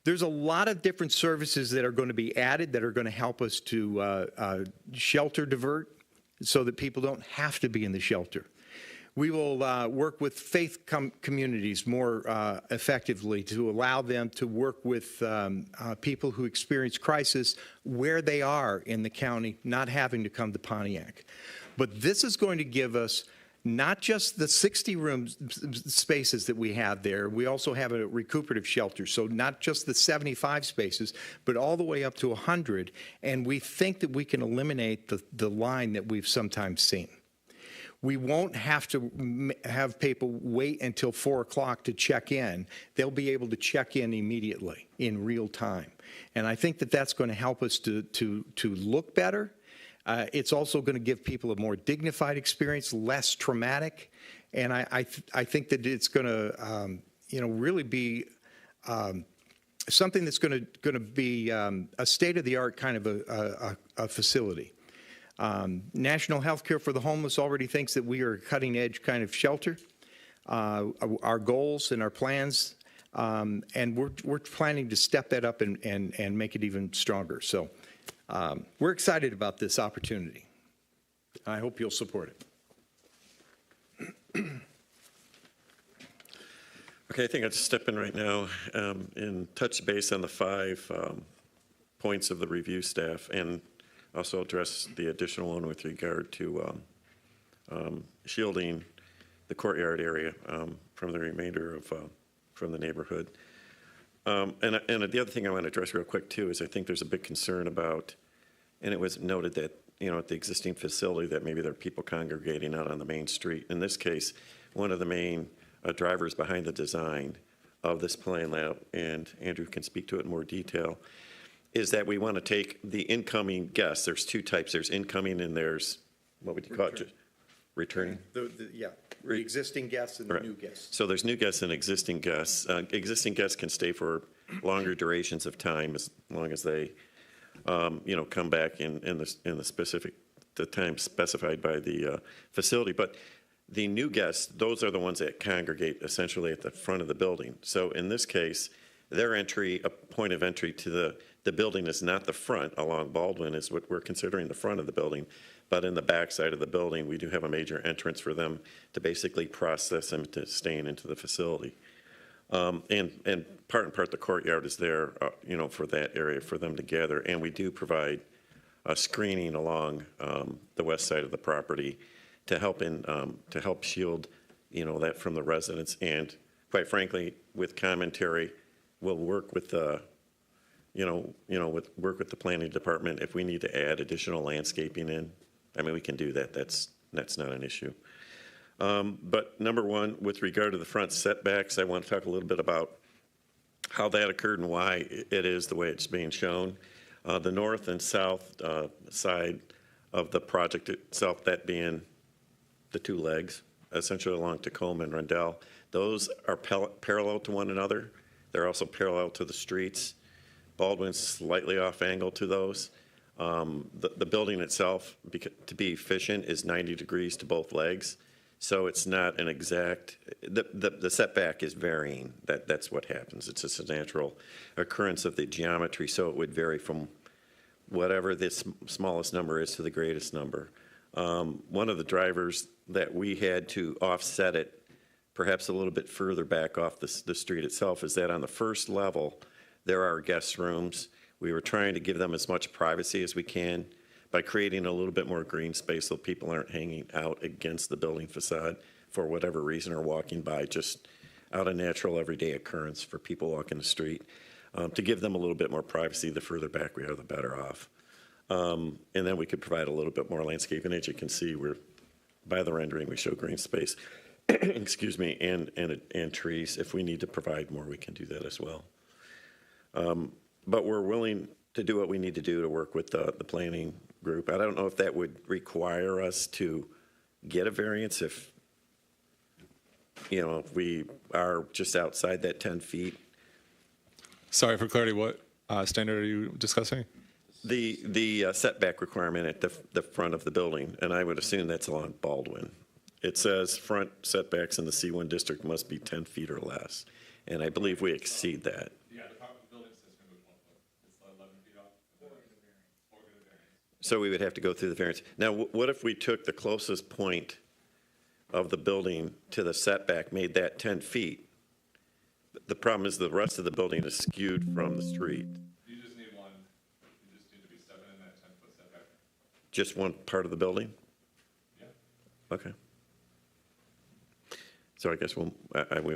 There's a lot of different services that are going to be added that are going to help us to shelter divert so that people don't have to be in the shelter. We will work with faith communities more effectively to allow them to work with people who experience crisis where they are in the county, not having to come to Pontiac. But this is going to give us not just the 60 room spaces that we have there, we also have a recuperative shelter, so not just the 75 spaces, but all the way up to 100, and we think that we can eliminate the line that we've sometimes seen. We won't have to have people wait until 4 o'clock to check in. They'll be able to check in immediately in real time. And I think that that's going to help us to look better. It's also going to give people a more dignified experience, less traumatic. And I think that it's going to, really be something that's going to be a state-of-the-art kind of a facility. National Healthcare for the Homeless already thinks that we are a cutting-edge kind of shelter. Our goals and our plans, and we're planning to step that up and make it even stronger. So we're excited about this opportunity. I hope you'll support it. Okay, I think I'll just step in right now and touch base on the 5 points of the review staff and also address the additional one with regard to shielding the courtyard area from the remainder of from the neighborhood. And the other thing I want to address real quick too is I think there's a big concern about, and it was noted that at the existing facility that maybe there are people congregating out on the main street. In this case, one of the main drivers behind the design of this plan lab, and Andrew can speak to it in more detail, is that we want to take the incoming guests. There's 2 types. There's incoming and there's, what would you call it? Returning? The existing guests and the new guests. So there's new guests and existing guests. Existing guests can stay for longer durations of time as long as they, come back in the time specified by the facility. But the new guests, those are the ones that congregate essentially at the front of the building. So in this case, their entry, a point of entry to the building is not the front along Baldwin, is what we're considering the front of the building. But in the back side of the building, we do have a major entrance for them to basically process them to staying into the facility. And part and part, the courtyard is there, for that area for them to gather. And we do provide screening along the west side of the property to help shield, that from the residents. And quite frankly, with commentary, we'll work with the, work with the planning department if we need to add additional landscaping in. I mean, we can do that. That's not an issue. But number one, with regard to the front setbacks, I want to talk a little bit about how that occurred and why it is the way it's being shown. The north and south side of the project itself, that being the 2 legs, essentially along Tacoma and Rundell, those are parallel to one another. They're also parallel to the streets. Baldwin's slightly off angle to those. The building itself, to be efficient, is 90 degrees to both legs. So it's not an exact, the setback is varying. That's what happens. It's just a natural occurrence of the geometry. So it would vary from whatever this smallest number is to the greatest number. One of the drivers that we had to offset it perhaps a little bit further back off the street itself is that on the first level, there are guest rooms. We were trying to give them as much privacy as we can by creating a little bit more green space so people aren't hanging out against the building facade for whatever reason or walking by, just out of natural everyday occurrence for people walking the street. To give them a little bit more privacy, the further back we are, the better off. And then we could provide a little bit more landscaping. As you can see, by the rendering, we show green space, excuse me, and trees. If we need to provide more, we can do that as well. But we're willing to do what we need to do to work with the planning group. I don't know if that would require us to get a variance if we are just outside that 10 feet. Sorry, for clarity, what standard are you discussing? The setback requirement at the front of the building, and I would assume that's along Baldwin. It says front setbacks in the C1 district must be 10 feet or less, and I believe we exceed that. Yeah, the building system was 1 foot. It's 11 feet off. Or get a variance. So we would have to go through the variance. Now, what if we took the closest point of the building to the setback, made that 10 feet? The problem is the rest of the building is skewed from the street. You just need one. You just need to be 7 in that 10-foot setback. Just one part of the building? Yeah. Okay. So I guess we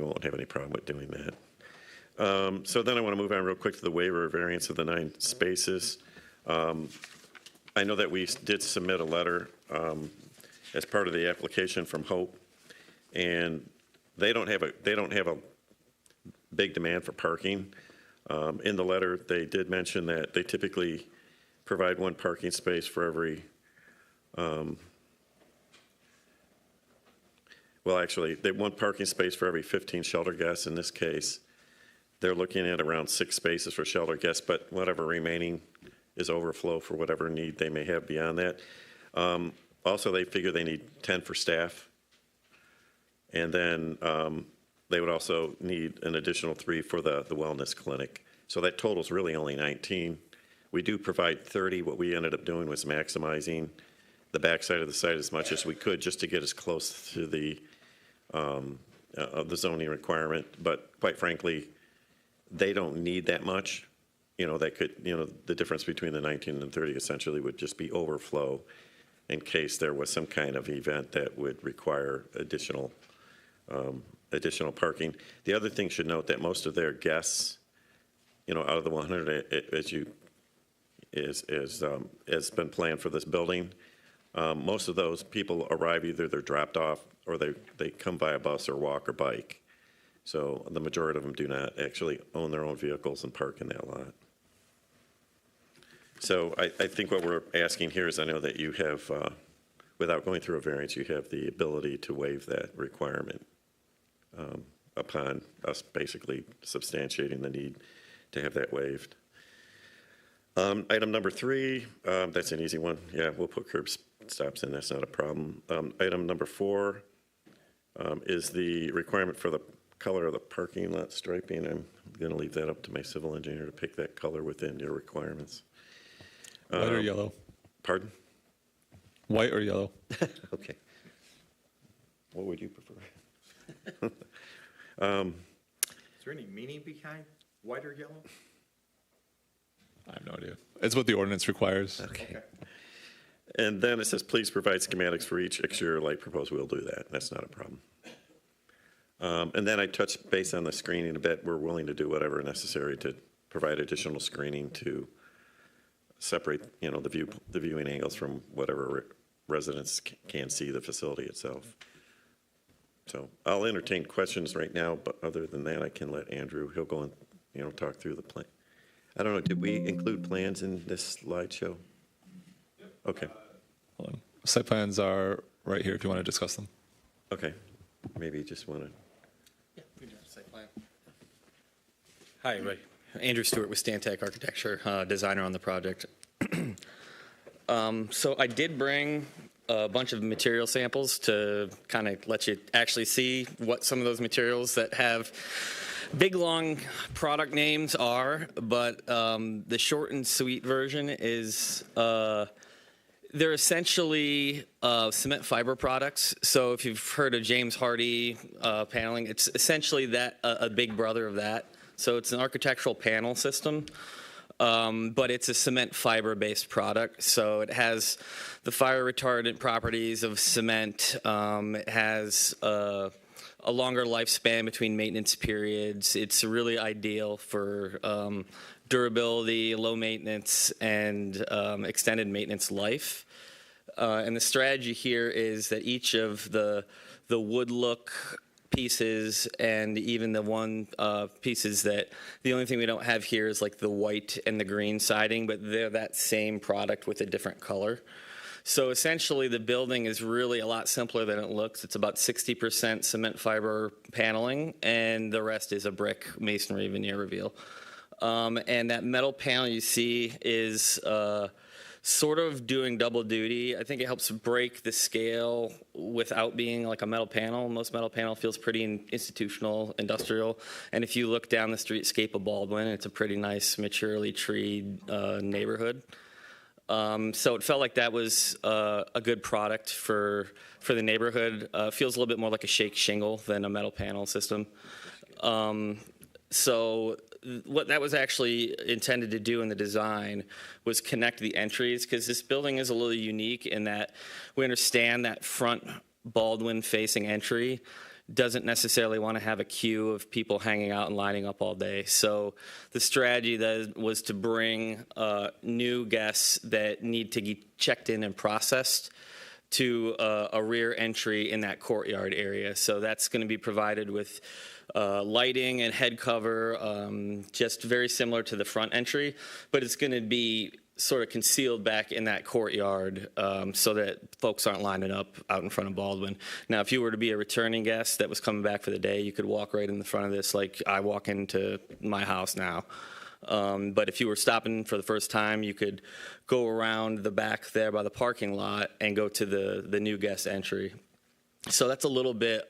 won't have any problem with doing that. So then I want to move on real quick to the waiver variance of the 9 spaces. I know that we did submit a letter as part of the application from Hope, and they don't have a big demand for parking. In the letter, they did mention that they typically provide 1 parking space for every well, actually, they want parking space for every 15 shelter guests. In this case, they're looking at around 6 spaces for shelter guests, but whatever remaining is overflow for whatever need they may have beyond that. Also, they figure they need 10 for staff. And then they would also need an additional 3 for the wellness clinic. So that total's really only 19. We do provide 30. What we ended up doing was maximizing the backside of the site as much as we could just to get as close to the zoning requirement. But quite frankly, they don't need that much. That could, the difference between the 19 and 30 essentially would just be overflow in case there was some kind of event that would require additional parking. The other thing should note that most of their guests, out of the 100 has been planned for this building. Most of those people arrive either they're dropped off or they come by a bus or walk or bike. So the majority of them do not actually own their own vehicles and park in that lot. So I think what we're asking here is I know that you have, without going through a variance, you have the ability to waive that requirement upon us basically substantiating the need to have that waived. Item number 3, that's an easy one. Yeah, we'll put curb stops in. That's not a problem. Item number 4 is the requirement for the color of the parking lot striping. I'm going to leave that up to my civil engineer to pick that color within your requirements. White or yellow? Pardon? White or yellow? Okay. What would you prefer? Is there any meaning behind white or yellow? I have no idea. It's what the ordinance requires. Okay. And then it says, please provide schematics for each exterior light proposed. We'll do that. That's not a problem. And then I touched base on the screening a bit. We're willing to do whatever necessary to provide additional screening to separate, the viewing angles from whatever residents can see the facility itself. So I'll entertain questions right now, but other than that, I can let Andrew, he'll go and, talk through the plan. I don't know, did we include plans in this slideshow? Yep. Okay. Hold on. Site plans are right here if you want to discuss them. Okay. Maybe you just want to. Yeah, we do have a site plan. Hi, everybody. Andrew Stewart with Pontiac Architecture, designer on the project. So I did bring a bunch of material samples to kind of let you actually see what some of those materials that have big, long product names are, but the short and sweet version is they're essentially cement fiber products. So if you've heard of James Hardy paneling, it's essentially that a big brother of that. So it's an architectural panel system, but it's a cement fiber-based product. So it has the fire retardant properties of cement. It has a longer lifespan between maintenance periods. It's really ideal for durability, low maintenance, and extended maintenance life. And the strategy here is that each of the wood look pieces and even the one pieces that the only thing we don't have here is like the white and the green siding, but they're that same product with a different color. So essentially the building is really a lot simpler than it looks. It's about 60% cement fiber paneling and the rest is a brick masonry veneer reveal. And that metal panel you see is sort of doing double duty. I think it helps break the scale without being like a metal panel. Most metal panel feels pretty institutional, industrial. And if you look down the streetscape of Baldwin, it's a pretty nice, maturely treed neighborhood. So it felt like that was a good product for the neighborhood. Feels a little bit more like a shake shingle than a metal panel system. So what that was actually intended to do in the design was connect the entries, because this building is a little unique in that we understand that front Baldwin facing entry doesn't necessarily want to have a queue of people hanging out and lining up all day. So the strategy that was to bring new guests that need to get checked in and processed to a rear entry in that courtyard area. So that's going to be provided with lighting and head cover, just very similar to the front entry, but it's going to be sort of concealed back in that courtyard so that folks aren't lining up out in front of Baldwin. Now, if you were to be a returning guest that was coming back for the day, you could walk right in the front of this like I walk into my house now. But if you were stopping for the first time, you could go around the back there by the parking lot and go to the new guest entry. So that's a little bit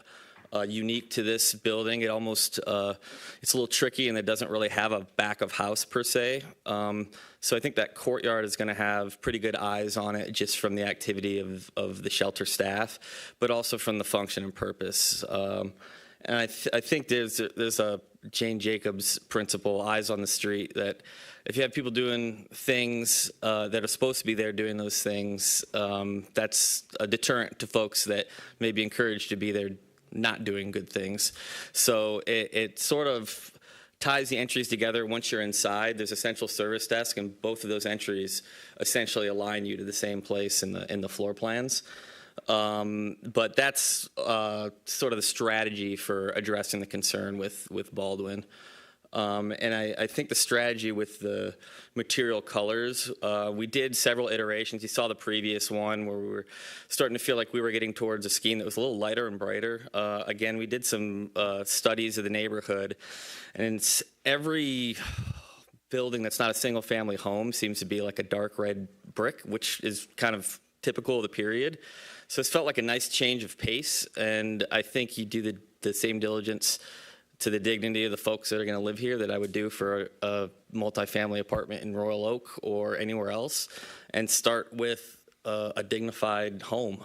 unique to this building. It almost, it's a little tricky, and it doesn't really have a back of house per se. So I think that courtyard is going to have pretty good eyes on it just from the activity of the shelter staff, but also from the function and purpose. And I think there's a Jane Jacobs principle, eyes on the street, that if you have people doing things that are supposed to be there doing those things, that's a deterrent to folks that may be encouraged to be there not doing good things. So it sort of ties the entries together. Once you're inside, there's a central service desk, and both of those entries essentially align you to the same place in the floor plans. But that's sort of the strategy for addressing the concern with Baldwin. And I think the strategy with the material colors, we did several iterations. You saw the previous one where we were starting to feel like we were getting towards a scheme that was a little lighter and brighter. Again, we did some studies of the neighborhood, and every building that's not a single family home seems to be like a dark red brick, which is kind of typical of the period. So it's felt like a nice change of pace, and I think you do the same diligence to the dignity of the folks that are going to live here that I would do for a multifamily apartment in Royal Oak or anywhere else, and start with a dignified home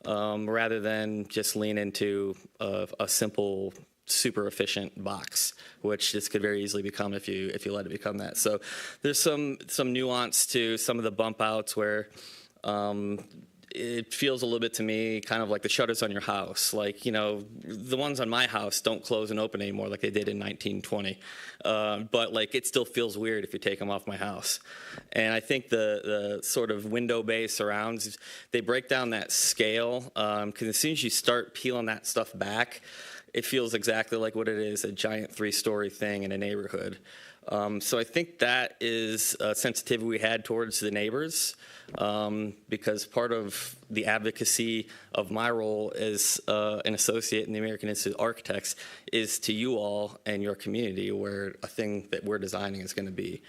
rather than just lean into a simple, super efficient box, which this could very easily become if you let it become that. So there's some nuance to some of the bump outs where it feels a little bit to me kind of like the shutters on your house. Like, you know, the ones on my house don't close and open anymore like they did in 1920. But like it still feels weird if you take them off my house. And I think the sort of window bay surrounds, they break down that scale, because as soon as you start peeling that stuff back, it feels exactly like what it is, a giant 3-story thing in a neighborhood. So I think that is a sensitivity we had towards the neighbors, because part of the advocacy of my role as an associate in the American Institute of Architects is to you all and your community where a thing that we're designing is going to be.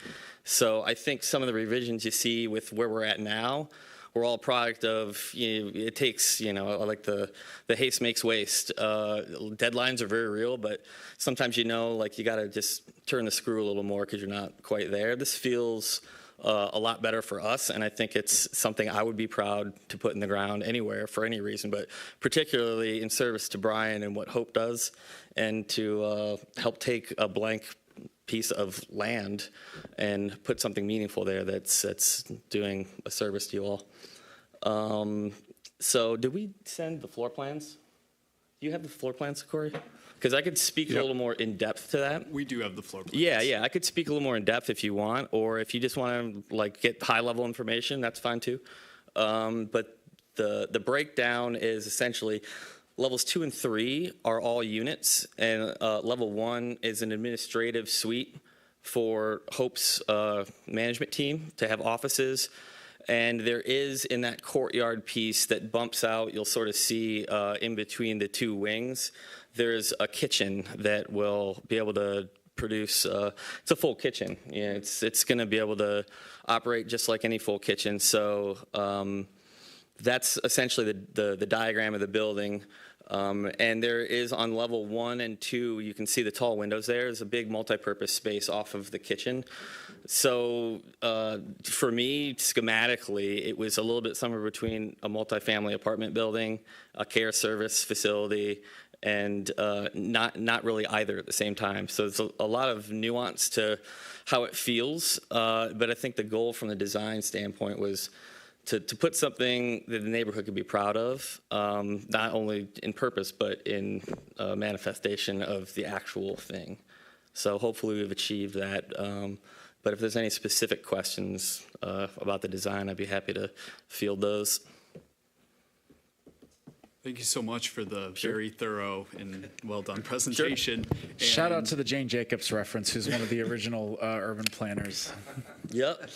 So I think some of the revisions you see with where we're at now, we're all a product of, it takes, like the haste makes waste. Deadlines are very real, but sometimes like you got to just turn the screw a little more because you're not quite there. This feels a lot better for us, and I think it's something I would be proud to put in the ground anywhere for any reason, but particularly in service to Brian and what Hope does, and to help take a blank piece of land and put something meaningful there that's doing a service to you all. So did we send the floor plans? Do you have the floor plans, Corey? Because I could speak a little more in depth to that. We do have the floor plans. Yeah, I could speak a little more in depth if you want, or if you just want to like get high level information, that's fine too. But the breakdown is essentially levels 2 and 3 are all units, and level 1 is an administrative suite for Hope's management team to have offices. And there is in that courtyard piece that bumps out, you'll sort of see in between the two wings, there's a kitchen that will be able to produce. It's a full kitchen. Yeah, it's going to be able to operate just like any full kitchen. So that's essentially the diagram of the building. And there is on level 1 and 2, you can see the tall windows there. There's a big multi-purpose space off of the kitchen. So for me, schematically, it was a little bit somewhere between a multifamily apartment building, a care service facility, and not really either at the same time. So there's a lot of nuance to how it feels. But I think the goal from the design standpoint was to put something that the neighborhood could be proud of, not only in purpose, but in manifestation of the actual thing. So hopefully we've achieved that. But if there's any specific questions about the design, I'd be happy to field those. Thank you so much for the very thorough and well-done presentation. Shout out to the Jane Jacobs reference, who's one of the original urban planners. Yep.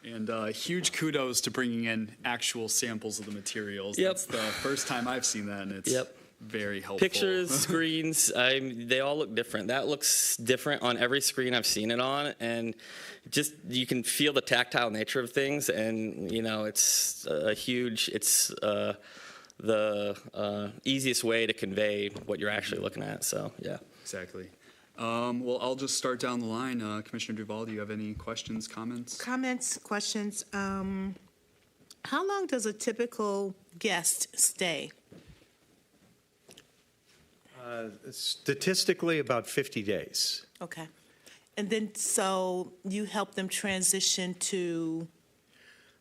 And huge kudos to bringing in actual samples of the materials. Yep. That's the first time I've seen that, and it's very helpful. Pictures, screens, they all look different. That looks different on every screen I've seen it on, and just you can feel the tactile nature of things, and it's the easiest way to convey what you're actually looking at. So yeah. Exactly. Well, I'll just start down the line. Commissioner Duval, do you have any questions, comments? Comments, questions. How long does a typical guest stay? Statistically, about 50 days. Okay. And then, so you help them transition to?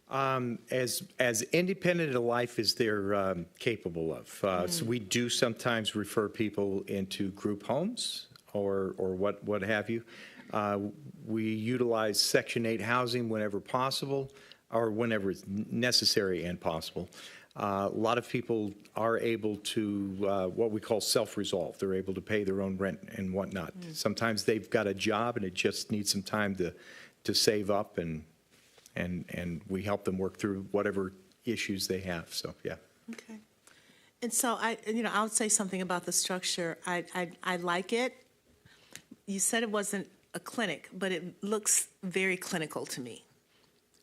As independent a life as they're capable of. So we do sometimes refer people into group homes or what have you. We utilize Section 8 housing whenever possible, or whenever it's necessary and possible. A lot of people are able to what we call self-resolve. They're able to pay their own rent and whatnot. Sometimes they've got a job and it just needs some time to save up, and we help them work through whatever issues they have. So yeah. Okay. And so I would say something about the structure. I like it. You said it wasn't a clinic, but it looks very clinical to me.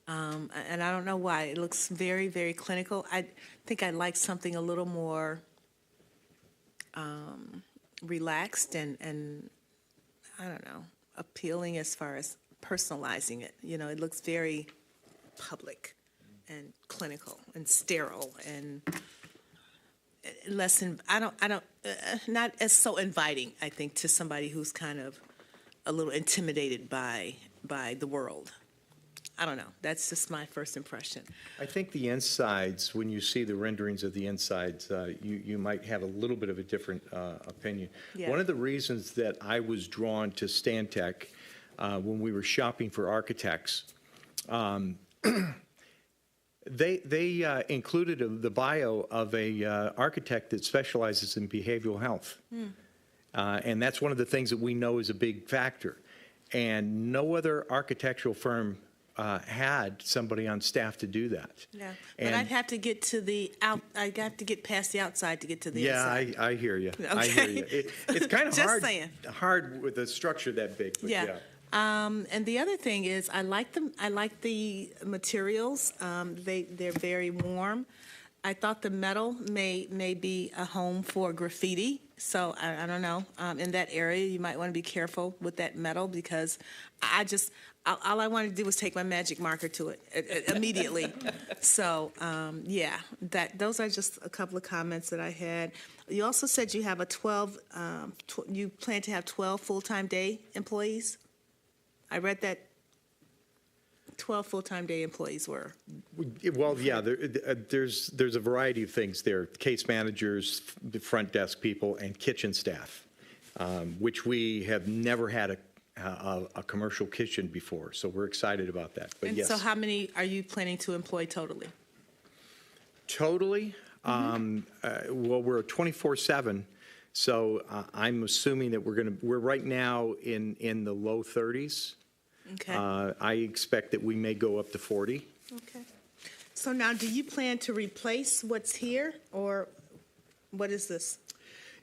And I don't know why. It looks very, very clinical. I think I'd like something a little more relaxed and I don't know, appealing as far as personalizing it. It looks very public and clinical and sterile and less. Not as so inviting, I think, to somebody who's kind of a little intimidated by the world. I don't know. That's just my first impression. I think the insides, when you see the renderings of the insides, you might have a little bit of a different opinion. Yeah. One of the reasons that I was drawn to Stantec when we were shopping for architects, they included the bio of a architect that specializes in behavioral health. And that's one of the things that we know is a big factor. And no other architectural firm had somebody on staff to do that. Yeah, but I'd have to get I'd have to get past the outside to get to the inside. Yeah, I hear you. Okay. I hear you. It's kind of Just hard with a structure that big. But yeah. And the other thing is, I like the materials. They're very warm. I thought the metal may be a home for graffiti. So I don't know. In that area, you might want to be careful with that metal, because all I wanted to do was take my magic marker to it immediately. So yeah, those are just a couple of comments that I had. You also said you have you plan to have 12 full-time day employees. I read that 12 full-time day employees were. Well, yeah, there's a variety of things there. Case managers, the front desk people, and kitchen staff, which we have never had a commercial kitchen before. So we're excited about that. But And yes. so how many are you planning to employ totally? Totally? Well, we're 24/7. So I'm assuming that we're right now in the low 30s. Okay. I expect that we may go up to 40. Okay. So now, do you plan to replace what's here, or what is this?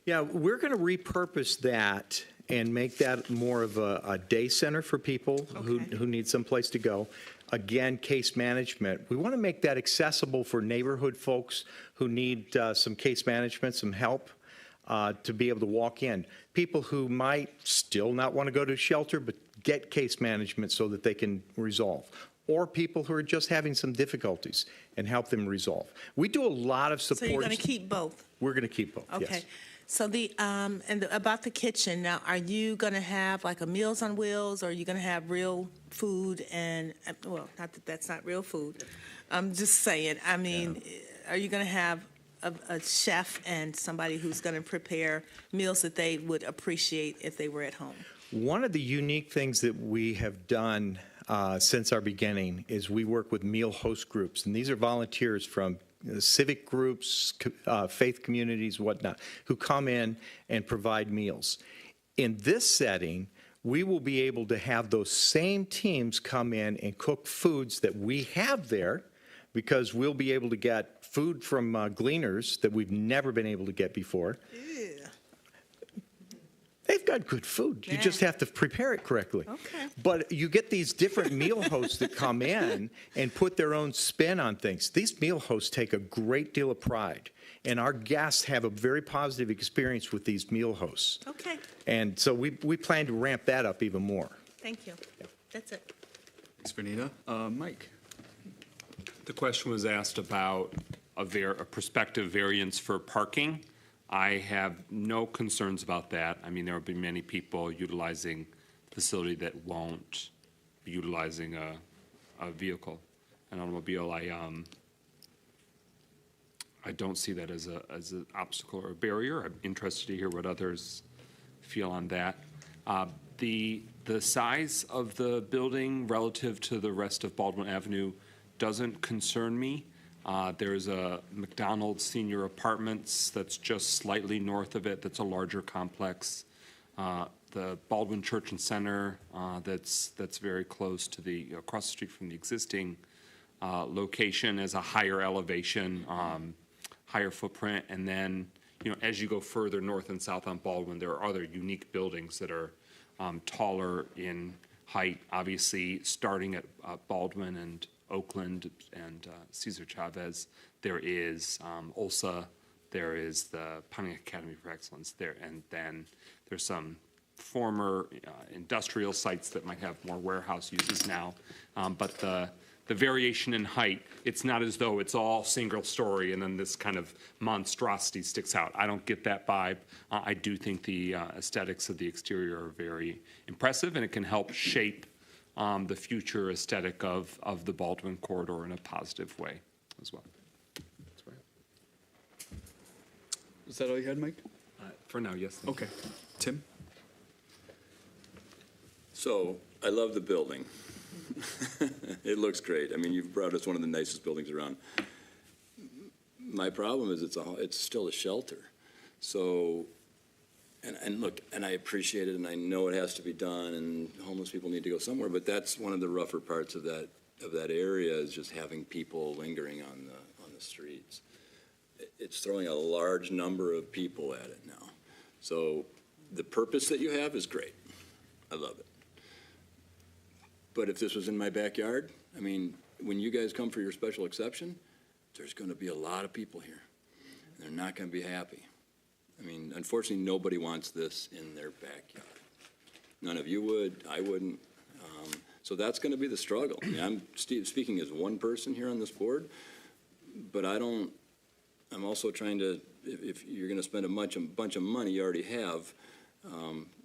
Yeah, we're going to repurpose that and make that more of a day center for people who need someplace to go. Again, case management. We want to make that accessible for neighborhood folks who need some case management, some help to be able to walk in. People who might still not want to go to shelter, but get case management so that they can resolve. Or people who are just having some difficulties and help them resolve. We do a lot of support. So you're going to keep both? We're going to keep both, Okay. yes. So about the kitchen, now, are you going to have like a Meals on Wheels, or are you going to have real food and, well, not that that's not real food. I'm just saying, I mean, are you going to have a chef and somebody who's going to prepare meals that they would appreciate if they were at home? One of the unique things that we have done since our beginning is we work with meal host groups, and these are volunteers from civic groups, faith communities, whatnot, who come in and provide meals. In this setting, we will be able to have those same teams come in and cook foods that we have there, because we'll be able to get food from gleaners that we've never been able to get before. They've got good food. You just have to prepare it correctly. Okay. But you get these different meal hosts that come in and put their own spin on things. These meal hosts take a great deal of pride, and our guests have a very positive experience with these meal hosts. Okay, And so we plan to ramp that up even more. thank you. That's it. Thanks, Bernita. Mike? The question was asked about a prospective variance for parking. I have no concerns about that. I mean, there will be many people utilizing the facility that won't be utilizing a vehicle, an automobile. I don't see that as an obstacle or a barrier. I'm interested to hear what others feel on that. The size of the building relative to the rest of Baldwin Avenue doesn't concern me. There's a McDonald's Senior Apartments that's just slightly north of it. That's a larger complex. The Baldwin Church and Center that's very close to across the street from the existing location is a higher elevation, higher footprint. And then, as you go further north and south on Baldwin, there are other unique buildings that are taller in height. Obviously, starting at Baldwin and Oakland and Cesar Chavez, there is OLSA, there is the Pontiac Academy for Excellence there, and then there's some former industrial sites that might have more warehouse uses now. But the variation in height, it's not as though it's all single story and then this kind of monstrosity sticks out. I don't get that vibe. I do think the aesthetics of the exterior are very impressive, and it can help shape the future aesthetic of the Baldwin corridor in a positive way as well. Is that all you had, Mike? For now, yes. Okay. Tim? So, I love the building. It looks great. I mean, you've brought us one of the nicest buildings around. My problem is it's still a shelter. So, and look, and I appreciate it, and I know it has to be done, and homeless people need to go somewhere, but that's one of the rougher parts of that area, is just having people lingering on the streets. It's throwing a large number of people at it now. So the purpose that you have is great. I love it. But if this was in my backyard, I mean, when you guys come for your special exception, there's going to be a lot of people here. And they're not going to be happy. I mean, unfortunately, nobody wants this in their backyard. None of you would. I wouldn't. So that's going to be the struggle. I mean, I'm speaking as one person here on this board, but I'm also trying to, if you're going to spend a bunch of money you already have,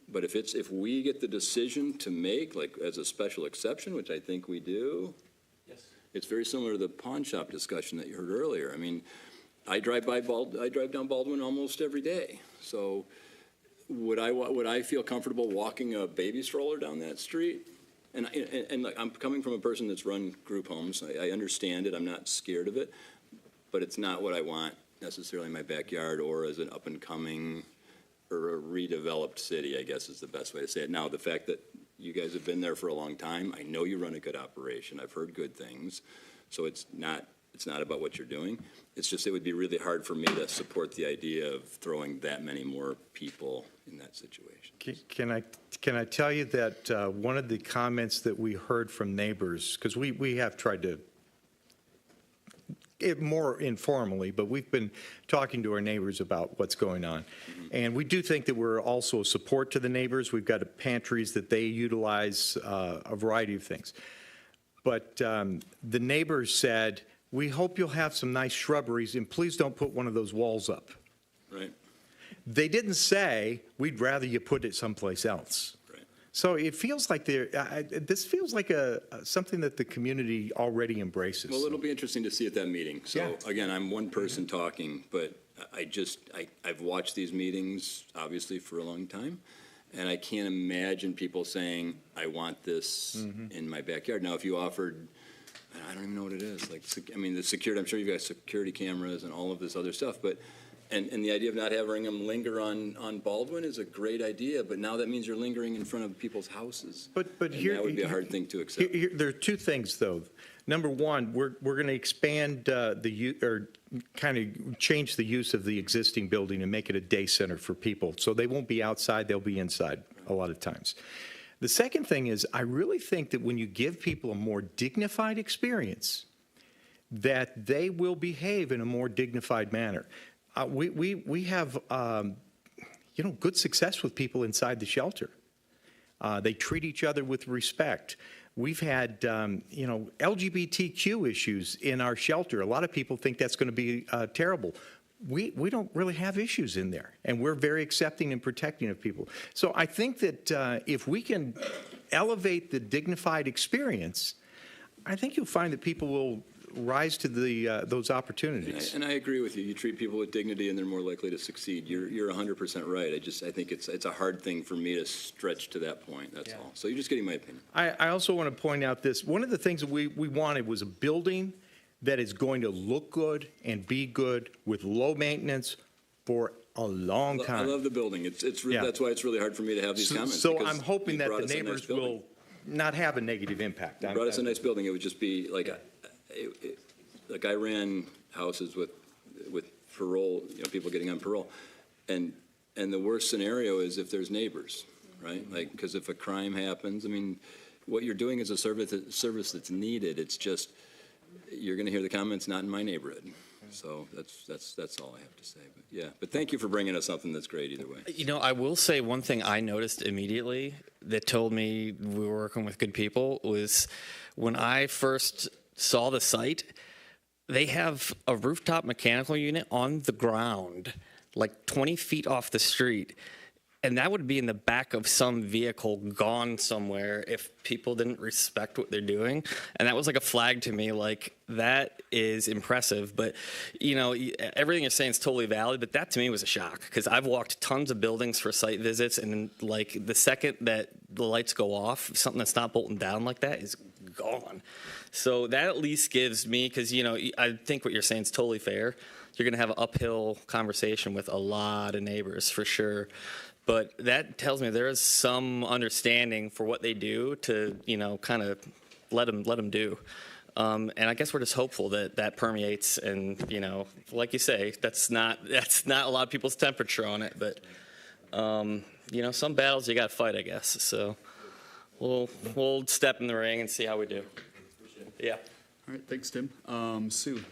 but if we get the decision to make, like as a special exception, which I think we do, yes, it's very similar to the pawn shop discussion that you heard earlier. I mean, I drive down Baldwin almost every day. So would I feel comfortable walking a baby stroller down that street? And look, I'm coming from a person that's run group homes. I understand it. I'm not scared of it. But it's not what I want necessarily in my backyard or as an up-and-coming or a redeveloped city, I guess is the best way to say it. Now, the fact that you guys have been there for a long time, I know you run a good operation. I've heard good things. So it's not It's not about what you're doing. It's just, it would be really hard for me to support the idea of throwing that many more people in that situation. Can I tell you that one of the comments that we heard from neighbors, because we have tried to, more informally, but we've been talking to our neighbors about what's going on. And we do think that we're also a support to the neighbors. We've got pantries that they utilize, a variety of things. But the neighbors said, we hope you'll have some nice shrubberies, and please don't put one of those walls up. Right. They didn't say, we'd rather you put it someplace else. Right. So it feels like this feels like something that the community already embraces. Well, it'll be interesting to see at that meeting. So again, I'm one person talking, but I've watched these meetings obviously for a long time, and I can't imagine people saying, I want this in my backyard. Now, if you offered, I don't even know what it is. Like, I mean, the security, I'm sure you've got security cameras and all of this other stuff, but, and the idea of not having them linger on Baldwin is a great idea, but now that means you're lingering in front of people's houses. But here, that would be a hard thing to accept. There are two things, though. Number one, we're going to expand or kind of change the use of the existing building and make it a day center for people. So they won't be outside, they'll be inside a lot of times. The second thing is, I really think that when you give people a more dignified experience, that they will behave in a more dignified manner. We have, good success with people inside the shelter. They treat each other with respect. We've had, LGBTQ issues in our shelter. A lot of people think that's going to be terrible. We don't really have issues in there, and we're very accepting and protecting of people. So I think that if we can elevate the dignified experience, I think you'll find that people will rise to those opportunities. And I agree with you. You treat people with dignity, and they're more likely to succeed. You're 100% right. I think it's a hard thing for me to stretch to that point. That's all. So you're just getting my opinion. I also want to point out this. One of the things that we wanted was a building that is going to look good and be good with low maintenance for a long time. I love the building. That's why it's really hard for me to have these comments. So I'm hoping that the neighbors will not have a negative impact. You brought us a nice building. It would just be like, like I ran houses with parole, people getting on parole, and the worst scenario is if there's neighbors, right? Like, because if a crime happens, I mean, what you're doing is a service that's needed. It's just, you're going to hear the comments, not in my neighborhood. So that's all I have to say. But thank you for bringing us something that's great either way. I will say one thing I noticed immediately that told me we were working with good people was when I first saw the site, they have a rooftop mechanical unit on the ground, like 20 feet off the street. And that would be in the back of some vehicle gone somewhere if people didn't respect what they're doing. And that was like a flag to me, like, that is impressive. But, everything you're saying is totally valid, but that to me was a shock because I've walked tons of buildings for site visits, and like the second that the lights go off, something that's not bolting down like that is gone. So that at least gives me, because, I think what you're saying is totally fair. You're going to have an uphill conversation with a lot of neighbors for sure. But that tells me there is some understanding for what they do to, kind of let them do. And I guess we're just hopeful that permeates. And, like you say, that's not a lot of people's temperature on it. But, some battles you got to fight, I guess. So we'll step in the ring and see how we do. Yeah. All right. Thanks, Tim. Sue,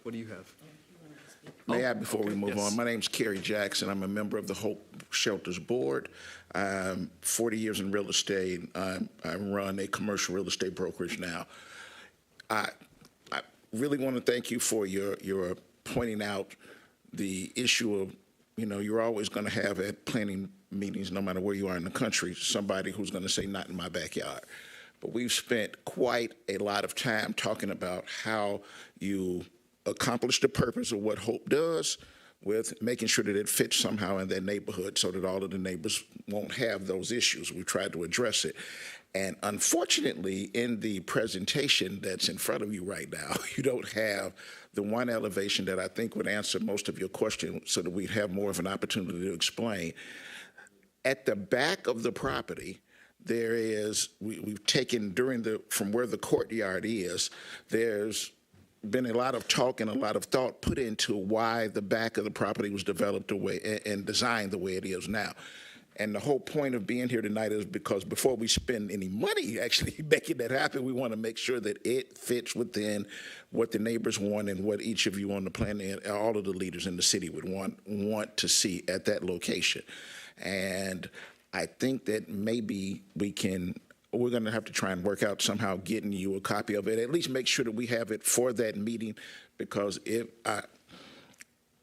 what do you have? May I, before we move on, my name's Kerry Jackson. I'm a member of the Hope Shelters Board. 40 years in real estate. I run a commercial real estate brokerage now. I really want to thank you for your pointing out the issue of, you're always going to have at planning meetings, no matter where you are in the country, somebody who's going to say, not in my backyard. But we've spent quite a lot of time talking about how you accomplish the purpose of what Hope does with making sure that it fits somehow in their neighborhood so that all of the neighbors won't have those issues. We tried to address it. And unfortunately, in the presentation that's in front of you right now, you don't have the one elevation that I think would answer most of your questions so that we'd have more of an opportunity to explain. At the back of the property, there is, we've taken from where the courtyard is, there's been a lot of talk and a lot of thought put into why the back of the property was developed the way and designed the way it is now. And the whole point of being here tonight is because before we spend any money actually making that happen, we want to make sure that it fits within what the neighbors want and what each of you on the plan and all of the leaders in the city would want to see at that location. And I think that maybe we're going to have to try and work out somehow getting you a copy of it, at least make sure that we have it for that meeting, because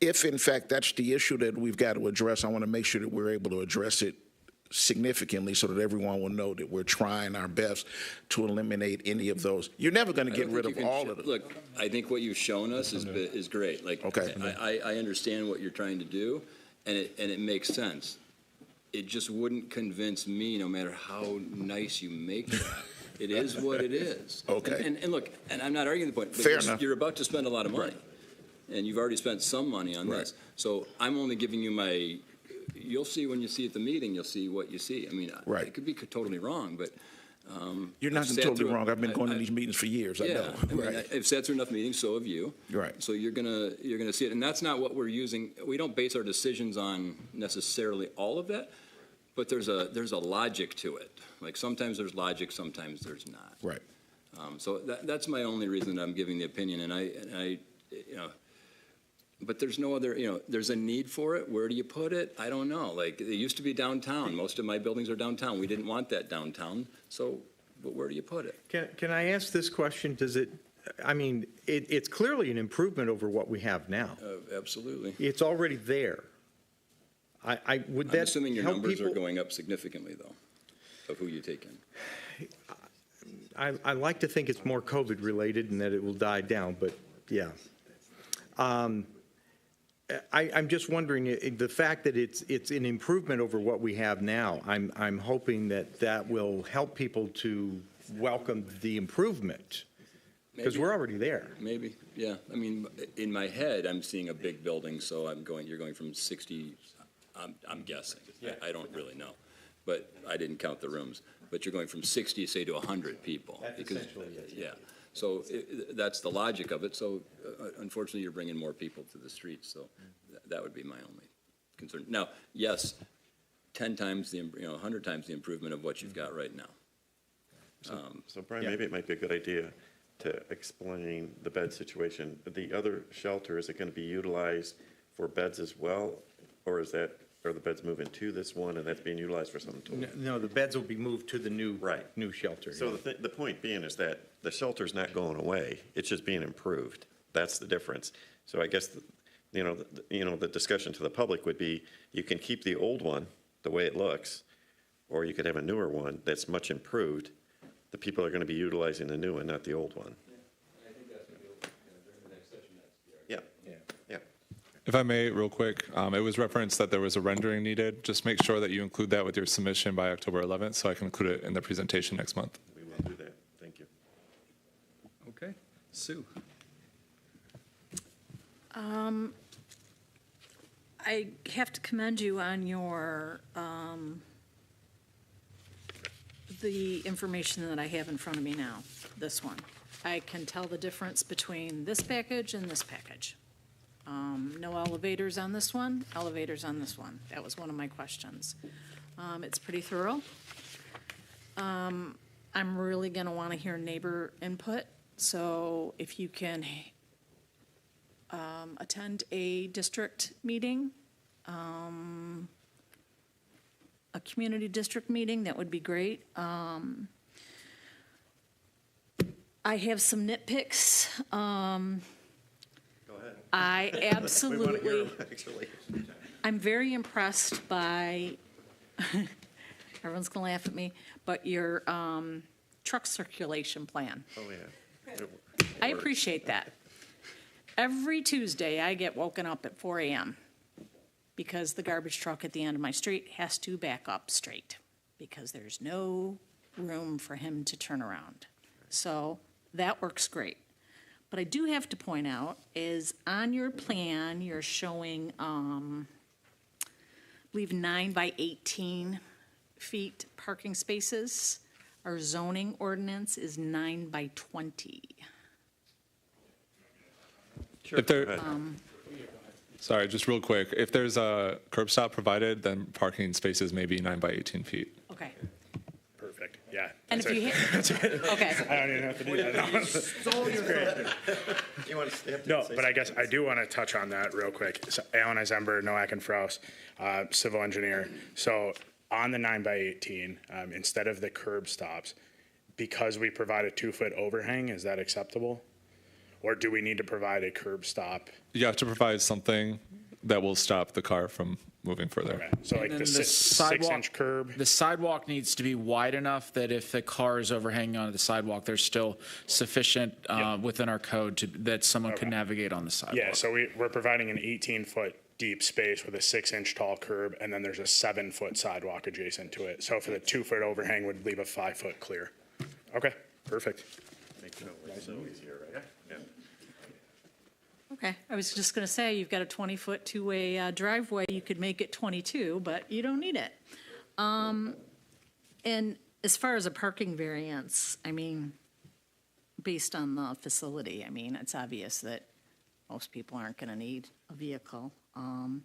if in fact that's the issue that we've got to address, I want to make sure that we're able to address it significantly so that everyone will know that we're trying our best to eliminate any of those. You're never going to get rid of all of them. Look, I think what you've shown us is great. Like, okay. I understand what you're trying to do, and it makes sense. It just wouldn't convince me, no matter how nice you make that. It is what it is. Okay. And look, and I'm not arguing the point, but Fair enough. You're about to spend a lot of money. Right. And you've already spent some money on this. So I'm only giving you you'll see when you see at the meeting, you'll see what you see. I mean, it could be totally wrong, but. You're not totally wrong. I've been going to these meetings for years. I know. I mean, I've sat through enough meetings, so have you. Right. So you're gonna see it, and that's not what we're using. We don't base our decisions on necessarily all of that, but there's a logic to it. Like sometimes there's logic, sometimes there's not. Right. So that's my only reason that I'm giving the opinion, and I but there's no other, there's a need for it. Where do you put it? I don't know. Like, it used to be downtown. Most of my buildings are downtown. We didn't want that downtown. So, but where do you put it? Can I ask this question? It's clearly an improvement over what we have now. Absolutely. It's already there. Would that I'm assuming your help numbers people? are going up significantly, though, of who you take in. I like to think it's more COVID related and that it will die down, but yeah. I'm just wondering, the fact that it's an improvement over what we have now, I'm hoping that will help people to welcome the improvement, because we're already there. Maybe, yeah. I mean, in my head, I'm seeing a big building, so you're going from 60, I'm guessing. I don't really know, but I didn't count the rooms. But you're going from 60, say, to 100 people. That's essentially it. Yeah. So that's the logic of it. So unfortunately, you're bringing more people to the streets. So that would be my only concern. Now, yes, 10 times 100 times the improvement of what you've got right now. So Brian, maybe it might be a good idea to explain the bed situation. The other shelter, is it going to be utilized for beds as well, or are the beds moving to this one and that's being utilized for something totally? No, the beds will be moved to the new shelter. So the point being is that the shelter's not going away. It's just being improved. That's the difference. So I guess, the discussion to the public would be, you can keep the old one the way it looks, or you could have a newer one that's much improved. The people are going to be utilizing the new one, not the old one. Yeah. If I may, real quick, it was referenced that there was a rendering needed. Just make sure that you include that with your submission by October 11th, so I can include it in the presentation next month. We will do that. Thank you. Okay. Sue. I have to commend you on your, the information that I have in front of me now, this one. I can tell the difference between this package and this package. No elevators on this one, elevators on this one. That was one of my questions. It's pretty thorough. I'm really gonna wanna hear neighbor input, so if you can attend a district meeting, a community district meeting, that would be great. I have some nitpicks. Go ahead. I absolutely, We want to hear them, actually. I'm very impressed by, everyone's gonna laugh at me, but your truck circulation plan. Oh, yeah. I appreciate that. Every Tuesday, I get woken up at 4 a.m. because the garbage truck at the end of my street has to back up straight because there's no room for him to turn around. So that works great. But I do have to point out is on your plan, you're showing, I believe 9 by 18 feet parking spaces. Our zoning ordinance is 9 by 20. If there, sorry, just real quick. If there's a curb stop provided, then parking spaces may be 9 by 18 feet. Okay. Perfect, yeah. And if you hit, okay. I don't even have to do that. You want to step No, but I guess I do want to touch on that real quick. So Alan Eisenberg, Noack and Frost, civil engineer. So on the 9 by 18, instead of the curb stops, because we provide a 2-foot overhang, is that acceptable? Or do we need to provide a curb stop? You have to provide something that will stop the car from moving further. Okay. So like And the then 6-inch curb? The sidewalk needs to be wide enough that if the car is overhanging onto the sidewalk, there's still sufficient within our code that someone could navigate on the sidewalk. Yeah, so we're providing an 18-foot deep space with a 6-inch tall curb, and then there's a 7-foot sidewalk adjacent to it. So for the 2-foot overhang would leave a 5-foot clear. Okay, perfect. Make it so easier, right? Yeah. Okay, I was just going to say, you've got a 20-foot two-way driveway, you could make it 22, but you don't need it. And as far as a parking variance, I mean, based on the facility, I mean, it's obvious that most people aren't going to need a vehicle. And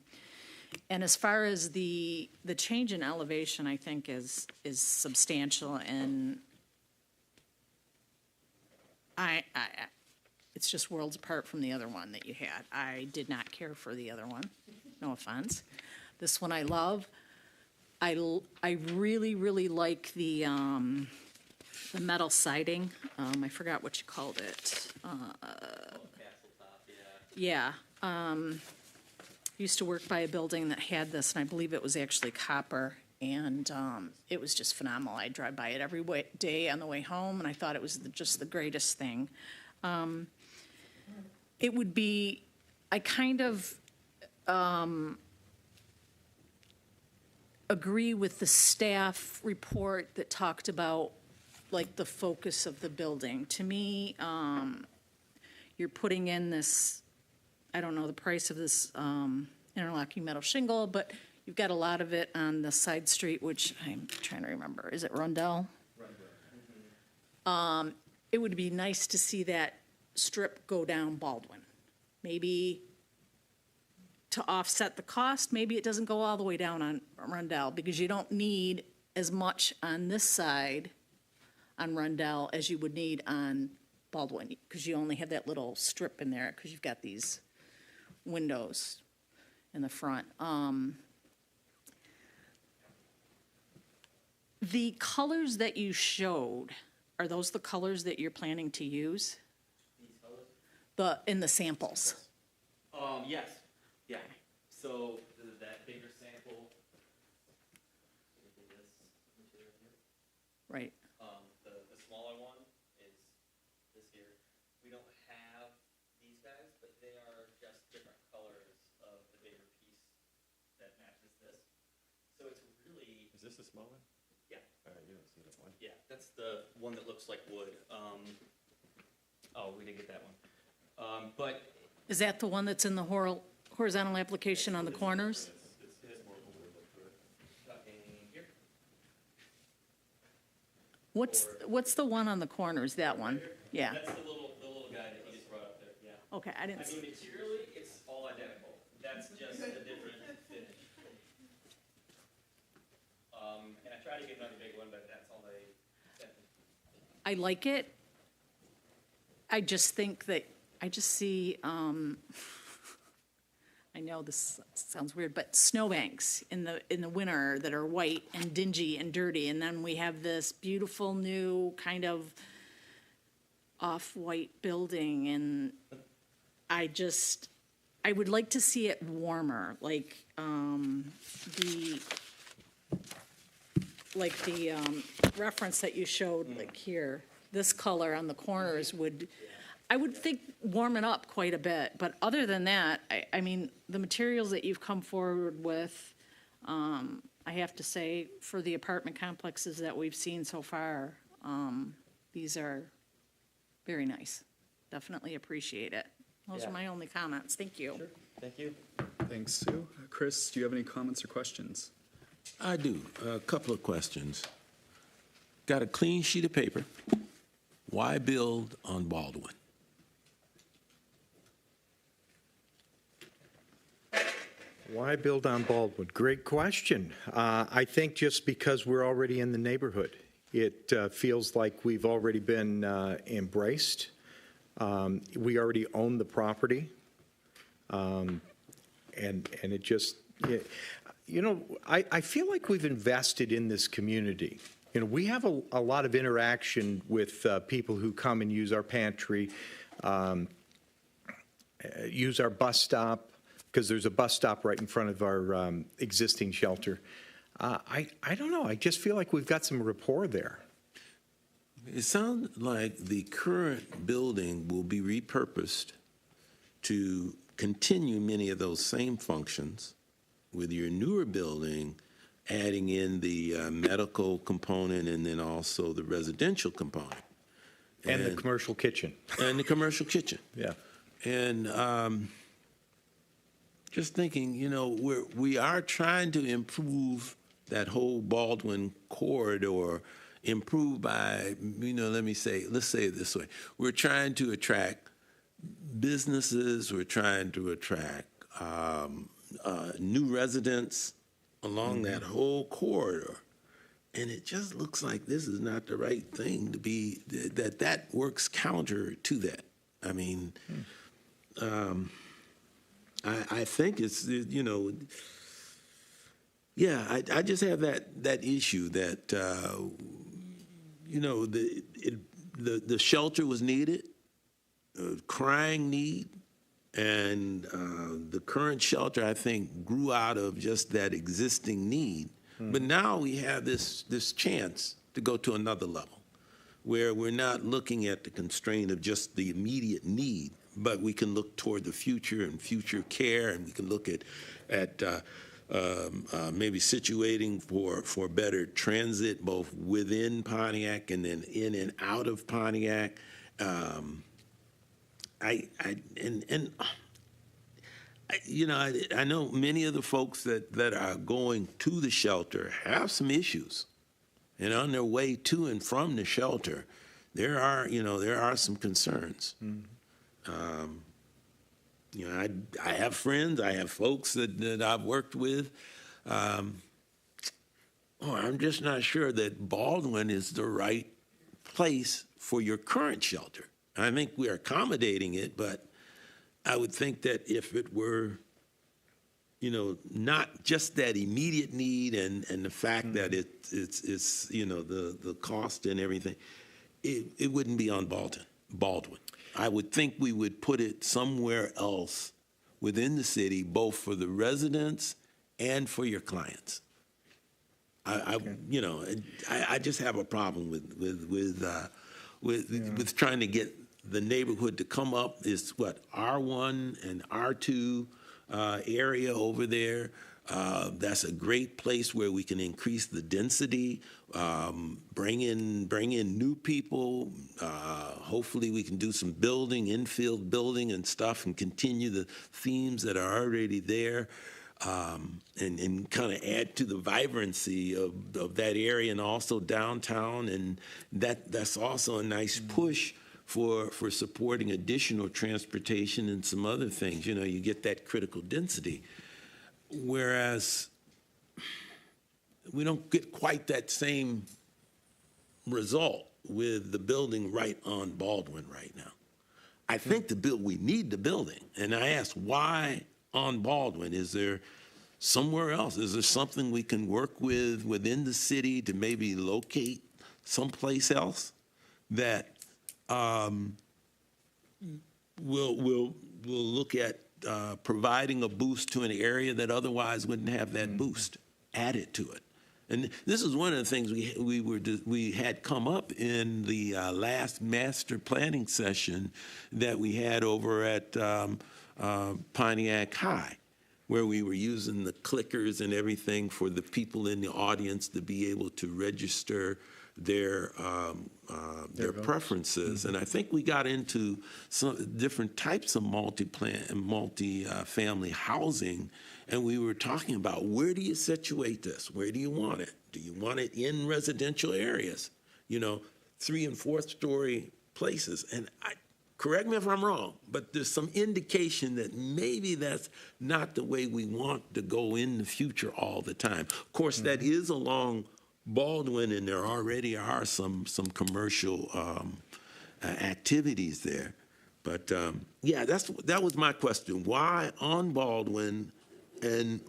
as far as the change in elevation, I think is substantial, and it's just worlds apart from the other one that you had. I did not care for the other one, no offense. This one I love. I really, really like the metal siding. I forgot what you called it. Yeah. Used to work by a building that had this, and I believe it was actually copper, and it was just phenomenal. I drive by it every day on the way home, and I thought it was just the greatest thing. It would be, I kind of agree with the staff report that talked about, like, the focus of the building. To me, you're putting in this, I don't know the price of this interlocking metal shingle, but you've got a lot of it on the side street, which I'm trying to remember. Is it Rundell? It would be nice to see that strip go down Baldwin. Maybe to offset the cost, maybe it doesn't go all the way down on Rundell, because you don't need as much on this side on Rundell as you would need on Baldwin, because you only have that little strip in there, because you've got these windows in the front. The colors that you showed, are those the colors that you're planning to use? These colors? In the samples? Yes, yeah. So that bigger sample, this material here. Right. The smaller one is this here. We don't have these guys, but they are just different colors of the bigger piece that matches this. So it's really. Is this the small one? Yeah. You don't see that one. Yeah, that's the one that looks like wood. Oh, we didn't get that one. But Is that the one that's in the horizontal application on the corners? it has more wood to it. Here. What's the one on the corners, that one? Yeah. That's the little guy that you just brought up there, yeah. Okay, I didn't I see. mean, materially, it's all identical. That's just a different finish. And I tried to get another big one, but that's all they sent me. I like it. I just think that, I just see, I know this sounds weird, but snowbanks in the winter that are white and dingy and dirty, and then we have this beautiful new kind of off-white building, and I would like to see it warmer, like the reference that you showed, like here, this color on the corners I would think warm it up quite a bit. But other than that, I mean, the materials that you've come forward with, I have to say, for the apartment complexes that we've seen so far, these are very nice. Definitely appreciate it. Those are my only comments. Thank you. Sure. Thank you. Thanks, Sue. Chris, do you have any comments or questions? I do. A couple of questions. Got a clean sheet of paper. Why build on Baldwin? Why build on Baldwin? Great question. I think just because we're already in the neighborhood. It feels like we've already been embraced. We already own the property. And it just, I feel like we've invested in this community. We have a lot of interaction with people who come and use our pantry, use our bus stop, because there's a bus stop right in front of our existing shelter. I don't know. I just feel like we've got some rapport there. It sounds like the current building will be repurposed to continue many of those same functions, with your newer building adding in the medical component and then also the residential component. And the commercial kitchen. And the commercial kitchen. Yeah. And just thinking, we are trying to improve that whole Baldwin corridor, improve by, let's say it this way. We're trying to attract businesses, we're trying to attract new residents along that whole corridor. And it just looks like this is not the right thing to be, that works counter to that. I mean, I think it's, I just have that issue that, the shelter was needed, crying need, and the current shelter, I think, grew out of just that existing need. But now we have this chance to go to another level, where we're not looking at the constraint of just the immediate need, but we can look toward the future and future care, and we can look at maybe situating for better transit, both within Pontiac and then in and out of Pontiac. I know many of the folks that are going to the shelter have some issues, and on their way to and from the shelter, there are some concerns. I have friends, I have folks that I've worked with. I'm just not sure that Baldwin is the right place for your current shelter. I think we are accommodating it, but I would think that if it were, not just that immediate need and the fact that it's the cost and everything, it wouldn't be on Baldwin. I would think we would put it somewhere else within the city, both for the residents and for your clients. I just have a problem with trying to get the neighborhood to come up. Is what, R1 and R2 area over there. That's a great place where we can increase the density, bring in new people. Hopefully we can do some infield building and stuff, and continue the themes that are already there, and kind of add to the vibrancy of that area, and also downtown. And that's also a nice push for supporting additional transportation and some other things. You get that critical density. Whereas we don't get quite that same result with the building right on Baldwin right now. I think we need the building. And I ask, why on Baldwin? Is there somewhere else? Is there something we can work with within the city to maybe locate someplace else that we'll look at providing a boost to an area that otherwise wouldn't have that boost added to it? And this is one of the things we had come up in the last master planning session that we had over at Pontiac High, where we were using the clickers and everything for the people in the audience to be able to register their preferences. And I think we got into some different types of multi-family housing, and we were talking about, where do you situate this? Where do you want it? Do you want it in residential areas? 3- and 4th story places? And correct me if I'm wrong, but there's some indication that maybe that's not the way we want to go in the future all the time. Of course, that is along Baldwin, and there already are some commercial activities there. But yeah, that was my question. Why on Baldwin, and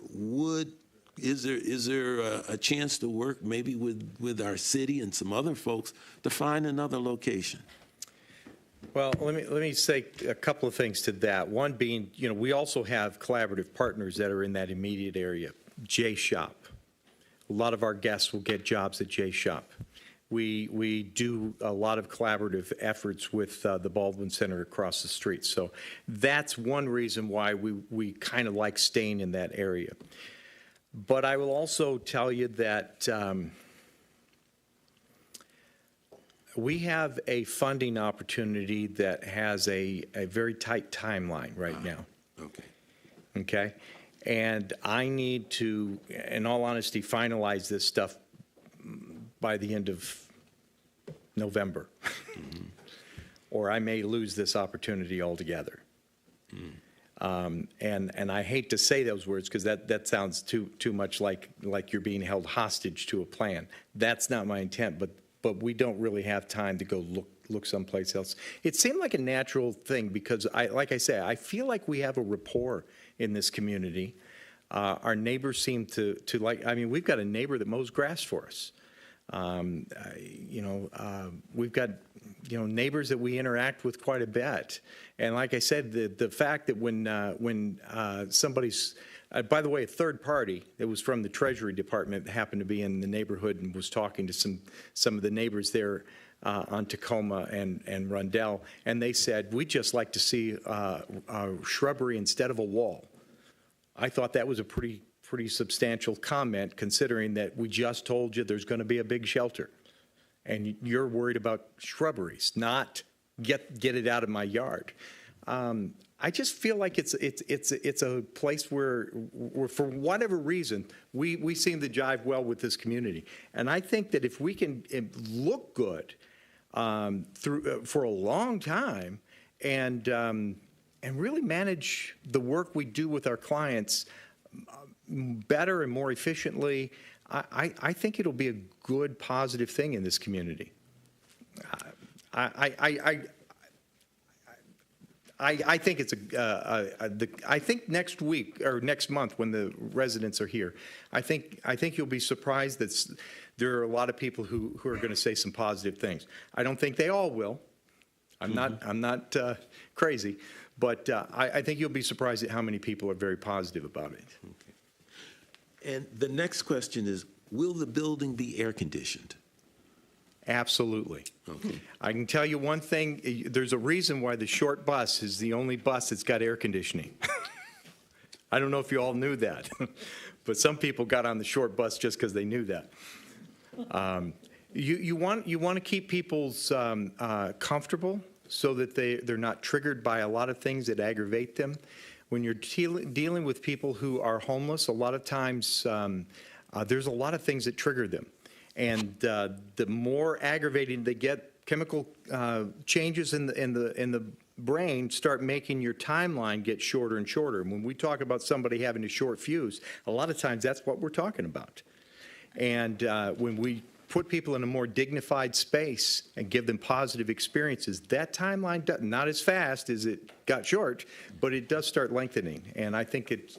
is there a chance to work maybe with our city and some other folks to find another location? Well, let me say a couple of things to that. One being, we also have collaborative partners that are in that immediate area. J Shop. A lot of our guests will get jobs at J Shop. We do a lot of collaborative efforts with the Baldwin Center across the street. So that's one reason why we kind of like staying in that area. But I will also tell you that we have a funding opportunity that has a very tight timeline right now. Okay. Okay? And I need to, in all honesty, finalize this stuff by the end of November. Or I may lose this opportunity altogether. And I hate to say those words because that sounds too much like you're being held hostage to a plan. That's not my intent, but we don't really have time to go look someplace else. It seemed like a natural thing because, like I say, I feel like we have a rapport in this community. Our neighbors seem to like, I mean, we've got a neighbor that mows grass for us. We've got, neighbors that we interact with quite a bit. And like I said, the fact that when somebody's, by the way, a third party that was from the Treasury Department happened to be in the neighborhood and was talking to some of the neighbors there on Tacoma and Rundell, and they said, we'd just like to see shrubbery instead of a wall. I thought that was a pretty substantial comment, considering that we just told you there's going to be a big shelter, and you're worried about shrubberies, not get it out of my yard. I just feel like it's a place where for whatever reason we seem to jive well with this community, and I think that if we can look good for a long time and really manage the work we do with our clients better and more efficiently, I think it'll be a good, positive thing in this community. I think it's I think next week or next month when the residents are here, I think you'll be surprised that there are a lot of people who are going to say some positive things. I don't think they all will. I'm not crazy, but I think you'll be surprised at how many people are very positive about it. Okay. And the next question is, will the building be air conditioned? Absolutely. Okay. I can tell you one thing, there's a reason why the short bus is the only bus that's got air conditioning. I don't know if you all knew that, but some people got on the short bus just because they knew that. You want to keep people's comfortable so that they're not triggered by a lot of things that aggravate them. When you're dealing with people who are homeless, a lot of times there's a lot of things that trigger them. And the more aggravating they get, chemical changes in the brain start making your timeline get shorter and shorter. And when we talk about somebody having a short fuse, a lot of times that's what we're talking about. And when we put people in a more dignified space and give them positive experiences, that timeline, not as fast as it got short, but it does start lengthening. And I think it's...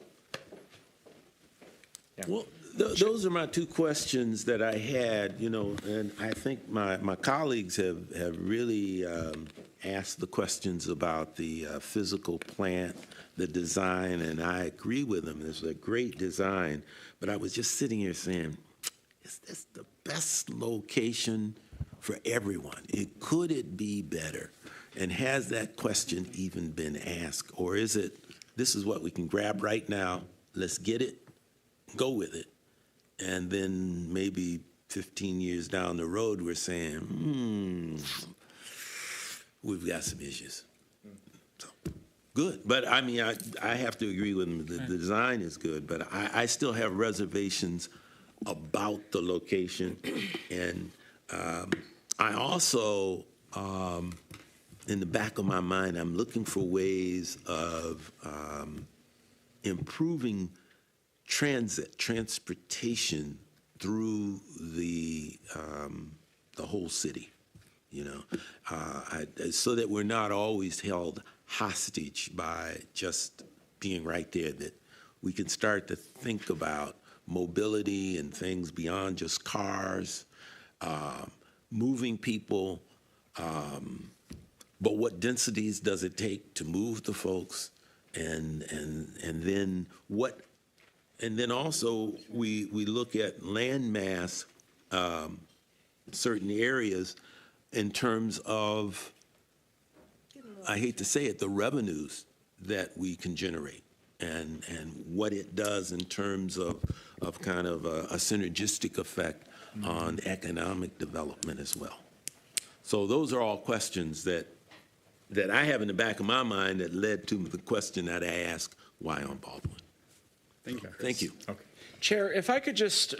Yeah. Well, those are my two questions that I had, and I think my colleagues have really asked the questions about the physical plant, the design, and I agree with them. It's a great design, but I was just sitting here saying, is this the best location for everyone? Could it be better? And has that question even been asked? Or is it, this is what we can grab right now, let's get it, go with it. And then maybe 15 years down the road, we're saying, we've got some issues. So, good. But I mean, I have to agree with them. The design is good, but I still have reservations about the location. And I also in the back of my mind, I'm looking for ways of improving transportation through the whole city, so that we're not always held hostage by just being right there, that we can start to think about mobility and things beyond just cars, moving people, but what densities does it take to move the folks, and then what, and then also we look at land mass, certain areas in terms of, I hate to say it, the revenues that we can generate, and what it does in terms of kind of a synergistic effect on economic development as well. So those are all questions that I have in the back of my mind that led to the question that I asked, why on Baldwin? Thank you. Thank you. Okay. Chair, if I could just,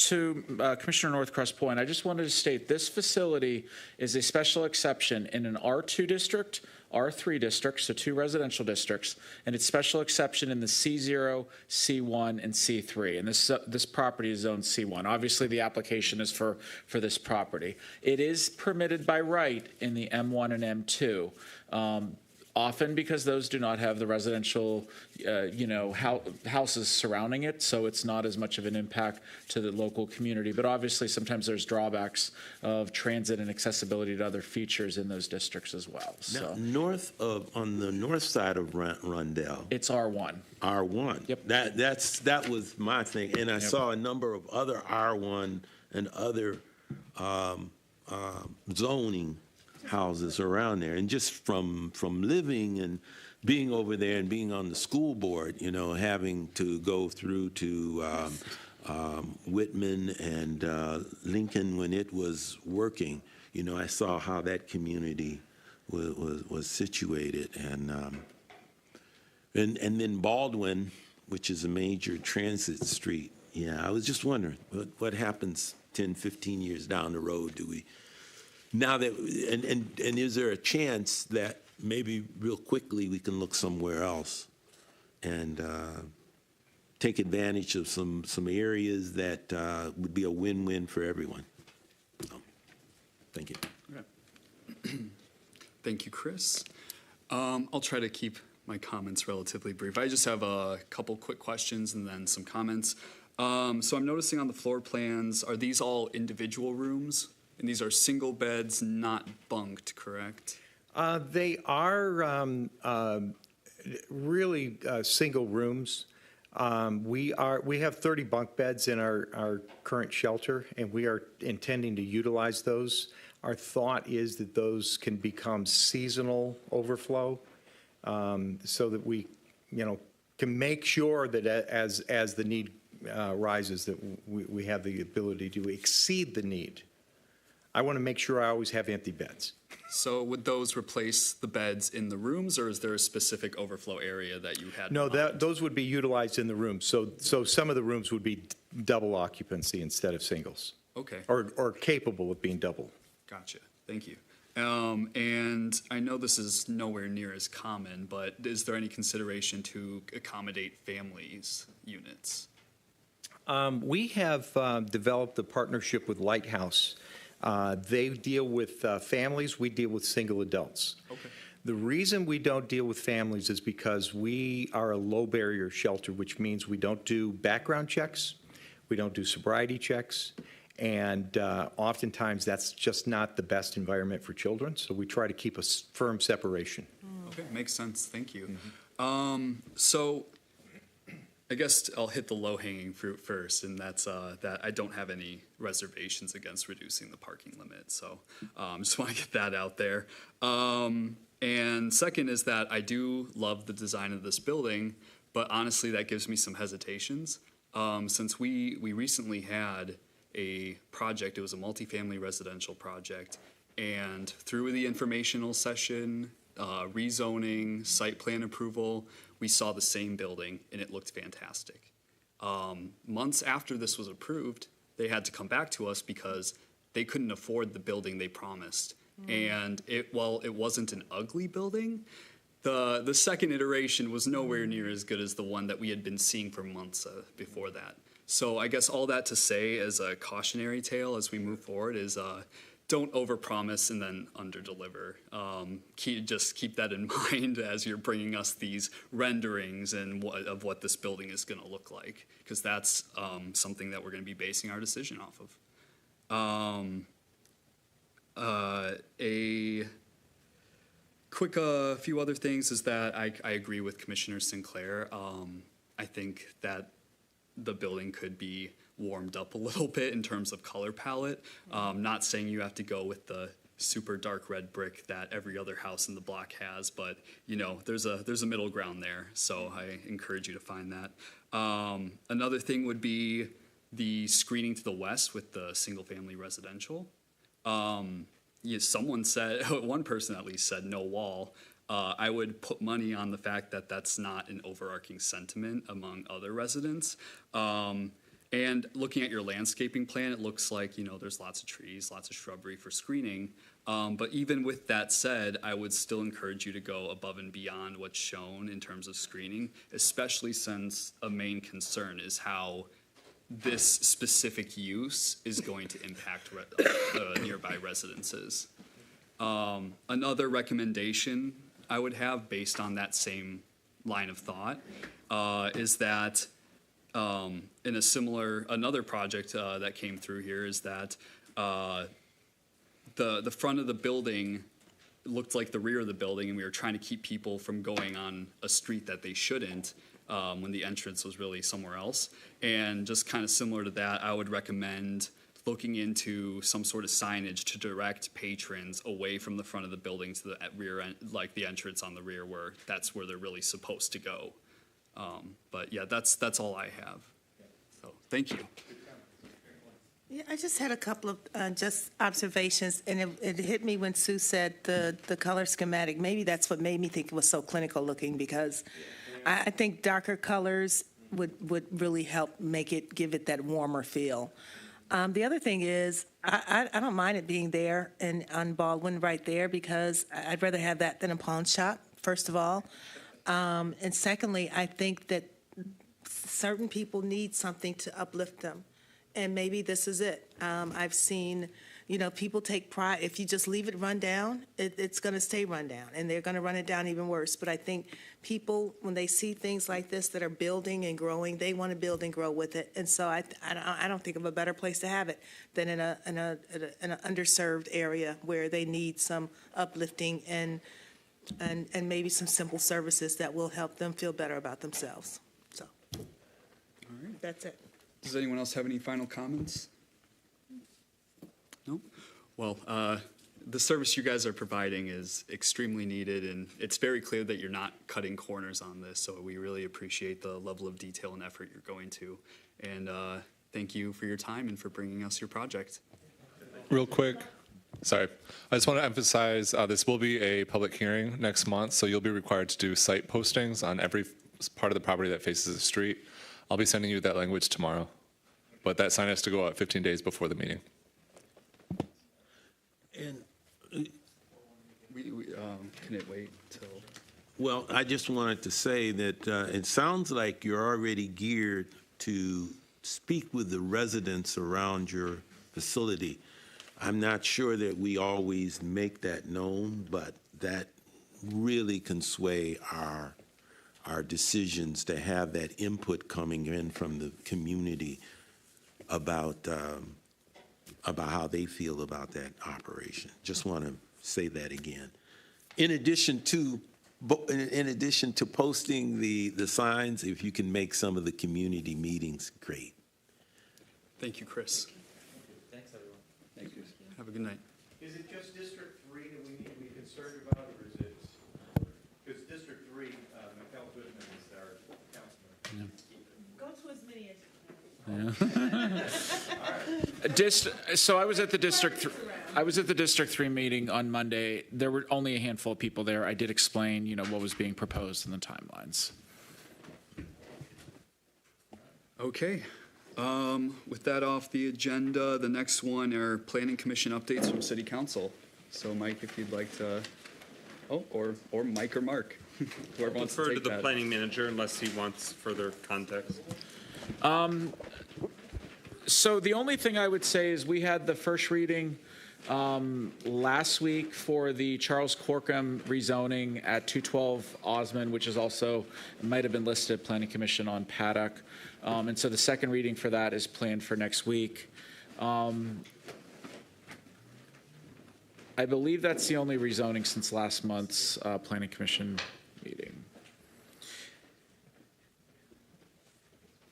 to Commissioner Northcross' point, I just wanted to state this facility is a special exception in an R2 district, R3 district, so 2 residential districts, and it's special exception in the C0, C1, and C3. And this property is zoned C1. Obviously, the application is for this property. It is permitted by right in the M1 and M2. Often because those do not have the residential, houses surrounding it, so it's not as much of an impact to the local community. But obviously, sometimes there's drawbacks of transit and accessibility to other features in those districts as well. So Now, on the north side of Rundell, it's R1. R1. Yep. That was my thing, and I saw a number of other R1 and other zoning houses around there, and just from living and being over there and being on the school board, having to go through to Whitman and Lincoln when it was working, I saw how that community was situated, and then Baldwin, which is a major transit street. Yeah, I was just wondering what happens 10, 15 years down the road. Do we? Now that, and is there a chance that maybe real quickly we can look somewhere else and take advantage of some areas that would be a win-win for everyone? So, thank you. Okay. Thank you, Chris. I'll try to keep my comments relatively brief. I just have a couple quick questions and then some comments. So I'm noticing on the floor plans, are these all individual rooms? And these are single beds, not bunked, correct? They are really single rooms. We have 30 bunk beds in our current shelter, and we are intending to utilize those. Our thought is that those can become seasonal overflow, so that we, can make sure that as the need rises, that we have the ability to exceed the need. I want to make sure I always have empty beds. So would those replace the beds in the rooms, or is there a specific overflow area that you had? No, those would be utilized in the rooms. So some of the rooms would be double occupancy instead of singles. Okay. Or capable of being double. Gotcha. Thank you. And I know this is nowhere near as common, but is there any consideration to accommodate families units? We have developed a partnership with Lighthouse. They deal with families, we deal with single adults. Okay. The reason we don't deal with families is because we are a low barrier shelter, which means we don't do background checks, we don't do sobriety checks, and oftentimes that's just not the best environment for children, so we try to keep a firm separation. Okay, makes sense. Thank you. So I guess I'll hit the low-hanging fruit first, and that's that I don't have any reservations against reducing the parking limit. So just want to get that out there. And second is that I do love the design of this building, but honestly, that gives me some hesitations. Since we recently had a project, it was a multifamily residential project, and through the informational session, rezoning, site plan approval, we saw the same building, and it looked fantastic. Months after this was approved, they had to come back to us because they couldn't afford the building they promised. And while it wasn't an ugly building, the second iteration was nowhere near as good as the one that we had been seeing for months before that. So I guess all that to say as a cautionary tale as we move forward is don't overpromise and then underdeliver. Just keep that in mind as you're bringing us these renderings and of what this building is going to look like, because that's something that we're going to be basing our decision off of. A quick few other things is that I agree with Commissioner Sinclair. I think that the building could be warmed up a little bit in terms of color palette. Not saying you have to go with the super dark red brick that every other house in the block has, but you know, there's a middle ground there. So I encourage you to find that. Another thing would be the screening to the west with the single family residential. Someone said, one person at least said no wall. I would put money on the fact that that's not an overarching sentiment among other residents. And looking at your landscaping plan, it looks like, you know, there's lots of trees, lots of shrubbery for screening. But even with that said, I would still encourage you to go above and beyond what's shown in terms of screening, especially since a main concern is how this specific use is going to impact nearby residences. Another recommendation I would have based on that same line of thought is that in another project that came through here is that the front of the building looked like the rear of the building, and we were trying to keep people from going on a street that they shouldn't when the entrance was really somewhere else. And just kind of similar to that, I would recommend looking into some sort of signage to direct patrons away from the front of the building to the rear end, like the entrance on the rear, where that's where they're really supposed to go. But yeah, that's all I have. So thank you. Yeah, I just had a couple of just observations, and it hit me when Sue said the color schematic. Maybe that's what made me think it was so clinical looking, because I think darker colors would really help give it that warmer feel. The other thing is, I don't mind it being there and on Baldwin right there, because I'd rather have that than a pawn shop, first of all. And secondly, I think that certain people need something to uplift them. And maybe this is it. I've seen, you know, people take pride. If you just leave it run down, it's going to stay run down, and they're going to run it down even worse. But I think people, when they see things like this that are building and growing, they want to build and grow with it. And so I don't think of a better place to have it than in an underserved area where they need some uplifting and maybe some simple services that will help them feel better about themselves. So, all right, that's it. Does anyone else have any final comments? No? Well, the service you guys are providing is extremely needed, and it's very clear that you're not cutting corners on this, so we really appreciate the level of detail and effort you're going to. And thank you for your time and for bringing us your project. Real quick, sorry. I just want to emphasize this will be a public hearing next month, so you'll be required to do site postings on every part of the property that faces the street. I'll be sending you that language tomorrow, but that sign has to go out 15 days before the meeting. And can it wait till? well, I just wanted to say that it sounds like you're already geared to speak with the residents around your facility. I'm not sure that we always make that known, but that really can sway our decisions to have that input coming in from the community about how they feel about that operation. Just want to say that again. In addition to posting the signs, if you can make some of the community meetings, great. Thank you, Chris. Thanks, everyone. Thank you. Have a good night. Is it just District 3 that we need to be concerned about, or is it, because District 3, Michael Goodman is our councilman. Go to as many as So I was at the District 3 meeting on Monday. There were only a handful of people there. I did explain, you know, what was being proposed and the timelines. Okay. With that off the agenda, the next one are Planning Commission updates from City Council. So Mike, if you'd like to, or Mike or Mark, whoever wants to Defer to take the that. planning manager unless he wants further context. So the only thing I would say is we had the first reading last week for the Charles Corkum rezoning at 212 Osmond, which is also, might have been listed Planning Commission on Paddock. And so the second reading for that is planned for next week. I believe that's the only rezoning since last month's Planning Commission meeting.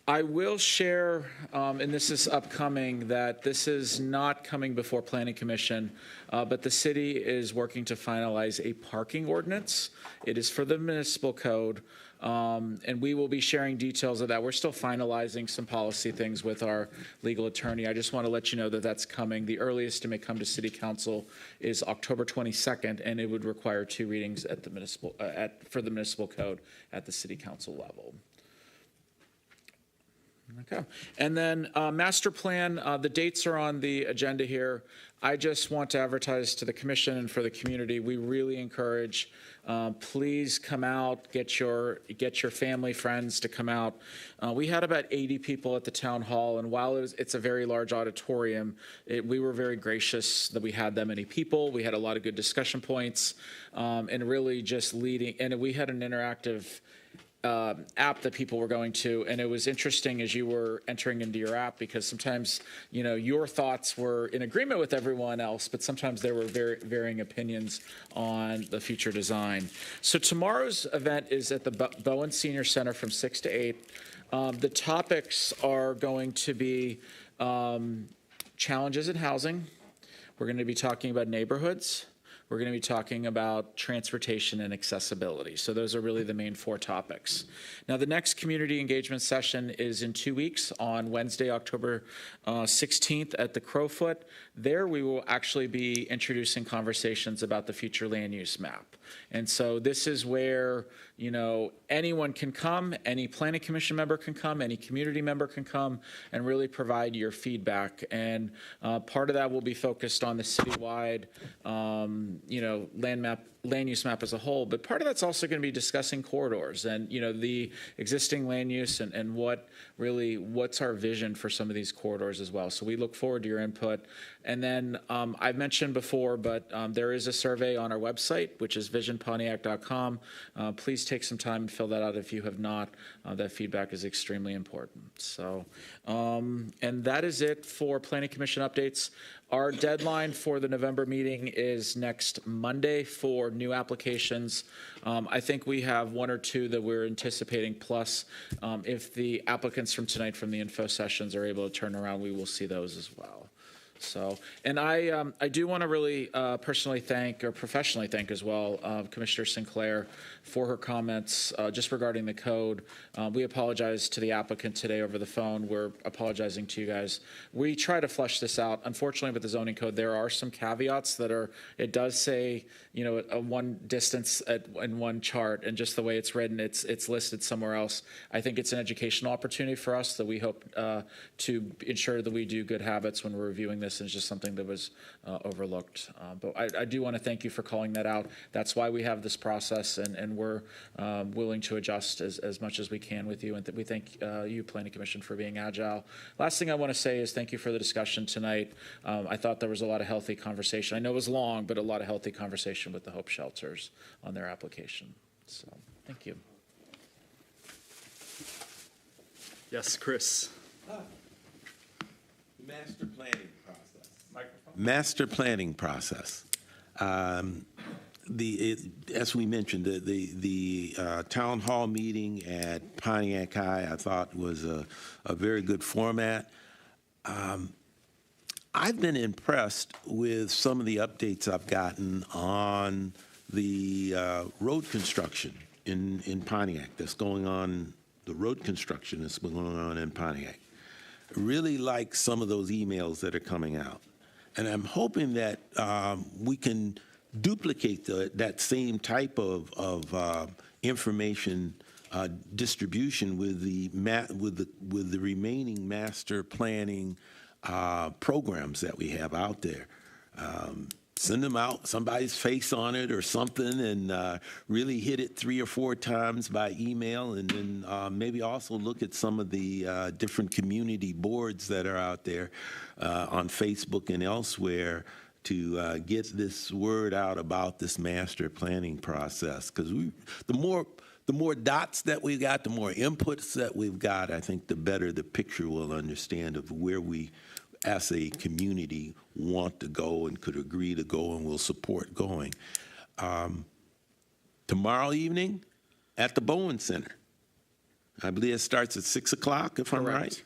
I will share, and this is upcoming, that this is not coming before Planning Commission, but the city is working to finalize a parking ordinance. It is for the municipal code, and we will be sharing details of that. We're still finalizing some policy things with our legal attorney. I just want to let you know that that's coming. The earliest it may come to City Council is October 22nd, and it would require 2 readings at the municipal, for the municipal code at the City Council level. Okay. And then master plan, the dates are on the agenda here. I just want to advertise to the commission and for the community, we really encourage, please come out, get your family, friends to come out. We had about 80 people at the town hall, and while it's a very large auditorium, we were very gracious that we had that many people. We had a lot of good discussion points, and really just leading, and we had an interactive app that people were going to, and it was interesting as you were entering into your app, because sometimes, you know, your thoughts were in agreement with everyone else, but sometimes there were varying opinions on the future design. So tomorrow's event is at the Bowen Senior Center from 6 to 8. The topics are going to be challenges in housing. We're going to be talking about neighborhoods. We're going to be talking about transportation and accessibility. So those are really the main 4 topics. Now, the next community engagement session is in 2 weeks on Wednesday, October 16th at the Crowfoot. There we will actually be introducing conversations about the future land use map. And so this is where, you know, anyone can come, any planning commission member can come, any community member can come and really provide your feedback. And part of that will be focused on the citywide, you know, land use map as a whole, but part of that's also going to be discussing corridors and, you know, the existing land use and what's our vision for some of these corridors as well. So we look forward to your input. And then I've mentioned before, but there is a survey on our website, which is visionpontiac.com. Please take some time and fill that out if you have not. That feedback is extremely important. So, and that is it for Planning Commission updates. Our deadline for the November meeting is next Monday for new applications. I think we have 1 or 2 that we're anticipating, plus if the applicants from tonight from the info sessions are able to turn around, we will see those as well. So, and I do want to really personally thank, or professionally thank as well, Commissioner Sinclair for her comments just regarding the code. We apologize to the applicant today over the phone. We're apologizing to you guys. We try to flush this out. Unfortunately, with the zoning code, there are some caveats that are, it does say, you know, a one distance in one chart, and just the way it's written, it's listed somewhere else. I think it's an educational opportunity for us that we hope to ensure that we do good habits when we're reviewing this. And it's just something that was overlooked. But I do want to thank you for calling that out. That's why we have this process, and we're willing to adjust as much as we can with you. And we thank you, Planning Commission, for being agile. Last thing I want to say is thank you for the discussion tonight. I thought there was a lot of healthy conversation. I know it was long, but a lot of healthy conversation with the Hope Shelters on their application. So thank you. Yes, Chris. Master planning process. Master planning process. As we mentioned, the town hall meeting at Pontiac High, I thought was a very good format. I've been impressed with some of the updates I've gotten on the road construction in Pontiac that's going on, the road construction that's going on in Pontiac. Really like some of those emails that are coming out. And I'm hoping that we can duplicate that same type of information distribution with the remaining master planning programs that we have out there. send them out, somebody's face on it or something, and really hit it 3 or 4 times by email, and then maybe also look at some of the different community boards that are out there on Facebook and elsewhere to get this word out about this master planning process. Because the more dots that we've got, the more inputs that we've got, I think the better the picture will understand of where we, as a community, want to go and could agree to go and will support going. Tomorrow evening at the Bowen Center. I believe it starts at 6 o'clock, if I'm right.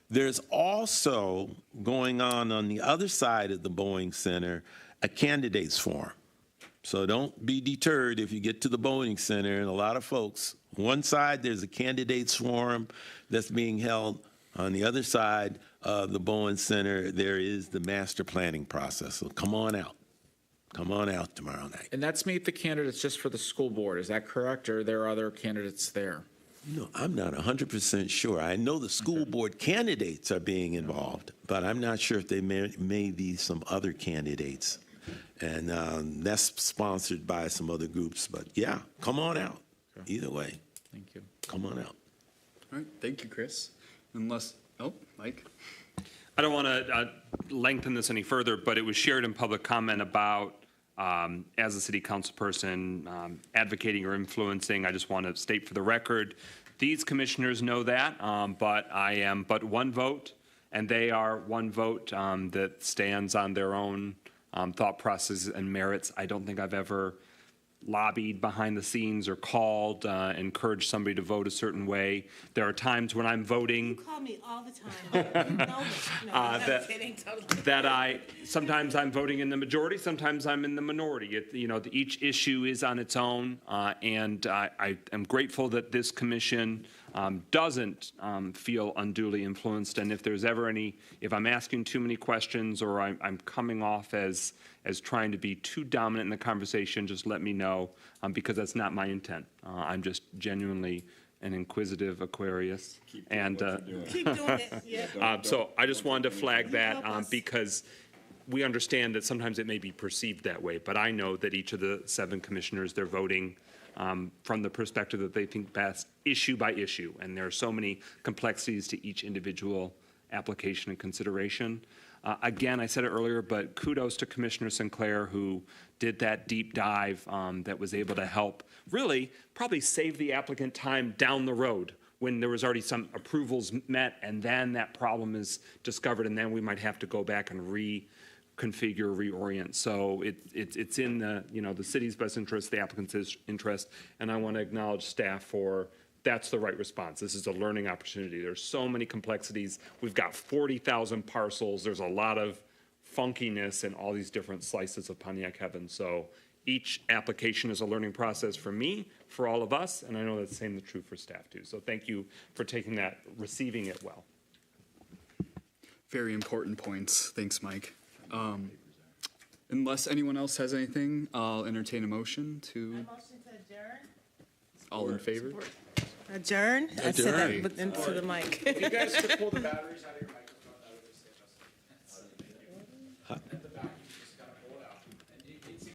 There's also going on the other side of the Boeing Center, a candidates forum. So don't be deterred if you get to the Boeing Center, and a lot of folks, one side there's a candidates forum that's being held. On the other side of the Bowen Center, there is the master planning process. So come on out. Come on out tomorrow night. And that's meet the candidates just for the school board, is that correct, or are there other candidates there? No, I'm not 100% sure. I know the school board candidates are being involved, but I'm not sure if they may be some other candidates. And that's sponsored by some other groups. But yeah, come on out. Either way. Thank you. Come on out. All right, thank you, Chris. Mike? I don't want to lengthen this any further, but it was shared in public comment about, as a city council person, advocating or influencing. I just want to state for the record, these commissioners know that, but I am but one vote, and they are one vote that stands on their own thought processes and merits. I don't think I've ever lobbied behind the scenes or called, encouraged somebody to vote a certain way. There are times when I'm voting. You call me all the time. No, I'm kidding, totally. That sometimes I'm voting in the majority, sometimes I'm in the minority. Each issue is on its own, and I am grateful that this commission doesn't feel unduly influenced. And if there's ever if I'm asking too many questions or I'm coming off as trying to be too dominant in the conversation, just let me know, because that's not my intent. I'm just genuinely an inquisitive Aquarius. Keep doing it. Yeah. So I just wanted to flag that because we understand that sometimes it may be perceived that way, but I know that each of the 7 commissioners, they're voting from the perspective that they think best, issue by issue. And there are so many complexities to each individual application and consideration. Again, I said it earlier, but kudos to Commissioner Sinclair, who did that deep dive that was able to help really probably save the applicant time down the road when there was already some approvals met, and then that problem is discovered, and then we might have to go back and reconfigure, reorient. So it's in the city's best interest, the applicant's interest, and I want to acknowledge staff for that's the right response. This is a learning opportunity. There's so many complexities. We've got 40,000 parcels. There's a lot of funkiness in all these different slices of Pontiac heaven. So each application is a learning process for me, for all of us, and I know that's the same true for staff too. So thank you for taking that, receiving it well. Very important points. Thanks, Mike. Unless anyone else has anything, I'll entertain a motion to. A motion to adjourn. All in favor? Adjourn? I said that into the mic. If you guys could pull the batteries out of your mic.